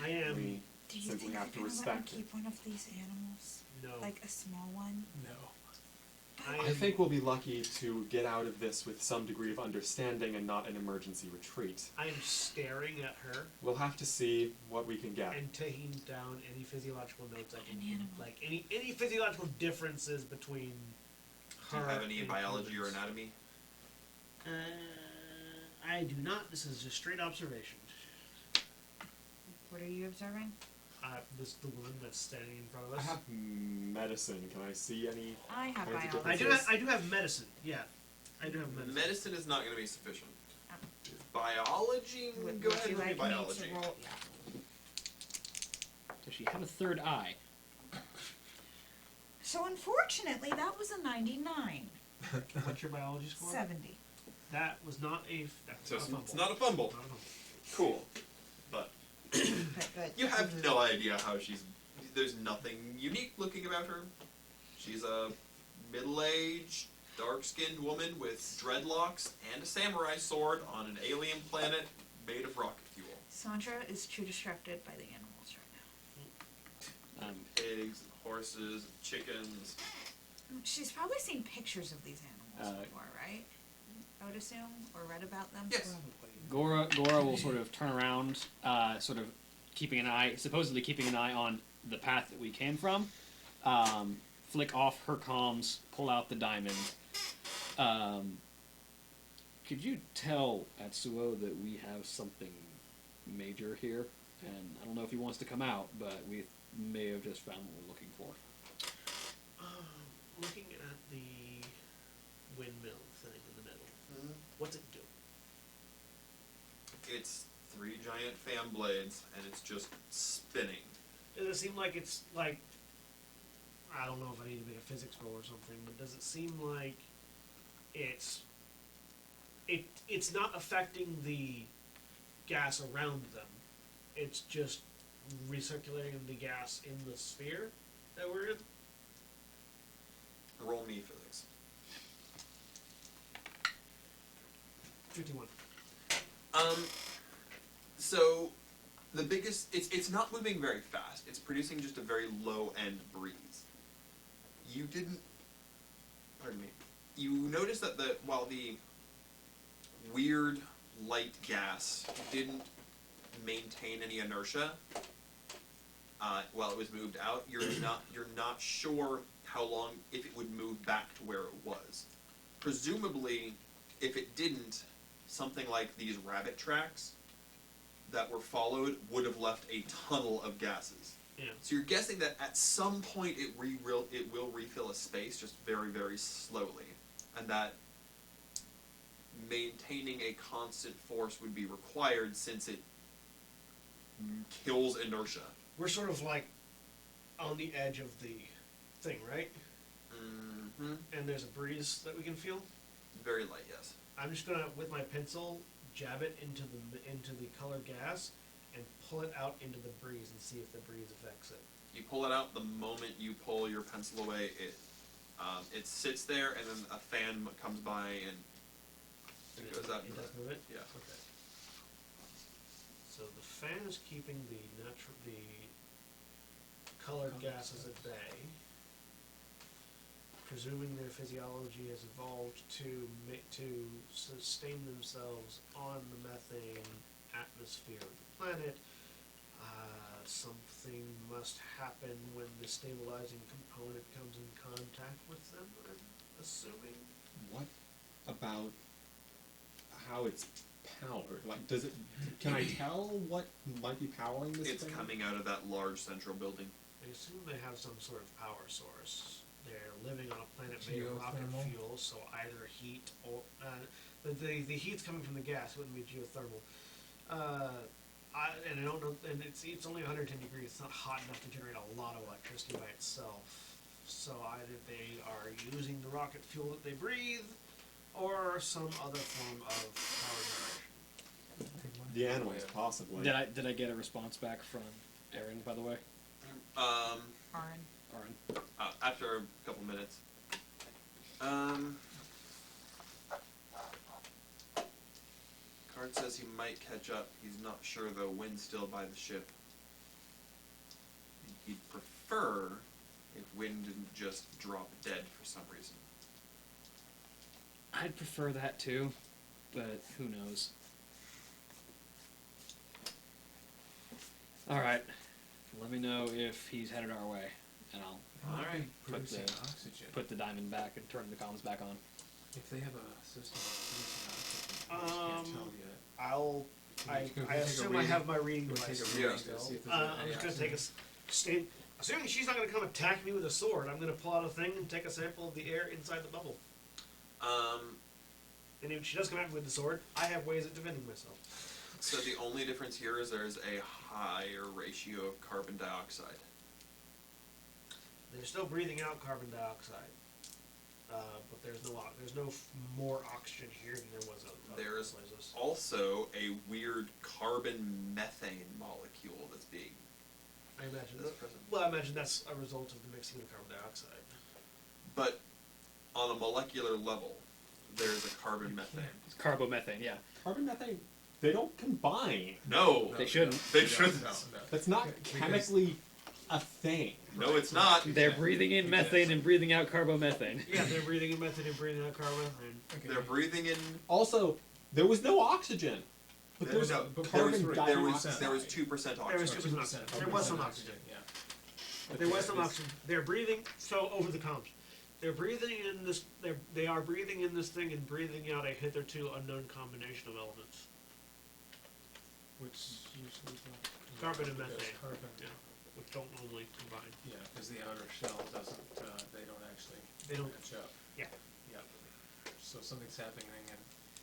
S2: I am.
S7: We
S5: Do you
S7: simply
S5: think
S7: have to
S5: they're gonna let me
S7: respect it.
S5: keep one of these animals?
S2: No.
S5: Like a small one?
S6: No.
S7: I think we'll be lucky to get out of this with some degree of understanding and not an emergency retreat.
S2: I am staring at her
S7: We'll have to see what we can get.
S2: and taking down any physiological notes I can.
S5: An animal.
S2: Like any physiological differences between
S4: Do
S2: her.
S4: you have any
S2: and
S4: biology or
S2: humans.
S4: anatomy?
S2: I do not. This is just straight observation.
S5: What are you observing?
S2: This the woman that's standing in front of
S7: I
S2: us.
S7: have medicine. Can I see any?
S5: I have
S7: Kinds of
S5: biology.
S2: I do have medicine. Yeah, I do have medicine.
S4: Medicine is not going to be sufficient.
S5: Oh.
S4: Biology?
S5: Would
S4: Go
S5: would
S4: ahead
S5: you
S4: and
S5: like
S4: roll me
S5: me
S4: biology.
S5: to roll? Yeah.
S1: Does she have a third eye?
S5: So unfortunately, that was a 99.
S2: What's your biology score?
S5: 70.
S2: That was not a. That was
S4: So
S2: not a fumble.
S4: it's not a fumble.
S2: Not a fumble.
S4: Cool. But
S5: But
S4: you have no idea how she's. There's nothing unique looking about her. She's a middle-aged, dark-skinned woman with dreadlocks and a samurai sword on an alien planet made of rocket fuel.
S5: Sandra is too distracted by the animals right
S4: Pigs, and horses, and chickens.
S5: now. She's probably seen pictures of these animals
S1: Uh,
S5: before, right? I would assume, or read about them.
S4: Yes.
S1: Gora will sort of turn around, sort of supposedly keeping an eye on the path that we came from. Flick off her comms, pull out the diamond. Could you tell Atsuo that we have something major here? And I don't know if he wants to come out, but we may have just found what we're looking for.
S2: Looking at the windmill thing in the middle, what's it do?
S4: It's 3 giant fan blades, and it's just spinning.
S2: Does it seem like it's like, I don't know if I need to make a physics roll or something, but does it seem like it's not affecting the gas around them? It's just recirculating the gas in the sphere that we're in?
S4: Roll me physics.
S2: 51.
S4: So the biggest, it's not moving very fast. It's producing just a very low end breeze. You didn't, pardon me. You noticed that while the weird light gas didn't maintain any inertia while it was moved out. You're not sure how long, if it would move back to where it was. Presumably, if it didn't, something like these rabbit tracks that were followed would have left a tunnel of gases.
S2: Yeah.
S4: So you're guessing that at some point it will refill a space, just very, very slowly, and that maintaining a constant force would be required since it kills inertia.
S2: We're sort of like on the edge of the thing, right?
S4: Mm-hmm.
S2: And there's a breeze that we can feel.
S4: Very light, yes.
S2: I'm just gonna, with my pencil, jab it into the colored gas and pull it out into the breeze and see if the breeze affects it.
S4: You pull it out. The moment you pull your pencil away, it sits there, and then a fan comes by and it goes out.
S2: It does move it?
S4: Yeah.
S2: Okay. So the fan is keeping the colored gases at bay, presuming their physiology has evolved to sustain themselves on the methane atmosphere of the planet. Something must happen when the stabilizing component comes in contact with them, I'm assuming.
S7: What about how it's powered? Like, does it? Can I tell what might be powering this
S4: It's
S7: thing?
S4: coming out of that large central building.
S2: I assume they have some sort of power source. They're living on a planet made of rocket
S6: Geothermal?
S2: fuel, so either heat or the heat's coming from the gas. It wouldn't be geothermal. And I don't know. And it's only 110 degrees. It's not hot enough to generate a lot of electricity by itself. So either they are using the rocket fuel that they breathe, or some other form of power generation.
S7: The animals, possibly.
S1: Did I get a response back from Aaron, by the way?
S5: Aaron.
S1: Aaron.
S4: After a couple minutes. Card says he might catch up. He's not sure though. Wind's still by the ship. He'd prefer if Wind didn't just drop dead for some reason.
S1: I'd prefer that too, but who knows? Alright. Let me know if he's headed our way, and I'll
S4: Alright.
S6: Producing
S1: the-
S6: oxygen.
S1: put the diamond back and turn the comms back on.
S6: If they have a system of producing oxygen, I just can't tell yet.
S2: I assume I have my reading
S6: We'll take
S2: device.
S6: a
S4: Yeah.
S6: reading to see if there's
S2: I'm just gonna take a assuming she's not gonna come attack me with a sword. I'm gonna pull out a thing and take a sample of the air inside the bubble. And if she does come at me with the sword, I have ways of defending myself.
S4: So the only difference here is there's a higher ratio of carbon dioxide.
S2: They're still breathing out carbon dioxide, but there's no more oxygen here than there was other
S4: There's
S2: places.
S4: also a weird carbon methane molecule that's being
S2: I imagine.
S4: that's present.
S2: Well, I imagine that's a result of the mixing of carbon dioxide.
S4: But on a molecular level, there's a carbon methane.
S1: It's carbomethane, yeah.
S7: Carbon methane, they don't combine.
S4: No,
S1: They shouldn't.
S4: they shouldn't.
S7: That's not chemically a thing.
S4: No, it's not.
S1: They're breathing in methane and breathing out carbomethane.
S2: Yeah, they're breathing in methane and breathing out carbon methane.
S6: Okay.
S4: They're breathing in.
S7: Also, there was no oxygen. But there's
S4: no,
S7: carbon
S4: there was
S7: dioxide.
S4: 2%
S2: There was
S4: oxygen.
S2: 2% There was some oxygen.
S6: Yeah.
S2: There was some oxygen. They're breathing. So over the comms, they're breathing in this. They are breathing in this thing and breathing out a hitherto unknown combination of elements.
S6: Which usually don't.
S2: Carbon and
S6: Yes,
S2: methane.
S6: Carbon.
S2: Yeah, which don't normally combine.
S6: Yeah, because the outer shell doesn't. They don't actually.
S2: They don't.
S6: match up.
S2: Yeah.
S6: Yeah. So something's happening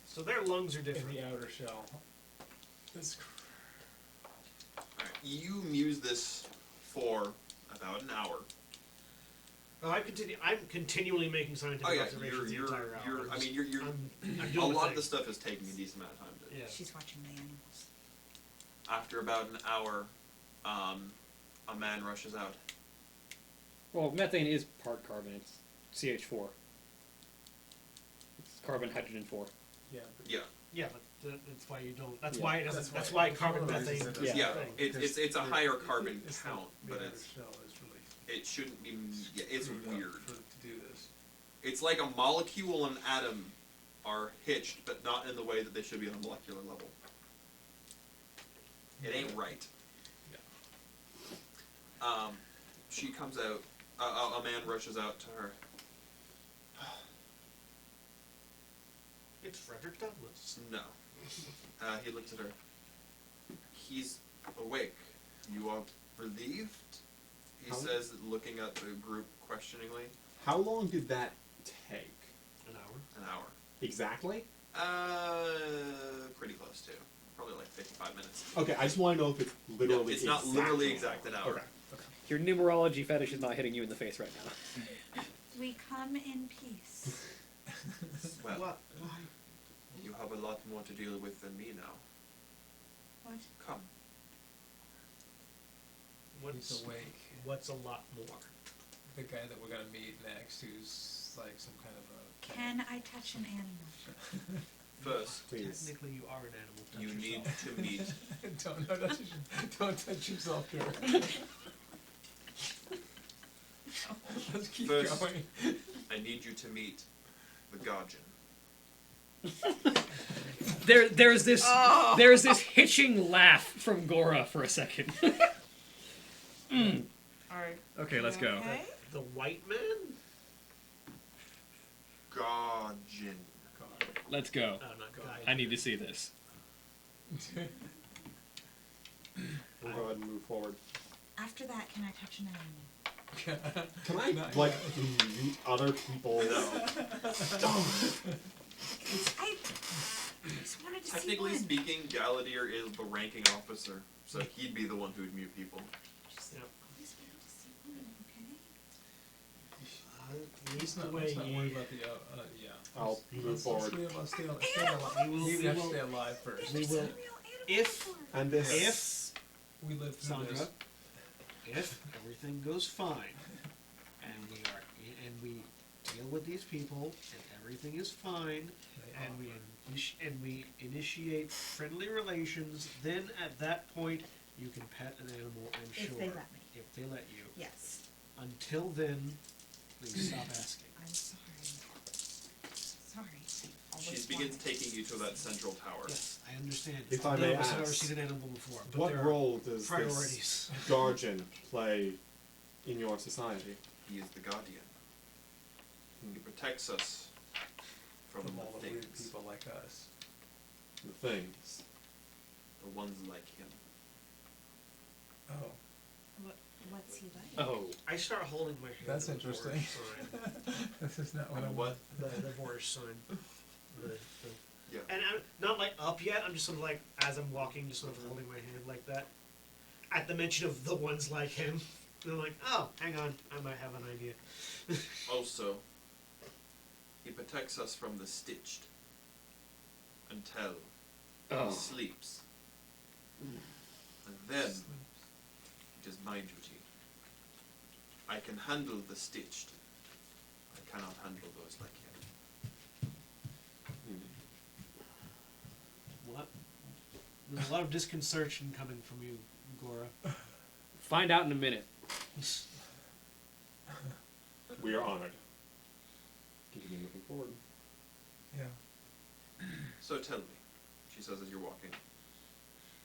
S2: So their lungs are
S6: in
S2: different.
S6: the outer shell. That's
S4: Alright, you muse this for about an hour.
S2: I'm continually making scientific
S4: Oh yeah,
S2: observations the entire hour.
S4: I mean, you're
S2: I'm
S4: a
S2: doing
S4: lot
S2: the
S4: of the
S2: thing.
S4: stuff is taking a decent amount of time to.
S2: Yeah.
S5: She's watching the animals.
S4: After about an hour, a man rushes out.
S1: Well, methane is part carbon. It's CH4. It's carbon, hydrogen 4.
S6: Yeah.
S4: Yeah,
S2: Yeah, but that's why you don't. That's
S1: Yeah.
S2: why it doesn't. That's why carbon methane.
S6: It
S1: Yeah.
S4: yeah.
S2: thing.
S4: It's a higher carbon
S6: It's
S4: count,
S6: the
S4: but
S6: outer
S4: it's
S6: shell is really
S4: it shouldn't be. Yeah, it's
S6: screwed up
S4: weird.
S6: to do this.
S4: It's like a molecule and atom are hitched, but not in the way that they should be on a molecular level. It ain't right. She comes out. A man rushes out to her.
S2: It's Frederick Douglass.
S4: No. He looks at her. He's awake. You are relieved? He
S7: How-
S4: says, looking at the group questioningly.
S7: How long did that take?
S2: An hour.
S4: An hour.
S7: Exactly?
S4: Pretty close to. Probably like 55 minutes.
S7: Okay, I just want to know if it's literally
S4: No, it's not
S7: exactly
S4: literally
S7: an
S4: exact an
S7: hour.
S4: hour.
S7: Okay.
S1: Your numerology fetish is not hitting you in the face right now.
S5: We come in peace.
S4: Well,
S2: What? Why?
S4: you have a lot more to deal with than me now.
S5: What?
S4: Come.
S6: He's awake.
S2: What's a lot more?
S6: The guy that we're gonna meet next, who's like some kind of a.
S5: Can I touch an animal?
S4: First,
S7: Please.
S2: Technically, you are an animal. Touch
S4: you need
S2: yourself.
S4: to meet.
S6: don't touch yourself, Jared. Let's keep
S4: First-
S6: going.
S4: I need you to meet the Guardian.
S1: There's this
S5: Oh.
S1: there's this hitching laugh from Gora for a second.
S5: Alright.
S1: Okay, let's go.
S5: Okay.
S2: The white man?
S4: Guardian.
S1: Let's go.
S2: Oh, not guy.
S1: I need to see this.
S7: We'll go ahead and move forward.
S5: After that, can I touch an animal?
S7: Can I,
S6: Not
S7: like,
S6: yet.
S7: meet other people?
S4: No.
S5: I just wanted to see
S4: Technically
S5: one.
S4: speaking, Galadier is the ranking officer, so he'd be the one who'd mute people.
S5: Just
S2: Yep.
S5: always wanted to see one, okay?
S2: At least the way
S6: Let's not worry
S2: you...
S6: about the, yeah.
S7: I'll move
S6: Let's
S7: forward.
S6: stay alive.
S2: We will-
S6: You
S2: we
S6: have to
S2: will-
S6: stay alive first.
S2: We
S5: Never
S2: will-
S5: seen a real animal
S2: if-
S5: before.
S7: And this.
S2: If,
S6: We lived through
S2: Sandra,
S6: this.
S2: if everything goes fine, and we deal with these people, and everything is fine, and we initiate friendly relations, then at that point, you can pet an animal, I'm sure.
S5: If they let me.
S2: If they let you.
S5: Yes.
S2: Until then, please stop asking.
S5: I'm sorry. Sorry. I always
S4: She begins
S5: wanted-
S4: taking you to that central tower.
S2: Yes, I understand.
S7: If I
S2: None
S7: may
S2: of us have ever
S7: ask,
S2: seen an animal before, but
S7: What
S2: there are
S7: role does
S2: priorities.
S7: this Guardian play in your society?
S4: He is the Guardian. He protects us from
S6: From all
S4: the
S6: the weird
S4: things,
S6: people like us.
S7: The things.
S4: the ones like him.
S6: Oh,
S5: What's he like?
S1: Oh.
S2: I start holding my hand.
S6: That's
S2: to the
S6: interesting.
S2: Boris sign.
S6: this is not what I
S4: What?
S6: want.
S2: The Boris sign. The,
S4: Yeah.
S2: and I'm not like up yet. I'm just sort of like as I'm walking, just sort of holding my hand like that. At the mention of the ones like him, and I'm like, oh, hang on, I might have an idea.
S4: Also, he protects us from the stitched until
S1: Oh.
S4: he sleeps. And then it is my duty. I can handle the stitched. I cannot handle those like him.
S2: What? There's a lot of disconcertion coming from you, Gora.
S1: Find out in a minute.
S7: We are honored. Continue moving forward.
S6: Yeah.
S4: So tell me, she says as you're walking,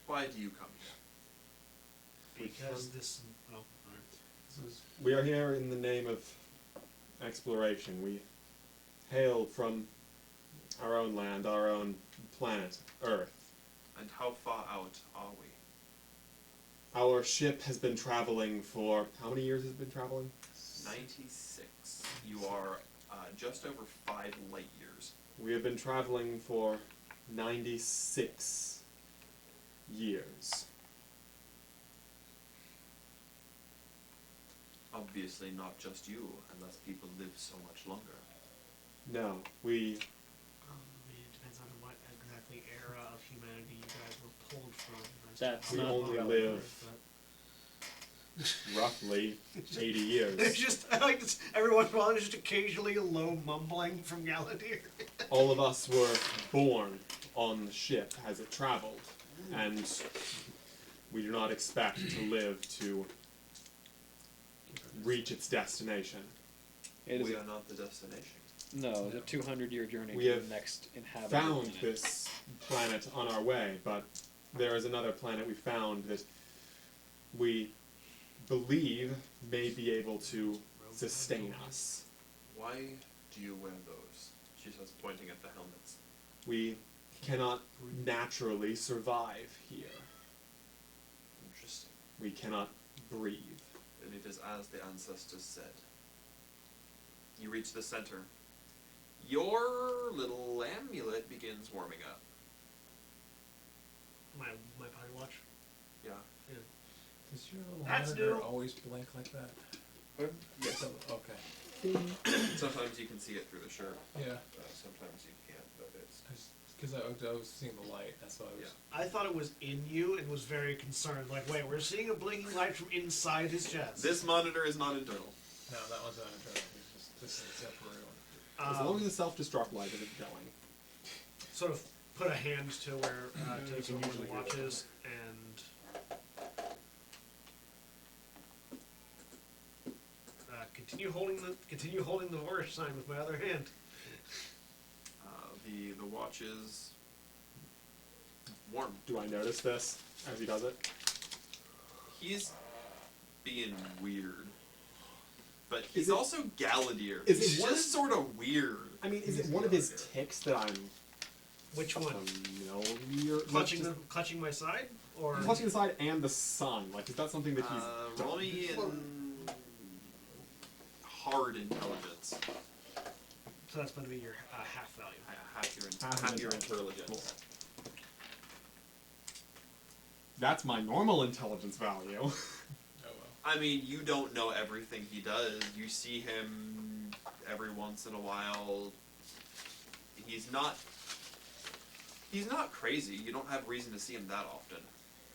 S4: why do you come here?
S2: Because this. Oh, alright.
S6: This is
S7: We are here in the name of exploration. We hail from our own land, our own planet, Earth.
S4: And how far out are we?
S7: Our ship has been traveling for how many years has it been traveling?
S4: 96. You are just over 5 light years.
S7: We have been traveling for 96 years.
S4: Obviously not just you, unless people live so much longer.
S7: No, we
S2: I mean, it depends on what exactly era of humanity you guys were pulled from.
S1: That's
S7: We
S1: not
S7: only
S1: relevant.
S7: live roughly 80
S2: There's
S7: years.
S2: just I like this, every once in a while there's just occasionally a low mumbling from Galadier.
S7: All of us were born on the ship as it traveled, and we do not expect to live to reach its destination.
S1: It is
S4: We are not the destination.
S1: no, it's a 200-year journey
S7: We
S1: to
S7: have
S1: the next inhabited
S7: Found
S1: planet.
S7: this planet on our way, but there is another planet we found that we believe may be able to sustain us.
S4: Why do you wear those? She says, pointing at the helmets.
S7: We cannot naturally survive here.
S4: Interesting.
S7: We cannot breathe.
S4: And it is as the ancestors said. You reach the center. Your little amulet begins warming up.
S2: My pocket watch.
S4: Yeah.
S6: Does your little
S2: That's
S6: monitor
S2: new.
S6: always blink like that?
S4: Yes.
S6: Okay.
S4: Sometimes you can see it through the shirt.
S6: Yeah.
S4: Sometimes you can't, but it's...
S6: Because I was seeing the light. That's why I was.
S2: I thought it was in you and was very concerned. Like, wait, we're seeing a blinking light from inside his chest.
S4: This monitor is not internal.
S6: No, that one's not internal. It's just this is a temporary one.
S7: As long as the self-destruct light isn't going.
S2: Sort of put a hand to where to one of the watches and continue holding the horse sign with my other hand.
S4: The watch is warm.
S7: Do I notice this as he does it?
S4: He's being weird. But
S7: Is
S4: he's
S7: it-
S4: also Galadier.
S7: is it
S4: He's
S7: one
S4: just sort of weird.
S7: I mean, is it one of his ticks that I'm
S2: Which one?
S7: familiar?
S2: Clutching my side, or
S7: Clutching the side and the sun. Like, is that something that he's
S4: Roll
S7: done
S4: me
S7: before?
S4: in hard intelligence.
S2: so that's going to be your half value.
S4: Half your intelligence.
S7: That's my normal intelligence value.
S6: Oh well.
S4: I mean, you don't know everything he does. You see him every once in a while. He's not crazy. You don't have reason to see him that often.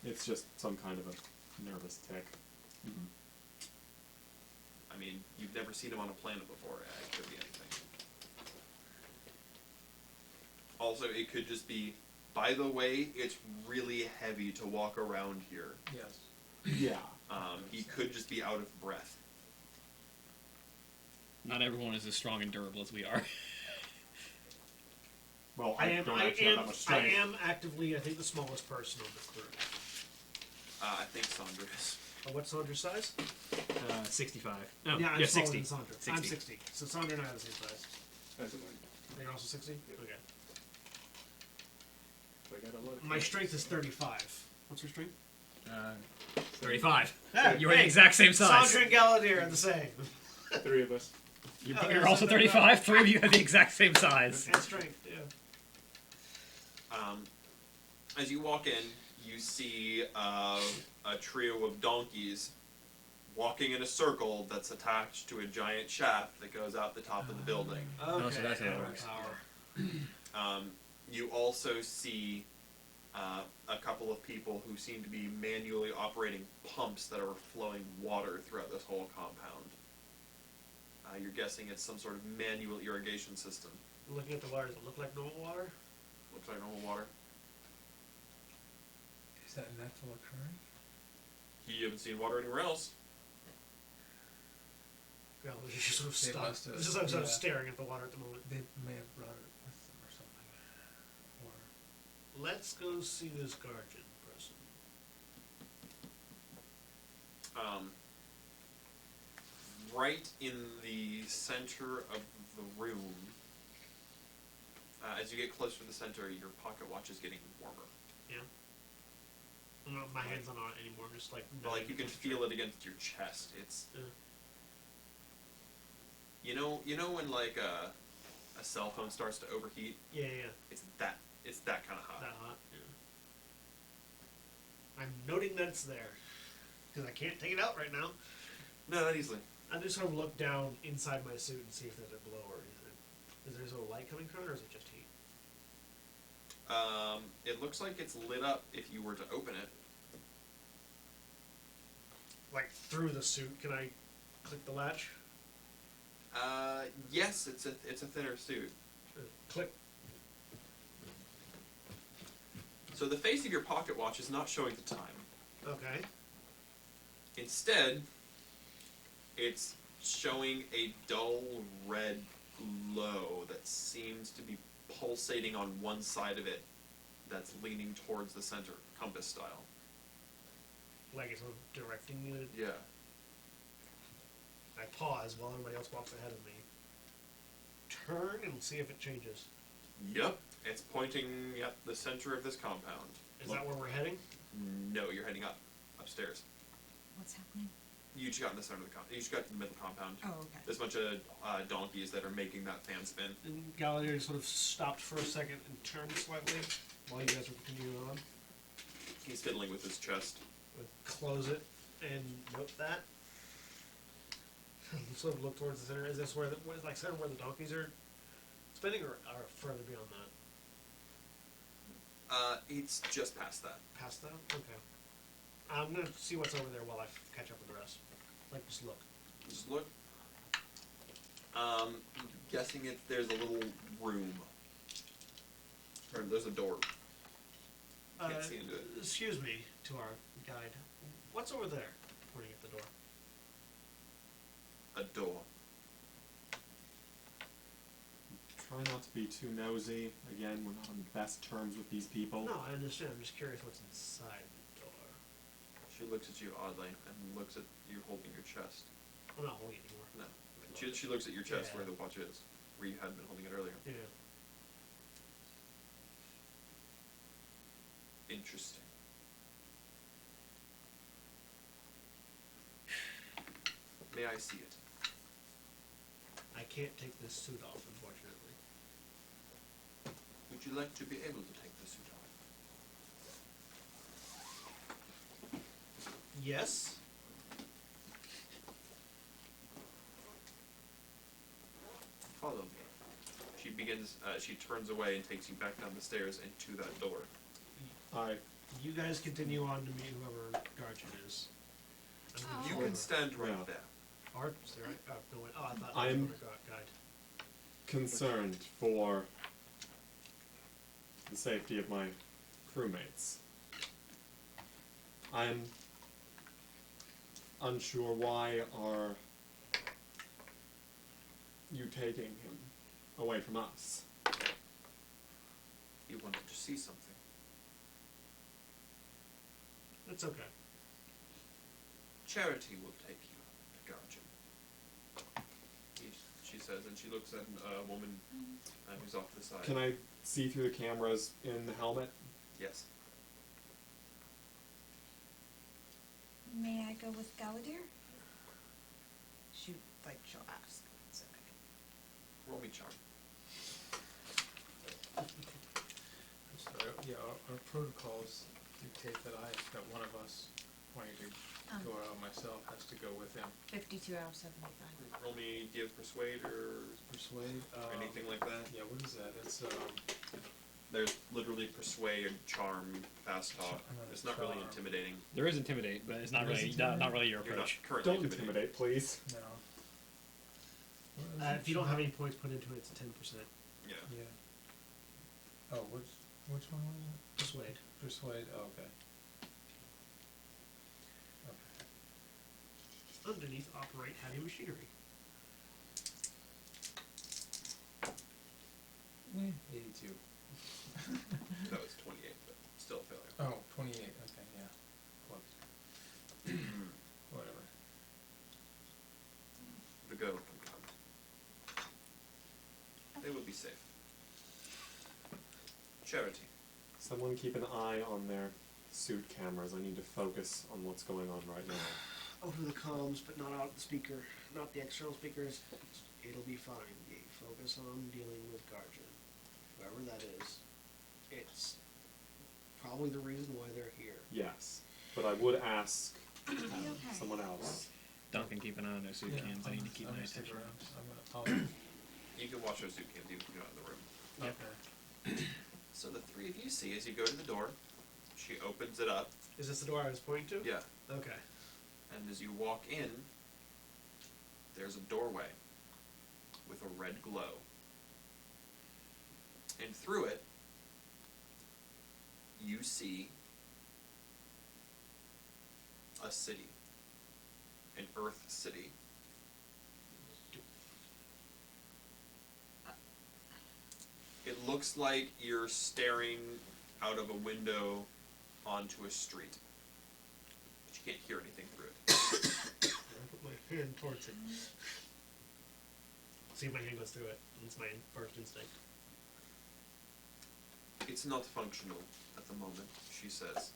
S7: It's just some kind of a nervous tick.
S4: I mean, you've never seen him on a planet before. It could be anything. Also, it could just be, by the way, it's really heavy to walk around here.
S6: Yes.
S7: Yeah.
S4: He could just be out of breath.
S1: Not everyone is as strong and durable as we are.
S7: Well, I don't actually have that much
S2: I
S7: strength.
S2: am actively, I think, the smallest person on the crew.
S4: I think Sandra is.
S2: What's Sandra's size?
S1: 65. No,
S2: yeah, I'm
S1: yeah,
S2: smaller
S1: 60.
S2: than Sandra.
S1: 60.
S2: I'm 60. So Sandra and I are the same size.
S9: That's a
S2: You're also 60? Okay.
S9: I got a lot of
S2: My strength is 35. What's your strength?
S1: 35.
S2: Hey,
S1: You're the exact same size.
S2: Sandra and Galadier are the same.
S9: three of us.
S1: You're also 35. 3 of you have the exact same size.
S2: And strength, yeah.
S4: As you walk in, you see a trio of donkeys walking in a circle that's attached to a giant shaft that goes out the top of the building.
S2: Okay,
S1: so that's how it
S2: hammer
S1: works.
S2: power.
S4: You also see a couple of people who seem to be manually operating pumps that are flowing water throughout this whole compound. You're guessing it's some sort of manual irrigation system.
S2: Looking at the water, does it look like normal water?
S4: Looks like normal water.
S6: Is that natural occurring?
S4: You haven't seen water anywhere else.
S2: Galadier just sort of
S6: They
S2: stuck.
S6: must have,
S2: Just sort of
S6: yeah.
S2: staring at the water at the moment.
S6: They may have brought it with them or something. Or
S2: Let's go see this guardian person.
S4: Right in the center of the room, as you get closer to the center, your pocket watch is getting warmer.
S2: My hand's not on it anymore. I'm just like.
S4: Like you can feel it against your chest. It's
S2: Yeah.
S4: you know when like a cell phone starts to overheat.
S2: Yeah.
S4: It's that kind of hot.
S2: That hot. Yeah. I'm noting that it's there because I can't take it out right now.
S4: No, not easily.
S2: I just sort of look down inside my suit and see if there's a glow or anything. Is there a light coming from it, or is it just heat?
S4: It looks like it's lit up if you were to open it.
S2: Like through the suit? Can I click the latch?
S4: Yes, it's a thinner suit.
S2: Click.
S4: So the face of your pocket watch is not showing the time.
S2: Okay.
S4: Instead, it's showing a dull red glow that seems to be pulsating on one side of it that's leaning towards the center, compass style.
S2: Like it's directing you.
S4: Yeah.
S2: I pause while everybody else walks ahead of me. Turn and see if it changes.
S4: Yep. It's pointing at the center of this compound.
S2: Is that where we're heading?
S4: No, you're heading up, upstairs.
S5: What's happening?
S4: You just got in the center of the compound. You just got in the middle compound.
S5: Oh, okay.
S4: There's a bunch of donkeys that are making that fan spin.
S2: And Gallagher sort of stopped for a second and turned slightly while you guys were continuing on.
S4: He's fiddling with his chest.
S2: Close it and note that. Sort of look towards the center. Is this where like center where the donkeys are spinning, or further beyond that?
S4: It's just past that.
S2: Past that? Okay. I'm gonna see what's over there while I catch up with the rest. Like, just look.
S4: Just look. Guessing there's a little room. Or there's a door. Can't see into it.
S2: Excuse me, to our guide. What's over there? Pointing at the door.
S4: A door.
S7: Try not to be too nosy. Again, we're not on the best terms with these people.
S2: No, I understand. I'm just curious what's inside the door.
S4: She looks at you oddly and looks at you holding your chest.
S2: I'm not holding it anymore.
S4: No. She looks at your chest
S2: Yeah.
S4: where the watch is, where you hadn't been holding it earlier.
S2: Yeah.
S4: Interesting. May I see it?
S2: I can't take this suit off, unfortunately.
S4: Would you like to be able to take the suit off?
S2: Yes.
S4: Follow me. She begins, she turns away and takes you back down the stairs and to that door.
S2: You guys continue on to meet whoever Guardian is.
S3: Oh.
S4: You can stand right
S7: Yeah.
S4: there.
S2: Art? Is there right? Oh, no, wait. Oh, I thought
S7: I'm-
S2: I was the guide.
S7: Concerned for the safety of my crewmates. I'm unsure why are you taking him away from us.
S4: You wanted to see something.
S2: It's okay.
S4: Charity will take you, Guardian. She says, and she looks at a woman who's off to the side.
S7: Can I see through the cameras in the helmet?
S4: Yes.
S8: May I go with Galadir?
S5: She'll ask. It's okay.
S4: Roll me charm.
S6: So, yeah, our protocols dictate that one of us wanting to go out myself has to go with him.
S5: 52 out of 75.
S4: Roll me, do you have persuade or
S6: Persuade?
S4: anything like that?
S6: Yeah, what is that? It's,
S4: There's literally persuade, charm, fast talk. It's not really
S6: Charm.
S4: intimidating.
S1: There is intimidate, but it's not
S6: There is
S1: really not really your
S4: You're not
S1: approach.
S4: currently
S7: Don't
S4: intimidating.
S7: intimidate, please.
S6: no.
S2: If you don't have any points put into it, it's 10%.
S4: Yeah.
S6: Yeah. Oh, which one was it?
S2: Persuade.
S6: Persuade, oh, okay. Okay.
S2: Underneath, operate heavy machinery.
S6: 82.
S4: That was 28, but still a failure.
S6: Oh, 28, okay, yeah. Close. Whatever.
S4: The girl can come. They will be safe. Charity.
S7: Someone keep an eye on their suit cameras. I need to focus on what's going on right now.
S2: Over the comms, but not out the speaker, not the external speakers. It'll be fine. You focus on dealing with Guardian, whoever that is. It's probably the reason why they're here.
S7: Yes, but I would ask
S8: Okay.
S7: someone else.
S1: Duncan, keep an eye on those soup cans. I need to keep
S6: I'm
S1: my
S6: gonna stick
S1: attention.
S6: around.
S4: You can watch those soup cans even if you're not in the room.
S6: Okay.
S4: So the three of you see as you go to the door, she opens it up.
S2: Is this the door I was pointing to?
S4: Yeah.
S2: Okay.
S4: And as you walk in, there's a doorway with a red glow. And through it, you see a city. An Earth city. It looks like you're staring out of a window onto a street. But you can't hear anything through it.
S2: I put my hand towards it. See if my hand goes through it. It's my first instinct.
S4: It's not functional at the moment, she says.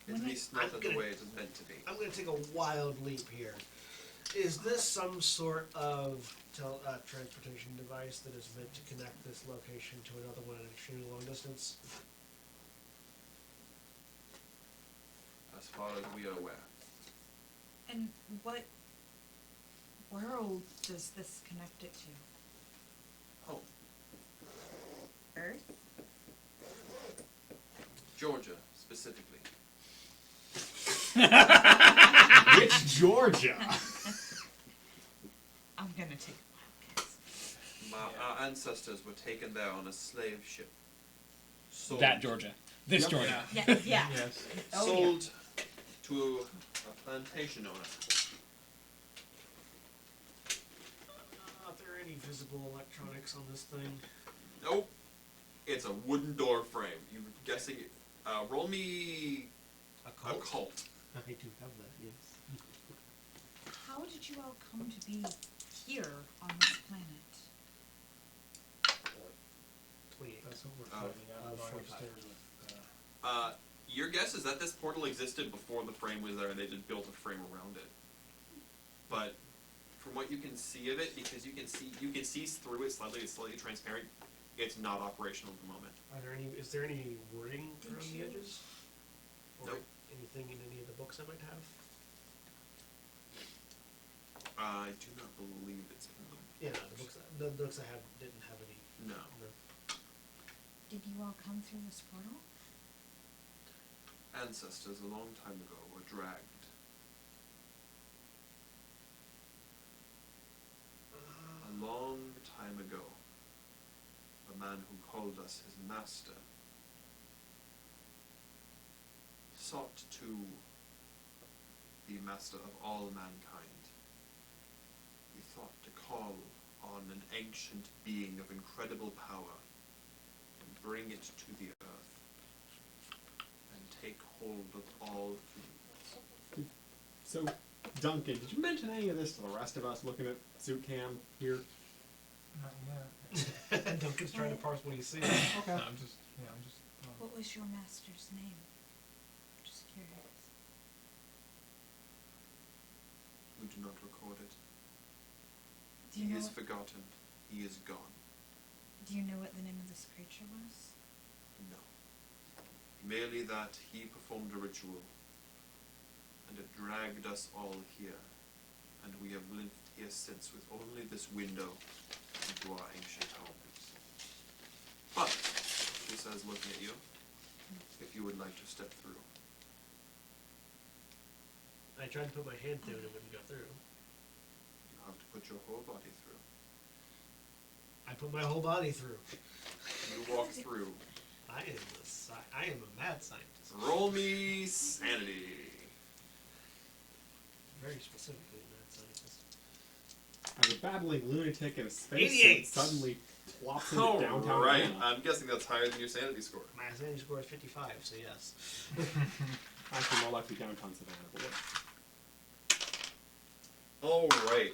S4: At
S8: When
S4: least
S2: I'm
S4: not in the
S2: gonna-
S4: way it is meant to be.
S2: I'm going to take a wild leap here. Is this some sort of transportation device that is meant to connect this location to another one at an extremely long distance?
S4: As far as we are aware.
S8: And what world does this connect it to?
S4: Home.
S8: Earth?
S4: Georgia, specifically.
S7: Which Georgia?
S5: I'm gonna take a wild guess.
S4: Our ancestors were taken there on a slave ship. Sold,
S1: That Georgia. This
S7: Yep.
S1: Georgia.
S8: Yeah, yeah.
S6: Yes.
S8: Oh,
S4: sold to a plantation owner.
S2: Are there any visible electronics on this thing?
S4: Nope. It's a wooden door frame. You're guessing it. Roll me occult.
S2: I do have that, yes.
S8: How did you all come to be here on this planet?
S2: 28.
S6: That's what we're
S4: Oh.
S6: finding out. Going
S2: 45.
S6: upstairs with,
S4: Your guess is that this portal existed before the frame was there, and they just built a frame around it. But from what you can see of it, because you can see through it slightly, it's slightly transparent. It's not operational at the moment.
S2: Is there any wording
S8: Did
S2: around the
S8: you-
S2: edges? Or
S4: Nope.
S2: anything in any of the books I might have?
S4: I do not believe it's in them.
S2: Yeah, the books I have didn't have any.
S4: No.
S8: Did you all come through this portal?
S4: Ancestors a long time ago were dragged. A long time ago, a man who called us his master sought to be master of all mankind. He thought to call on an ancient being of incredible power and bring it to the earth and take hold of all things.
S7: So, Duncan, did you mention any of this to the rest of us looking at suit cam here?
S6: not yet.
S2: Duncan's trying to parse what he sees.
S7: Okay.
S6: No, I'm just,
S8: What was your master's name? Just curious.
S4: We do not record it.
S8: Do you
S4: He
S8: know
S4: is
S8: what,
S4: forgotten. He is gone.
S8: do you know what the name of this creature was?
S4: No. Merely that he performed a ritual, and it dragged us all here, and we have lived here since with only this window into our ancient homes. But, she says, looking at you, if you would like to step through.
S2: I tried to put my hand through and it wouldn't go through.
S4: You have to put your whole body through.
S2: I put my whole body through.
S4: You walk through.
S2: I am a mad scientist.
S4: Roll me sanity.
S2: Very specifically a mad scientist.
S7: As a babbling lunatic in a space
S2: 88.
S7: suit suddenly plops into downtown
S4: Alright,
S7: Atlanta.
S4: I'm guessing that's higher than your sanity score.
S2: My sanity score is 55, so yes.
S7: Actually, more likely downtown Savannah. But what?
S4: Alright.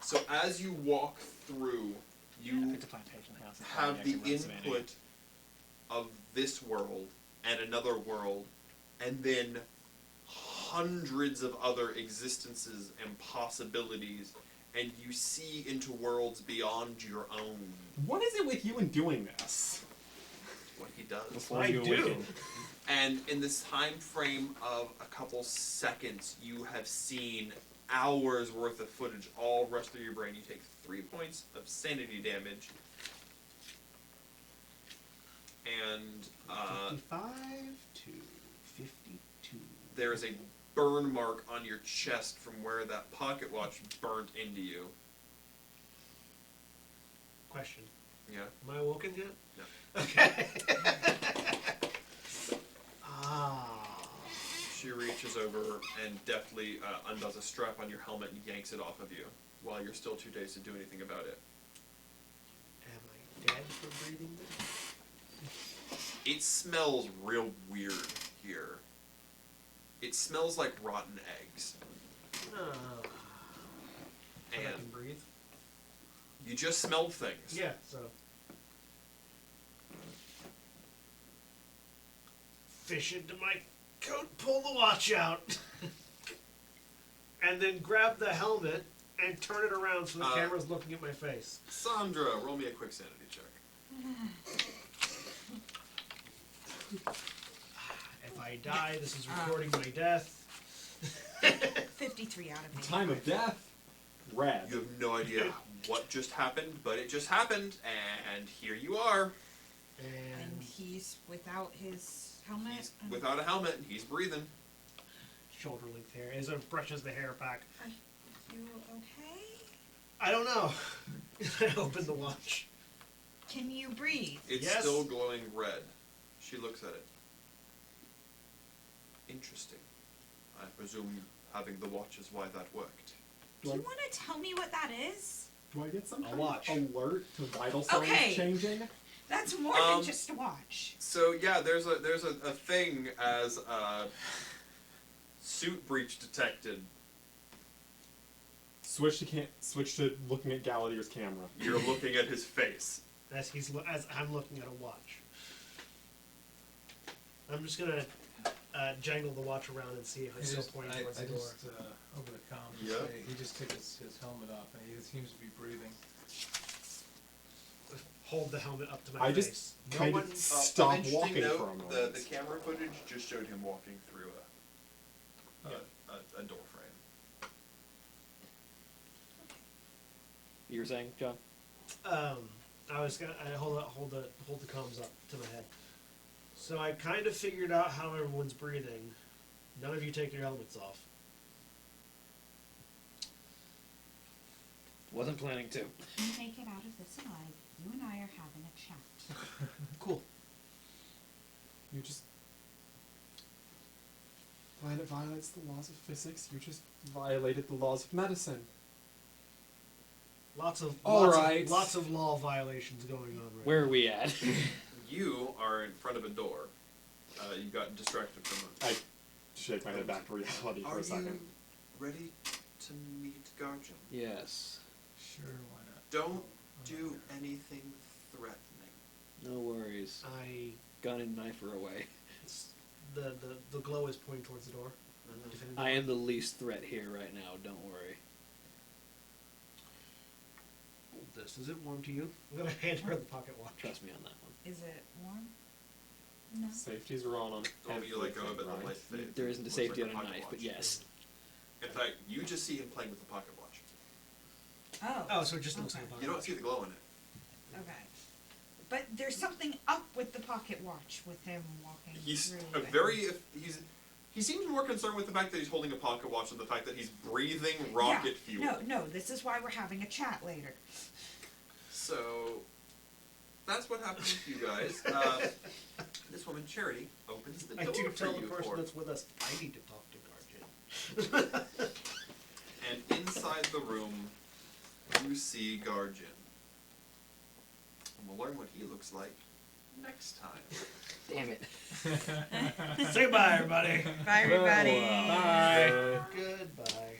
S4: So as you walk through, you
S1: It's a plantation house. It's
S4: have
S1: probably
S4: the
S1: next to Mount Savannah.
S4: input of this world and another world, and then hundreds of other existences and possibilities, and you see into worlds beyond your own.
S7: What is it with you in doing this?
S4: What he does.
S6: before
S2: I
S6: you
S2: do.
S6: awaken.
S4: And in this time frame of a couple seconds, you have seen hours worth of footage all rush through your brain. You take 3 points of sanity damage. And
S2: 55 to 52.
S4: there is a burn mark on your chest from where that pocket watch burnt into you.
S2: Question.
S4: Yeah?
S2: Am I awoken yet?
S4: No.
S2: Okay. Ah.
S4: She reaches over and deftly undoes a strap on your helmet and yanks it off of you while you're still too dazed to do anything about it.
S2: Am I dead for breathing it?
S4: It smells real weird here. It smells like rotten eggs.
S2: Oh. I can
S4: And
S2: breathe.
S4: you just smelled things.
S2: Yeah, so. Fish into my coat, pull the watch out. And then grab the helmet and turn it around so the camera's looking at my face.
S4: Sandra, roll me a quick sanity check.
S2: If I die, this is recording my death.
S5: 53 out of 80.
S7: Time of death. Red.
S4: You have no idea what just happened, but it just happened, and here you are.
S5: And
S2: And
S5: he's without his helmet.
S4: He's without a helmet, and he's breathing.
S2: shoulder length hair as it brushes the hair back.
S5: You okay?
S2: I don't know. I open the watch.
S5: Can you breathe?
S4: It's
S2: Yes.
S4: still glowing red. She looks at it. Interesting. I presume having the watch is why that worked.
S5: Do you want to tell me what that is?
S7: Do I get some
S2: A
S7: kind
S2: watch.
S7: of alert to vital signs
S5: Okay.
S7: changing?
S5: That's more than just a watch.
S4: So yeah, there's a thing as suit breach detected.
S7: Switch to looking at Galadier's camera.
S4: You're looking at his face.
S2: As as I'm looking at a watch. I'm just gonna jangle the watch around and see if it's still pointing towards the door.
S6: Over the comm,
S4: Yeah.
S6: he just took his helmet off and he seems to be breathing.
S2: Hold the helmet up to my
S7: I
S2: face.
S7: just kind of
S4: An
S7: stop
S4: interesting
S7: walking
S4: note,
S7: for a moment.
S4: The camera footage just showed him walking through a door frame.
S1: You were saying, John?
S2: I was gonna hold the comms up to my head. So I kind of figured out how everyone's breathing. None of you take your helmets off.
S1: Wasn't planning to.
S8: You make it out of this alive. You and I are having a chat.
S2: Cool.
S7: You just... Planet violates the laws of physics. You just violated the laws of medicine.
S2: Lots of
S7: Alright.
S2: lots of law violations going on right
S1: Where are we at?
S4: You are in front of a door. You got distracted from it.
S7: I shake my head back to reality for
S4: Are
S7: a second.
S4: you ready to meet Garjan?
S1: Yes.
S6: Sure, why not?
S4: Don't do anything threatening.
S1: No worries.
S2: I
S1: Gun and knife are away.
S2: the glow is pointing towards the door. Definitively.
S1: I am the least threat here right now, don't worry.
S2: Hold this. Is it warm to you? I'm gonna hand her the pocket watch.
S1: Trust me on that one.
S5: Is it warm?
S8: No.
S7: Safeties are on
S4: Don't you let go of it,
S7: everything,
S4: the
S7: right?
S4: light fade.
S1: There isn't a
S4: Looks
S1: safety
S4: like
S1: on a
S4: pocket
S1: knife, but
S4: watch.
S1: yes.
S4: In fact, you just see him playing with the pocket watch.
S5: Oh.
S2: Oh, so it just looks
S5: Okay.
S2: like a pocket
S4: You don't
S2: watch.
S4: see the glow in it.
S5: Okay. But there's something up with the pocket watch with him walking
S4: He's
S5: through.
S4: a very he seems more concerned with the fact that he's holding a pocket watch than the fact that he's breathing rocket fuel.
S5: No, this is why we're having a chat later.
S4: So that's what happens to you guys. This woman Charity opens the
S2: I
S4: door
S2: do
S4: for
S2: tell the
S4: you
S2: person
S4: for,
S2: that's with us I need to talk to Garjan.
S4: and inside the room you see Garjan. And we'll learn what he looks like next time.
S1: Damn it.
S2: Say bye, everybody.
S5: Bye, everybody.
S7: Bye.
S2: Goodbye.